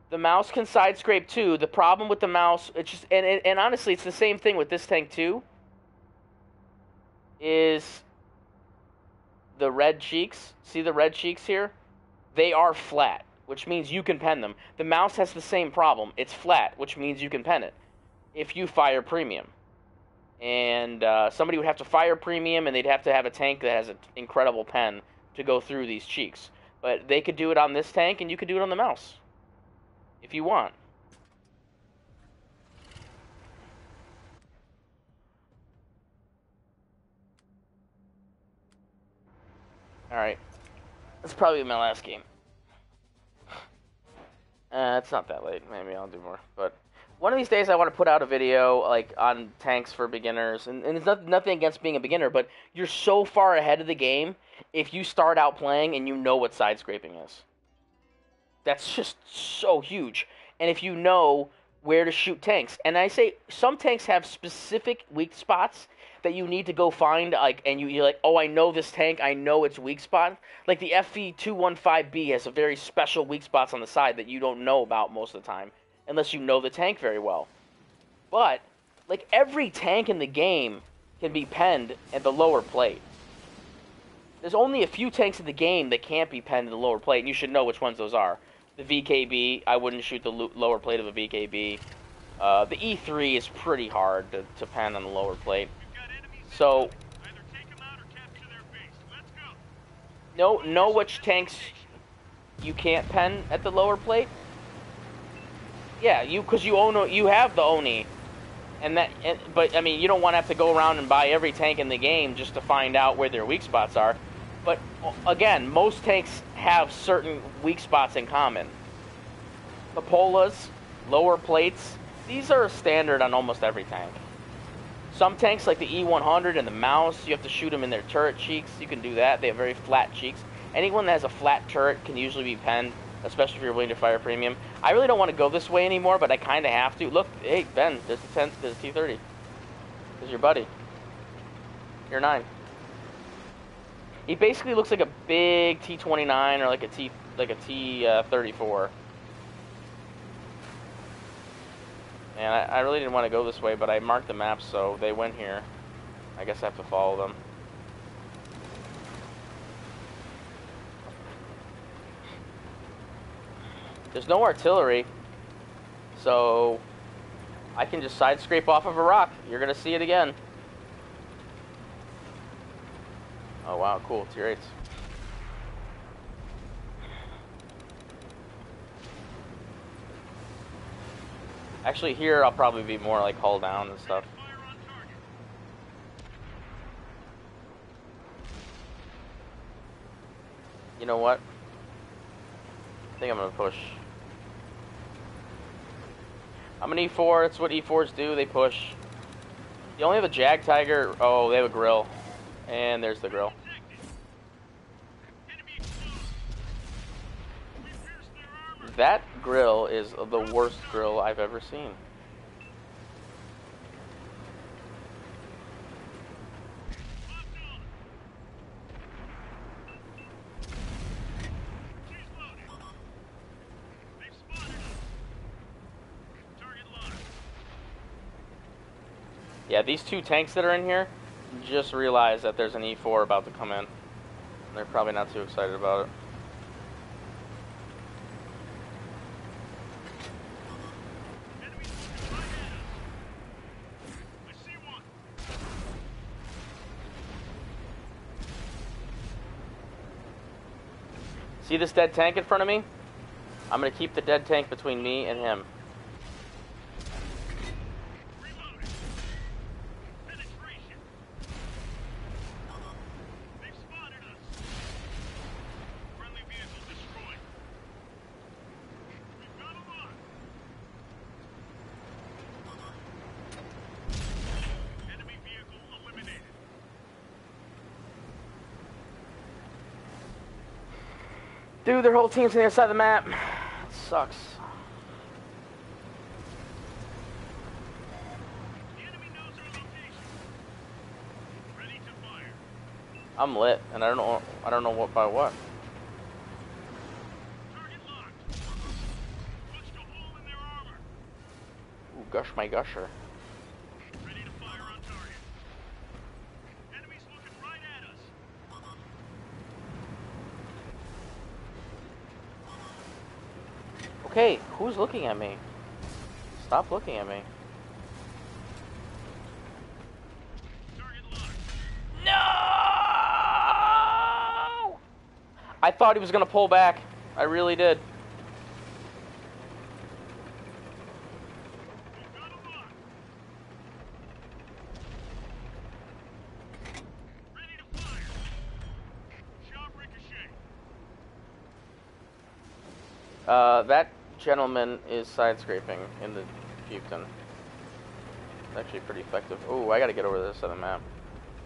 The mouse can side scrape too. The problem with the mouse, it's just, and honestly, it's the same thing with this tank too, is the red cheeks. See the red cheeks here? They are flat, which means you can pen them. The mouse has the same problem. It's flat, which means you can pen it if you fire premium. And somebody would have to fire premium, and they'd have to have a tank that has an incredible pen to go through these cheeks. But they could do it on this tank, and you could do it on the mouse. If you want. Alright. That's probably my last game. It's not that late. Maybe I'll do more. But one of these days I want to put out a video like on tanks for beginners. And it's nothing against being a beginner, but you're so far ahead of the game if you start out playing and you know what side scraping is. That's just so huge. And if you know where to shoot tanks. And I say some tanks have specific weak spots that you need to go find, like, and you're like, oh, I know this tank, I know its weak spot. Like the FV215B has a very special weak spots on the side that you don't know about most of the time, unless you know the tank very well. But, like, every tank in the game can be penned at the lower plate. There's only a few tanks in the game that can't be penned at the lower plate, and you should know which ones those are. The VKB, I wouldn't shoot the lower plate of a VKB. The E3 is pretty hard to pen on the lower plate. So, know which tanks you can't pen at the lower plate. Yeah, because you have the Oni, but I mean, you don't want to have to go around and buy every tank in the game just to find out where their weak spots are. But again, most tanks have certain weak spots in common. Cupolas, lower plates, these are standard on almost every tank. Some tanks like the E100 and the Mouse, you have to shoot them in their turret cheeks. You can do that. They have very flat cheeks. Anyone that has a flat turret can usually be penned, especially if you're willing to fire premium. I really don't want to go this way anymore, but I kind of have to. Look, hey, Ben, there's the 10th, there's the T30. There's your buddy. You're 9. He basically looks like a big T29 or like a T34. And I really didn't want to go this way, but I marked the map, so they went here. I guess I have to follow them. There's no artillery, so I can just side scrape off of a rock. You're going to see it again. Oh wow, cool. Tier 8s. Actually, here I'll probably be more like hull down and stuff. You know what? I think I'm gonna push. I'm an E4. That's what E4s do. They push. You only have a Jag Tiger. Oh, they have a grill. And there's the grill. That grill is the worst grill I've ever seen. Yeah, these two tanks that are in here just realized that there's an E4 about to come in. They're probably not too excited about it. See this dead tank in front of me? I'm going to keep the dead tank between me and him. Dude, their whole team's on the other side of the map. It sucks. I'm lit, and I don't know what by what. Ooh, gush my gusher. Okay, who's looking at me? Stop looking at me. No! I thought he was gonna pull back. I really did. That gentleman is side scraping in the chieftain. It's actually pretty effective. Oh, I gotta get over this side of the map.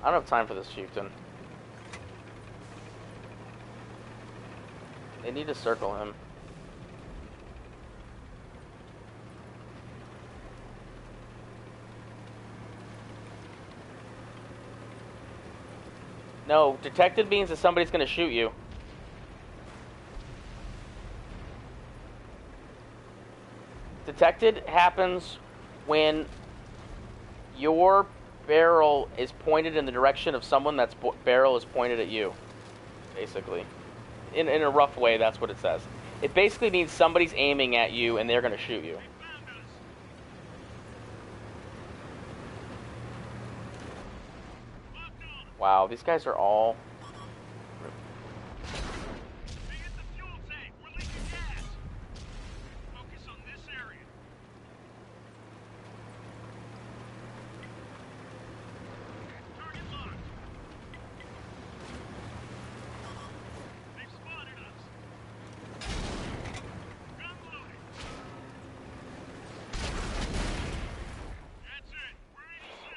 I don't have time for this chieftain. They need to circle him. No, detected means that somebody's gonna shoot you. Detected happens when your barrel is pointed in the direction of someone that's barrel is pointed at you, basically. In a rough way, that's what it says. It basically means somebody's aiming at you and they're going to shoot you. Wow, these guys are all...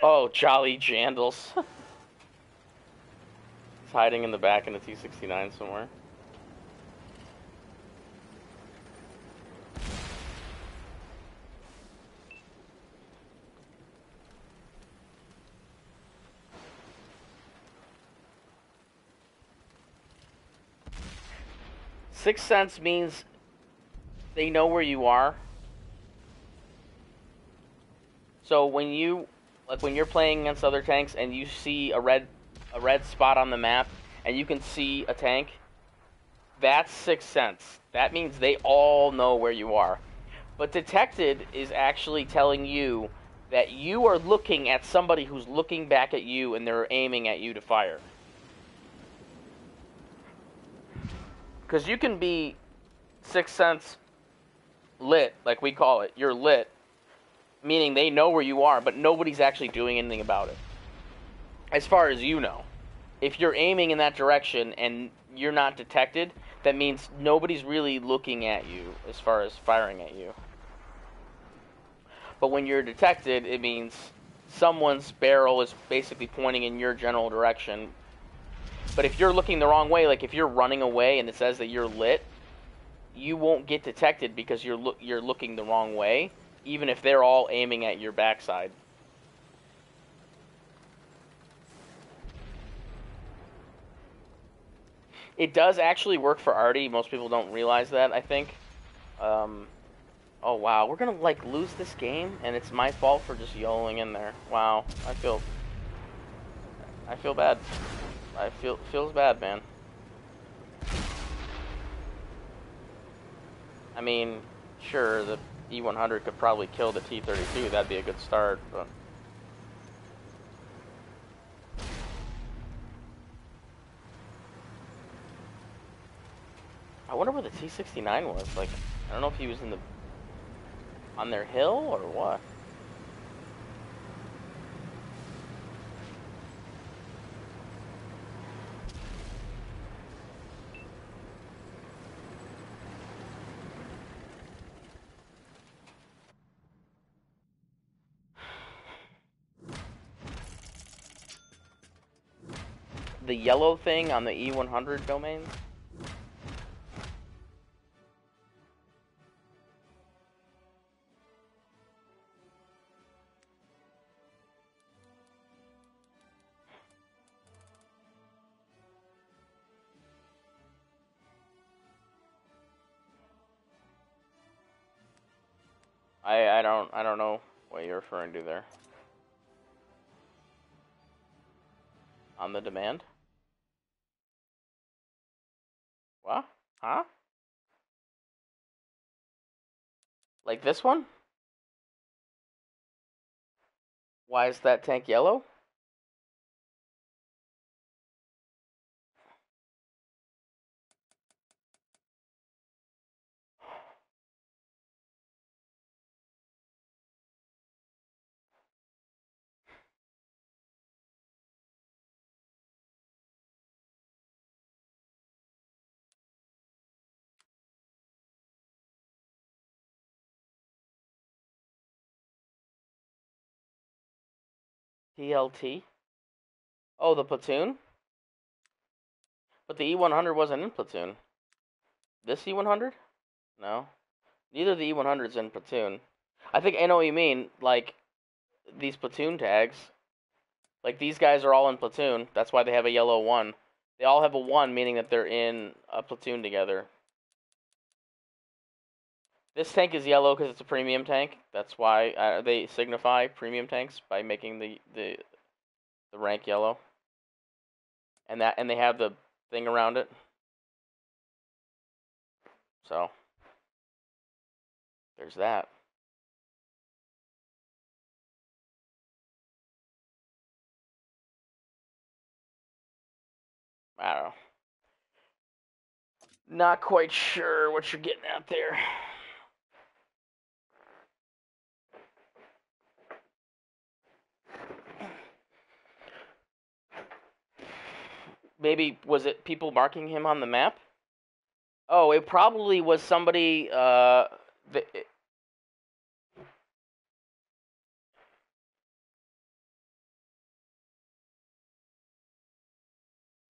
Oh, jolly jandals. He's hiding in the back in a T-69 somewhere. Sixth sense means they know where you are. So when you... Like when you're playing against other tanks and you see a red spot on the map and you can see a tank, that's sixth sense. That means they all know where you are. But detected is actually telling you that you are looking at somebody who's looking back at you and they're aiming at you to fire. Because you can be Sixth Sense lit, like we call it. You're lit, meaning they know where you are, but nobody's actually doing anything about it. As far as you know. If you're aiming in that direction and you're not detected, that means nobody's really looking at you as far as firing at you. But when you're detected, it means someone's barrel is basically pointing in your general direction. But if you're looking the wrong way, like if you're running away and it says that you're lit, you won't get detected because you're looking the wrong way, even if they're all aiming at your backside. It does actually work for Artie. Most people don't realize that, I think. Oh wow, we're gonna like lose this game, and it's my fault for just YOLOing in there. Wow, I feel bad. Feels bad, man. I mean, sure, the E100 could probably kill the T32. That'd be a good start, but. I wonder where the T69 was. Like, I don't know if he was on their hill or what. The yellow thing on the E100 domain? I don't know what you're referring to there. On the demand? What? Huh? Like this one? Why is that tank yellow? TLT? Oh, the platoon? But the E100 wasn't in platoon. This E100? No. Neither the E100's in platoon. I think I know what you mean. Like, these platoon tags. Like, these guys are all in platoon. That's why they have a yellow 1. They all have a 1, meaning that they're in a platoon together. This tank is yellow because it's a premium tank. That's why they signify premium tanks by making the rank yellow. And they have the thing around it. So there's that. I don't know. Not quite sure what you're getting at there. Maybe was it people marking him on the map? Oh, it probably was somebody.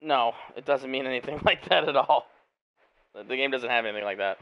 No, it doesn't mean anything like that at all. The game doesn't have anything like that.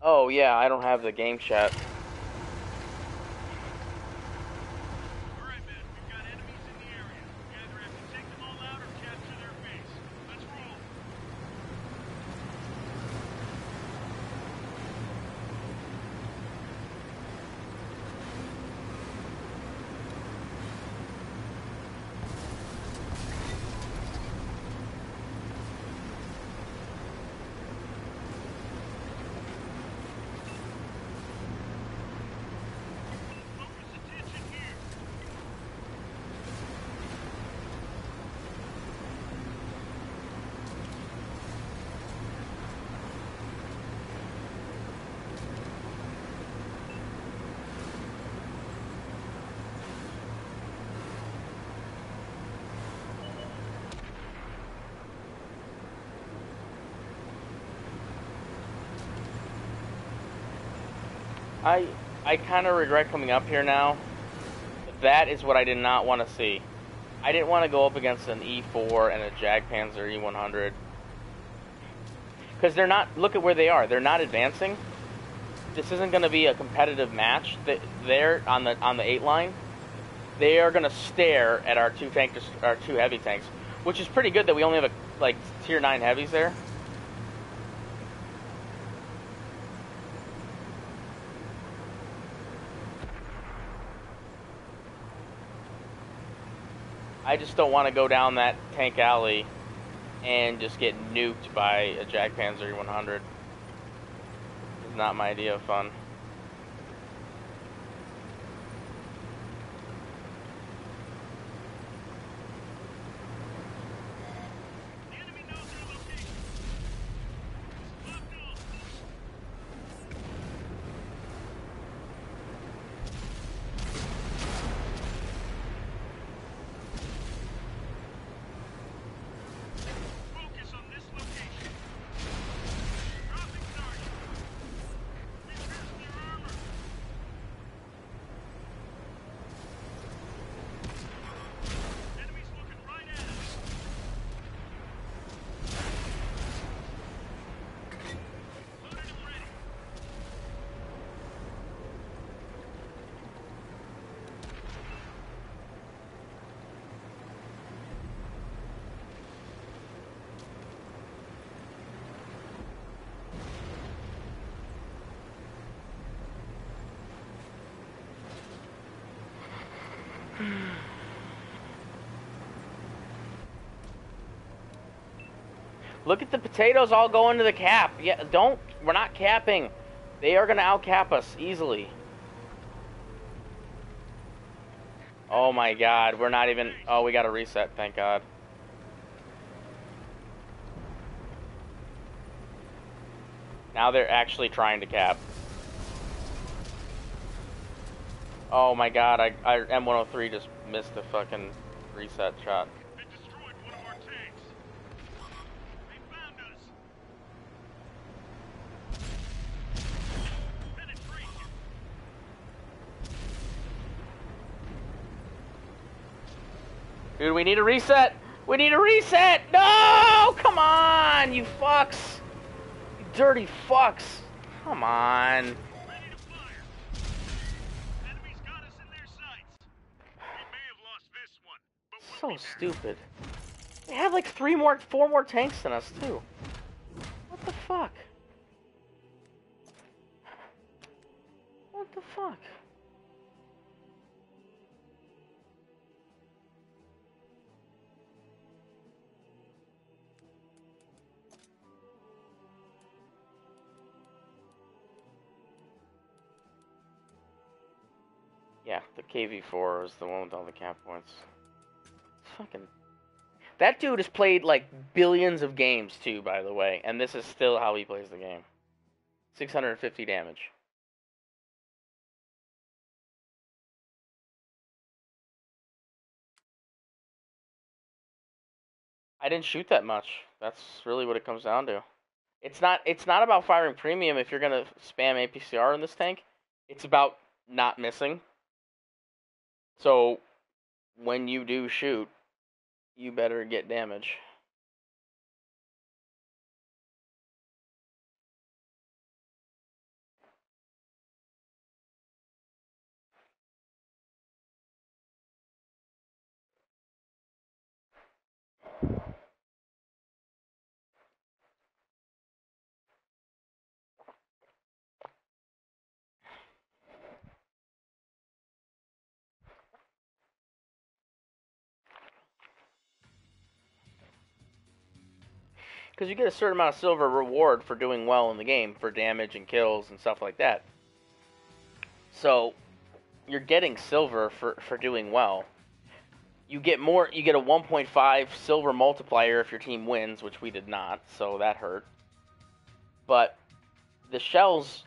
Oh yeah, I don't have the game chat. Alright, men, we've got enemies in the area. We either have to take them all out or capture their base. Let's roll. Focus attention here. I kind of regret coming up here now. That is what I did not want to see. I didn't want to go up against an E4 and a Jagdpanzer E100. Because they're not, look at where they are. They're not advancing. This isn't going to be a competitive match. They're on the 8 line. They are going to stare at our our two heavy tanks, which is pretty good that we only have like tier 9 heavies there. I just don't want to go down that tank alley and just get nuked by a Jagdpanzer 100. It's not my idea of fun. The enemy knows our location. Locked on. Focus on this location. Dropping target. We pierced their armor. Enemies looking right at us. Loaded and ready. Look at the potatoes all going to the cap. Yeah, we're not capping. They are going to outcap us easily. Oh my god, we're not even, oh, we got to reset, thank god. Now they're actually trying to cap. Oh my god, I M103 just missed a fucking reset shot. They destroyed one of our tanks. They found us. Penetration. Dude, we need a reset! We need a reset! No! Come on, you fucks! You dirty fucks! Come on. Ready to fire. Enemies got us in their sights. We may have lost this one, but we'll So be back. stupid. They have like 4 more tanks than us, too. What the fuck? What the fuck? Yeah, the KV4 is the one with all the cap points. It's fucking... That dude has played like billions of games too, by the way, and this is still how he plays the game. 650 damage. I didn't shoot that much. That's really what it comes down to. It's not about firing premium if you're gonna spam APCR in this tank. It's about not missing. So when you do shoot, you better get damage. Because you get a certain amount of silver reward for doing well in the game, for damage and kills and stuff like that. So, you're getting silver for doing well. You get a 1.5 silver multiplier if your team wins, which we did not, so that hurt. But the shells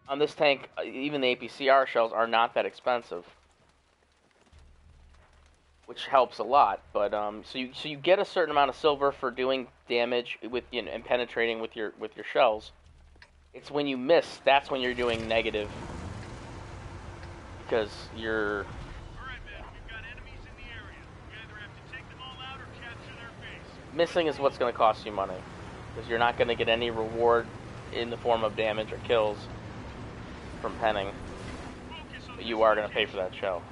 on this tank, even the APCR shells, are not that expensive, which helps a lot. But so you get a certain amount of silver for doing damage with and penetrating with your shells. It's when you miss, that's when you're doing negative, because you're. Alright, man, we've got enemies in the area. We either have to take them all out or capture their base. Missing is what's going to cost you money, because you're not going to get any reward in the form of damage or kills from penning. But you are going to pay for that shell.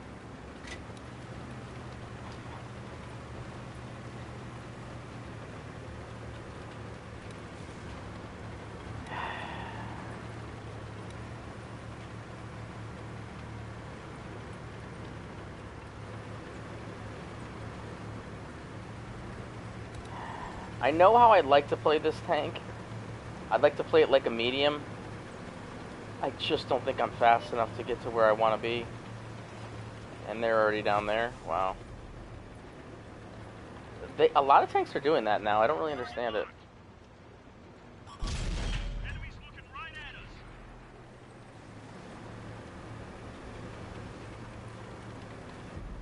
I know how I'd like to play this tank. I'd like to play it like a medium. I just don't think I'm fast enough to get to where I want to be. And they're already down there. Wow. A lot of tanks are doing that now. I don't really understand it. Enemies looking right at us.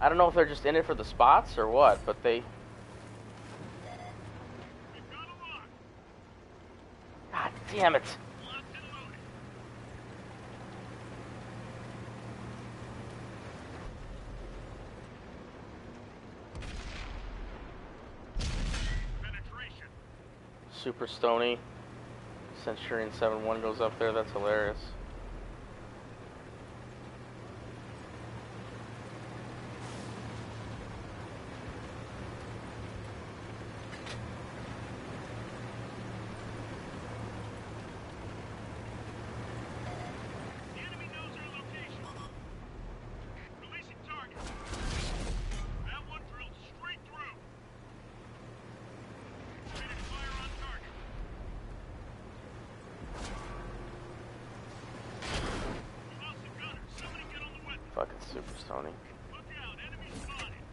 I don't know if they're just in it for the spots or what, but they... We've got a lock. God damn it. Locked and loaded. Penetration. Super Stony. Centurion 7-1 goes up there. That's hilarious. The enemy knows our location. Releasing target. That one drilled straight through. Ready to fire on target. We lost the gunner. Somebody get on the weapon. Fucking Super Stony. Look out, enemy spotted.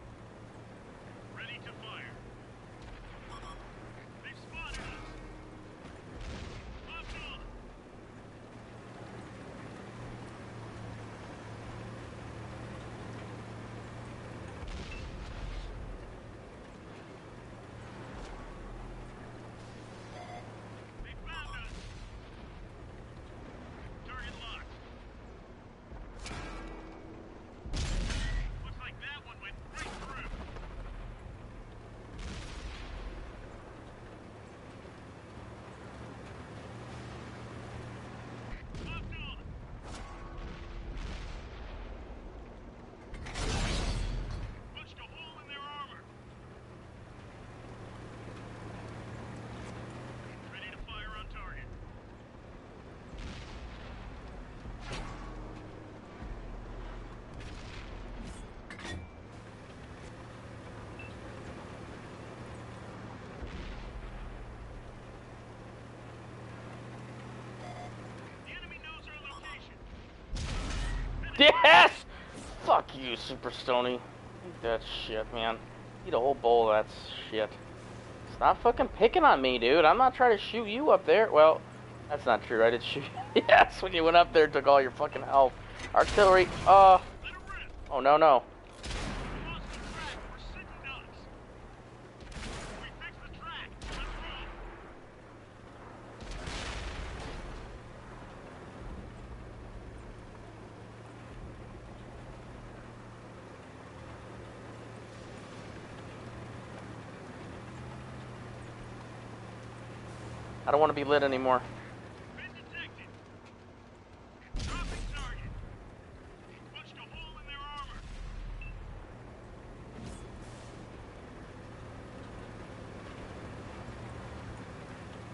Ready to fire. They've spotted us. Locked on. They found us. Target locked. Looks like that one went right through. Locked on. Punched a hole in their armor. Ready to fire on target. The enemy knows our location. Yes! Fuck you, Super Stony. Eat that shit, man. Eat a whole bowl of that shit. Stop fucking picking on me, dude. I'm not trying to shoot you up there. Well, that's not true. I did shoot you. Yes, when you went up there and took all your fucking health. Artillery. Let it rip. Oh, no, no. We lost the track. We're sitting ducks. We fixed the track. Let's run. I don't want to be lit anymore. Been detected. Dropping target. Punched a hole in their armor.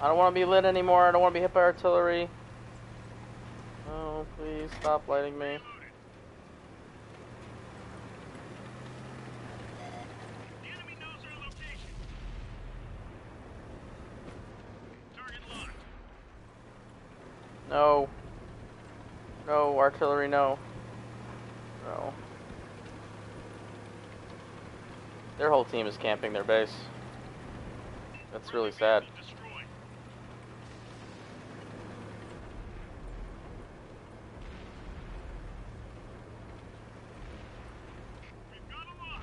I don't want to be lit anymore. I don't want to be hit by artillery. Oh, please stop lighting me. Reloaded. The enemy knows our location. No. No, artillery, no. No. Their whole team is camping their base. That's really sad. Destroyed. We've got a lock.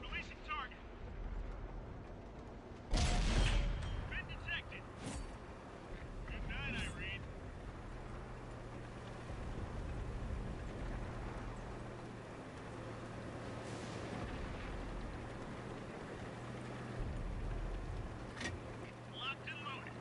Releasing target. Been detected. Good night, Irene. Locked and loaded.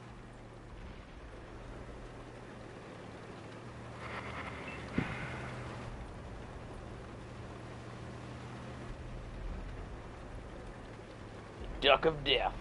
Duck of death.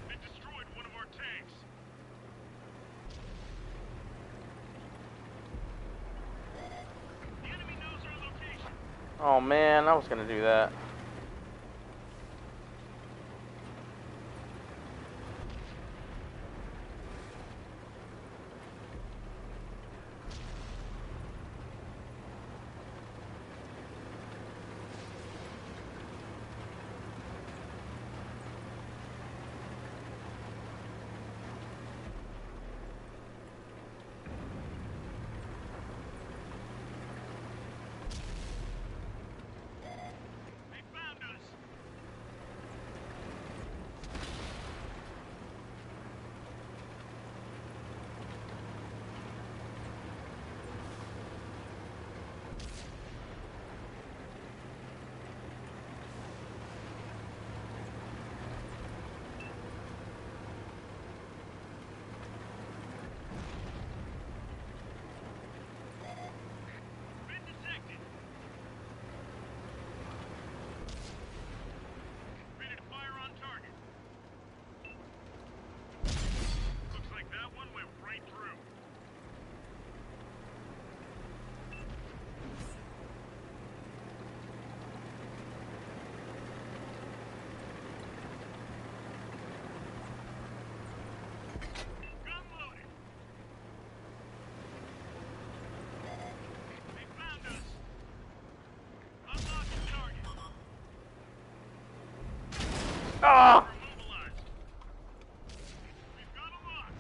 They destroyed one of our tanks. The enemy knows our location. Oh man, I was gonna do that. They found us. Been detected. Ready to fire on target. Looks like that one went right through. Gun loaded. They found us. Unlocking target. Ah! Immobilized. We've got a lock.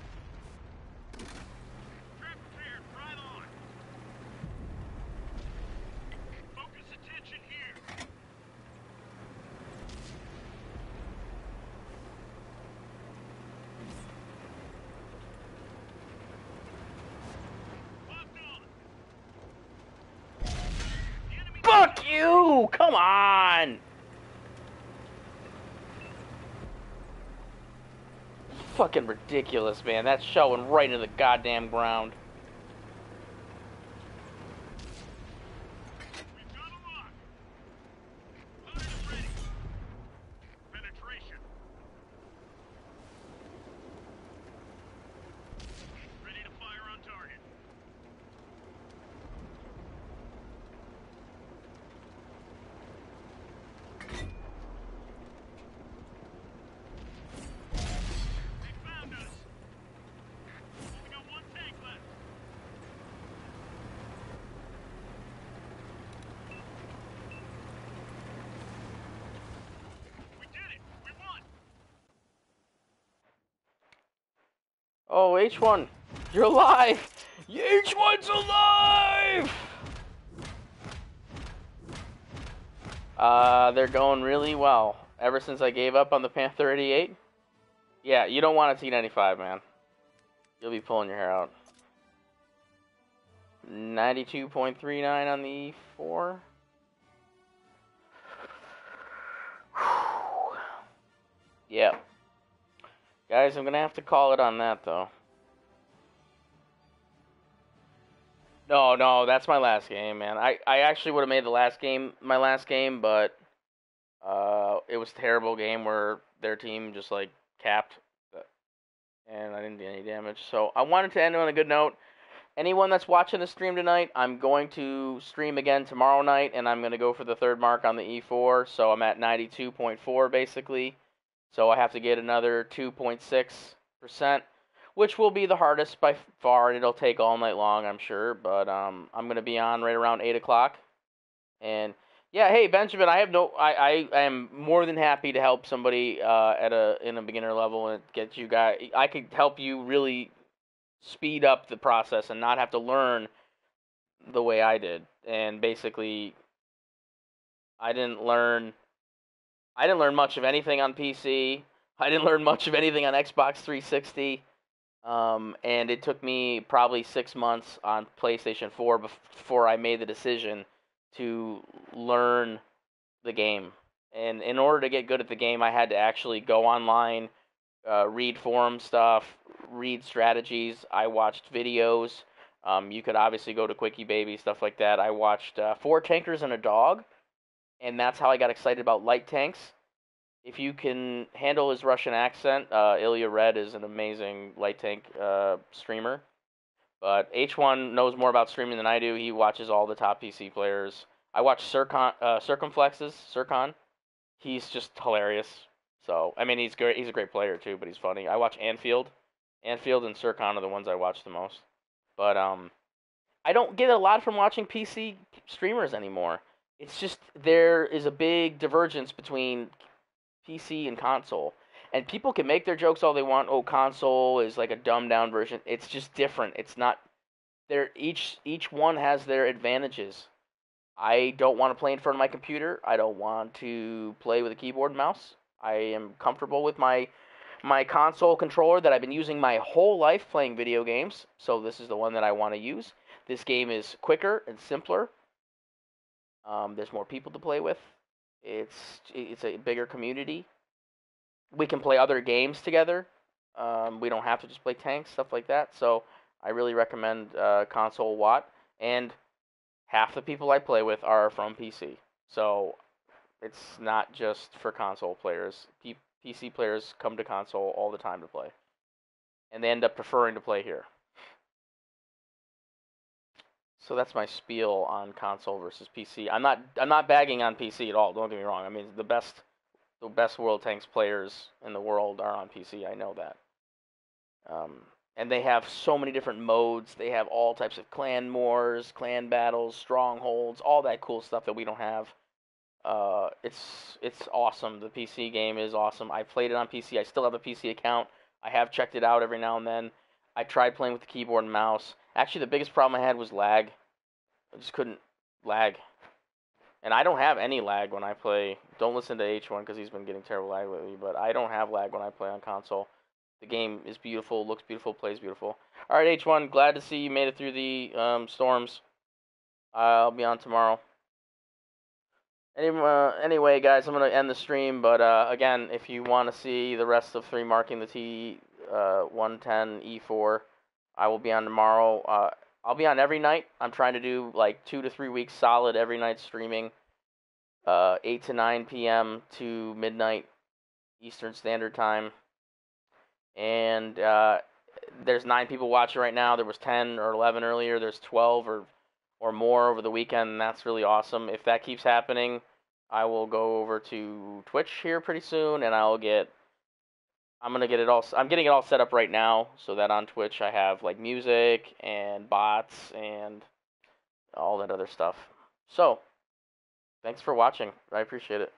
Trap prepared, right on. Focus attention here. Locked on. The enemy Fuck you! Come on! Fucking ridiculous, man. That's showing right into the goddamn ground. We've got a lock. Loaded and ready. Penetration. Ready to fire on target. They found us. Only got one tank left. We did it. We won. Oh, H1, you're alive! H1's alive! They're going really well. Ever since I gave up on the Panther 88. Yeah, you don't want a T95, man. You'll be pulling your hair out. 92.39 on the E4. Yeah. Guys, I'm going to have to call it on that, though. No, that's my last game, man. I actually would have made the last game my last game, but it was a terrible game where their team just like capped, and I didn't do any damage. So I wanted to end on a good note. Anyone that's watching the stream tonight, I'm going to stream again tomorrow night, and I'm going to go for the third mark on the E4. So I'm at 92.4 basically. So I have to get another 2.6%, which will be the hardest by far, and it'll take all night long, I'm sure. But I'm going to be on right around 8 o'clock. And yeah, hey Benjamin, I am more than happy to help somebody in a beginner level and get you guys. I could help you really speed up the process and not have to learn the way I did. And basically, I didn't learn much of anything on PC. I didn't learn much of anything on Xbox 360. And it took me probably 6 months on PlayStation 4 before I made the decision to learn the game. And in order to get good at the game, I had to actually go online, read forum stuff, read strategies. I watched videos. You could obviously go to Quickie Baby, stuff like that. I watched 4 Tankers and a Dog, and that's how I got excited about light tanks. If you can handle his Russian accent, Ilya Red is an amazing light tank streamer. But H1 knows more about streaming than I do. He watches all the top PC players. I watch Circon. He's just hilarious. So, I mean, he's great. He's a great player too, but he's funny. I watch Anfield. Anfield and Circon are the ones I watch the most. But I don't get a lot from watching PC streamers anymore. It's just there is a big divergence between PC and console. And people can make their jokes all they want. Oh, console is like a dumbed down version. It's just different. It's not there each one has their advantages. I don't want to play in front of my computer. I don't want to play with a keyboard and mouse. I am comfortable with my console controller that I've been using my whole life playing video games. So this is the one that I want to use. This game is quicker and simpler. There's more people to play with. It's a bigger community. We can play other games together. We don't have to just play tanks, stuff like that. So I really recommend Console Watt. And half the people I play with are from PC. So it's not just for console players. PC players come to console all the time to play. And they end up preferring to play here. So that's my spiel on console versus PC. I'm not bagging on PC at all. Don't get me wrong. I mean, the best World Tanks players in the world are on PC. I know that. And they have so many different modes. They have all types of clan wars, clan battles, strongholds, all that cool stuff that we don't have. It's awesome. The PC game is awesome. I played it on PC. I still have a PC account. I have checked it out every now and then. I tried playing with the keyboard and mouse. Actually, the biggest problem I had was lag. I just couldn't lag. And I don't have any lag when I play. Don't listen to H1 because he's been getting terrible lag lately. But I don't have lag when I play on console. The game is beautiful, looks beautiful, plays beautiful. All right, H1, glad to see you made it through the storms. I'll be on tomorrow. Anyway, guys, I'm going to end the stream. But again, if you want to see the rest of 3 marking the T110E4, I will be on tomorrow. I'll be on every night. I'm trying to do like 2 to 3 weeks solid every night streaming, 8 to 9 p.m. to midnight Eastern Standard Time. And there's 9 people watching right now. There was 10 or 11 earlier. There's 12 or more over the weekend, and that's really awesome. If that keeps happening, I will go over to Twitch here pretty soon, and I'm getting it all set up right now so that on Twitch I have like music and bots and all that other stuff. So, thanks for watching. I appreciate it.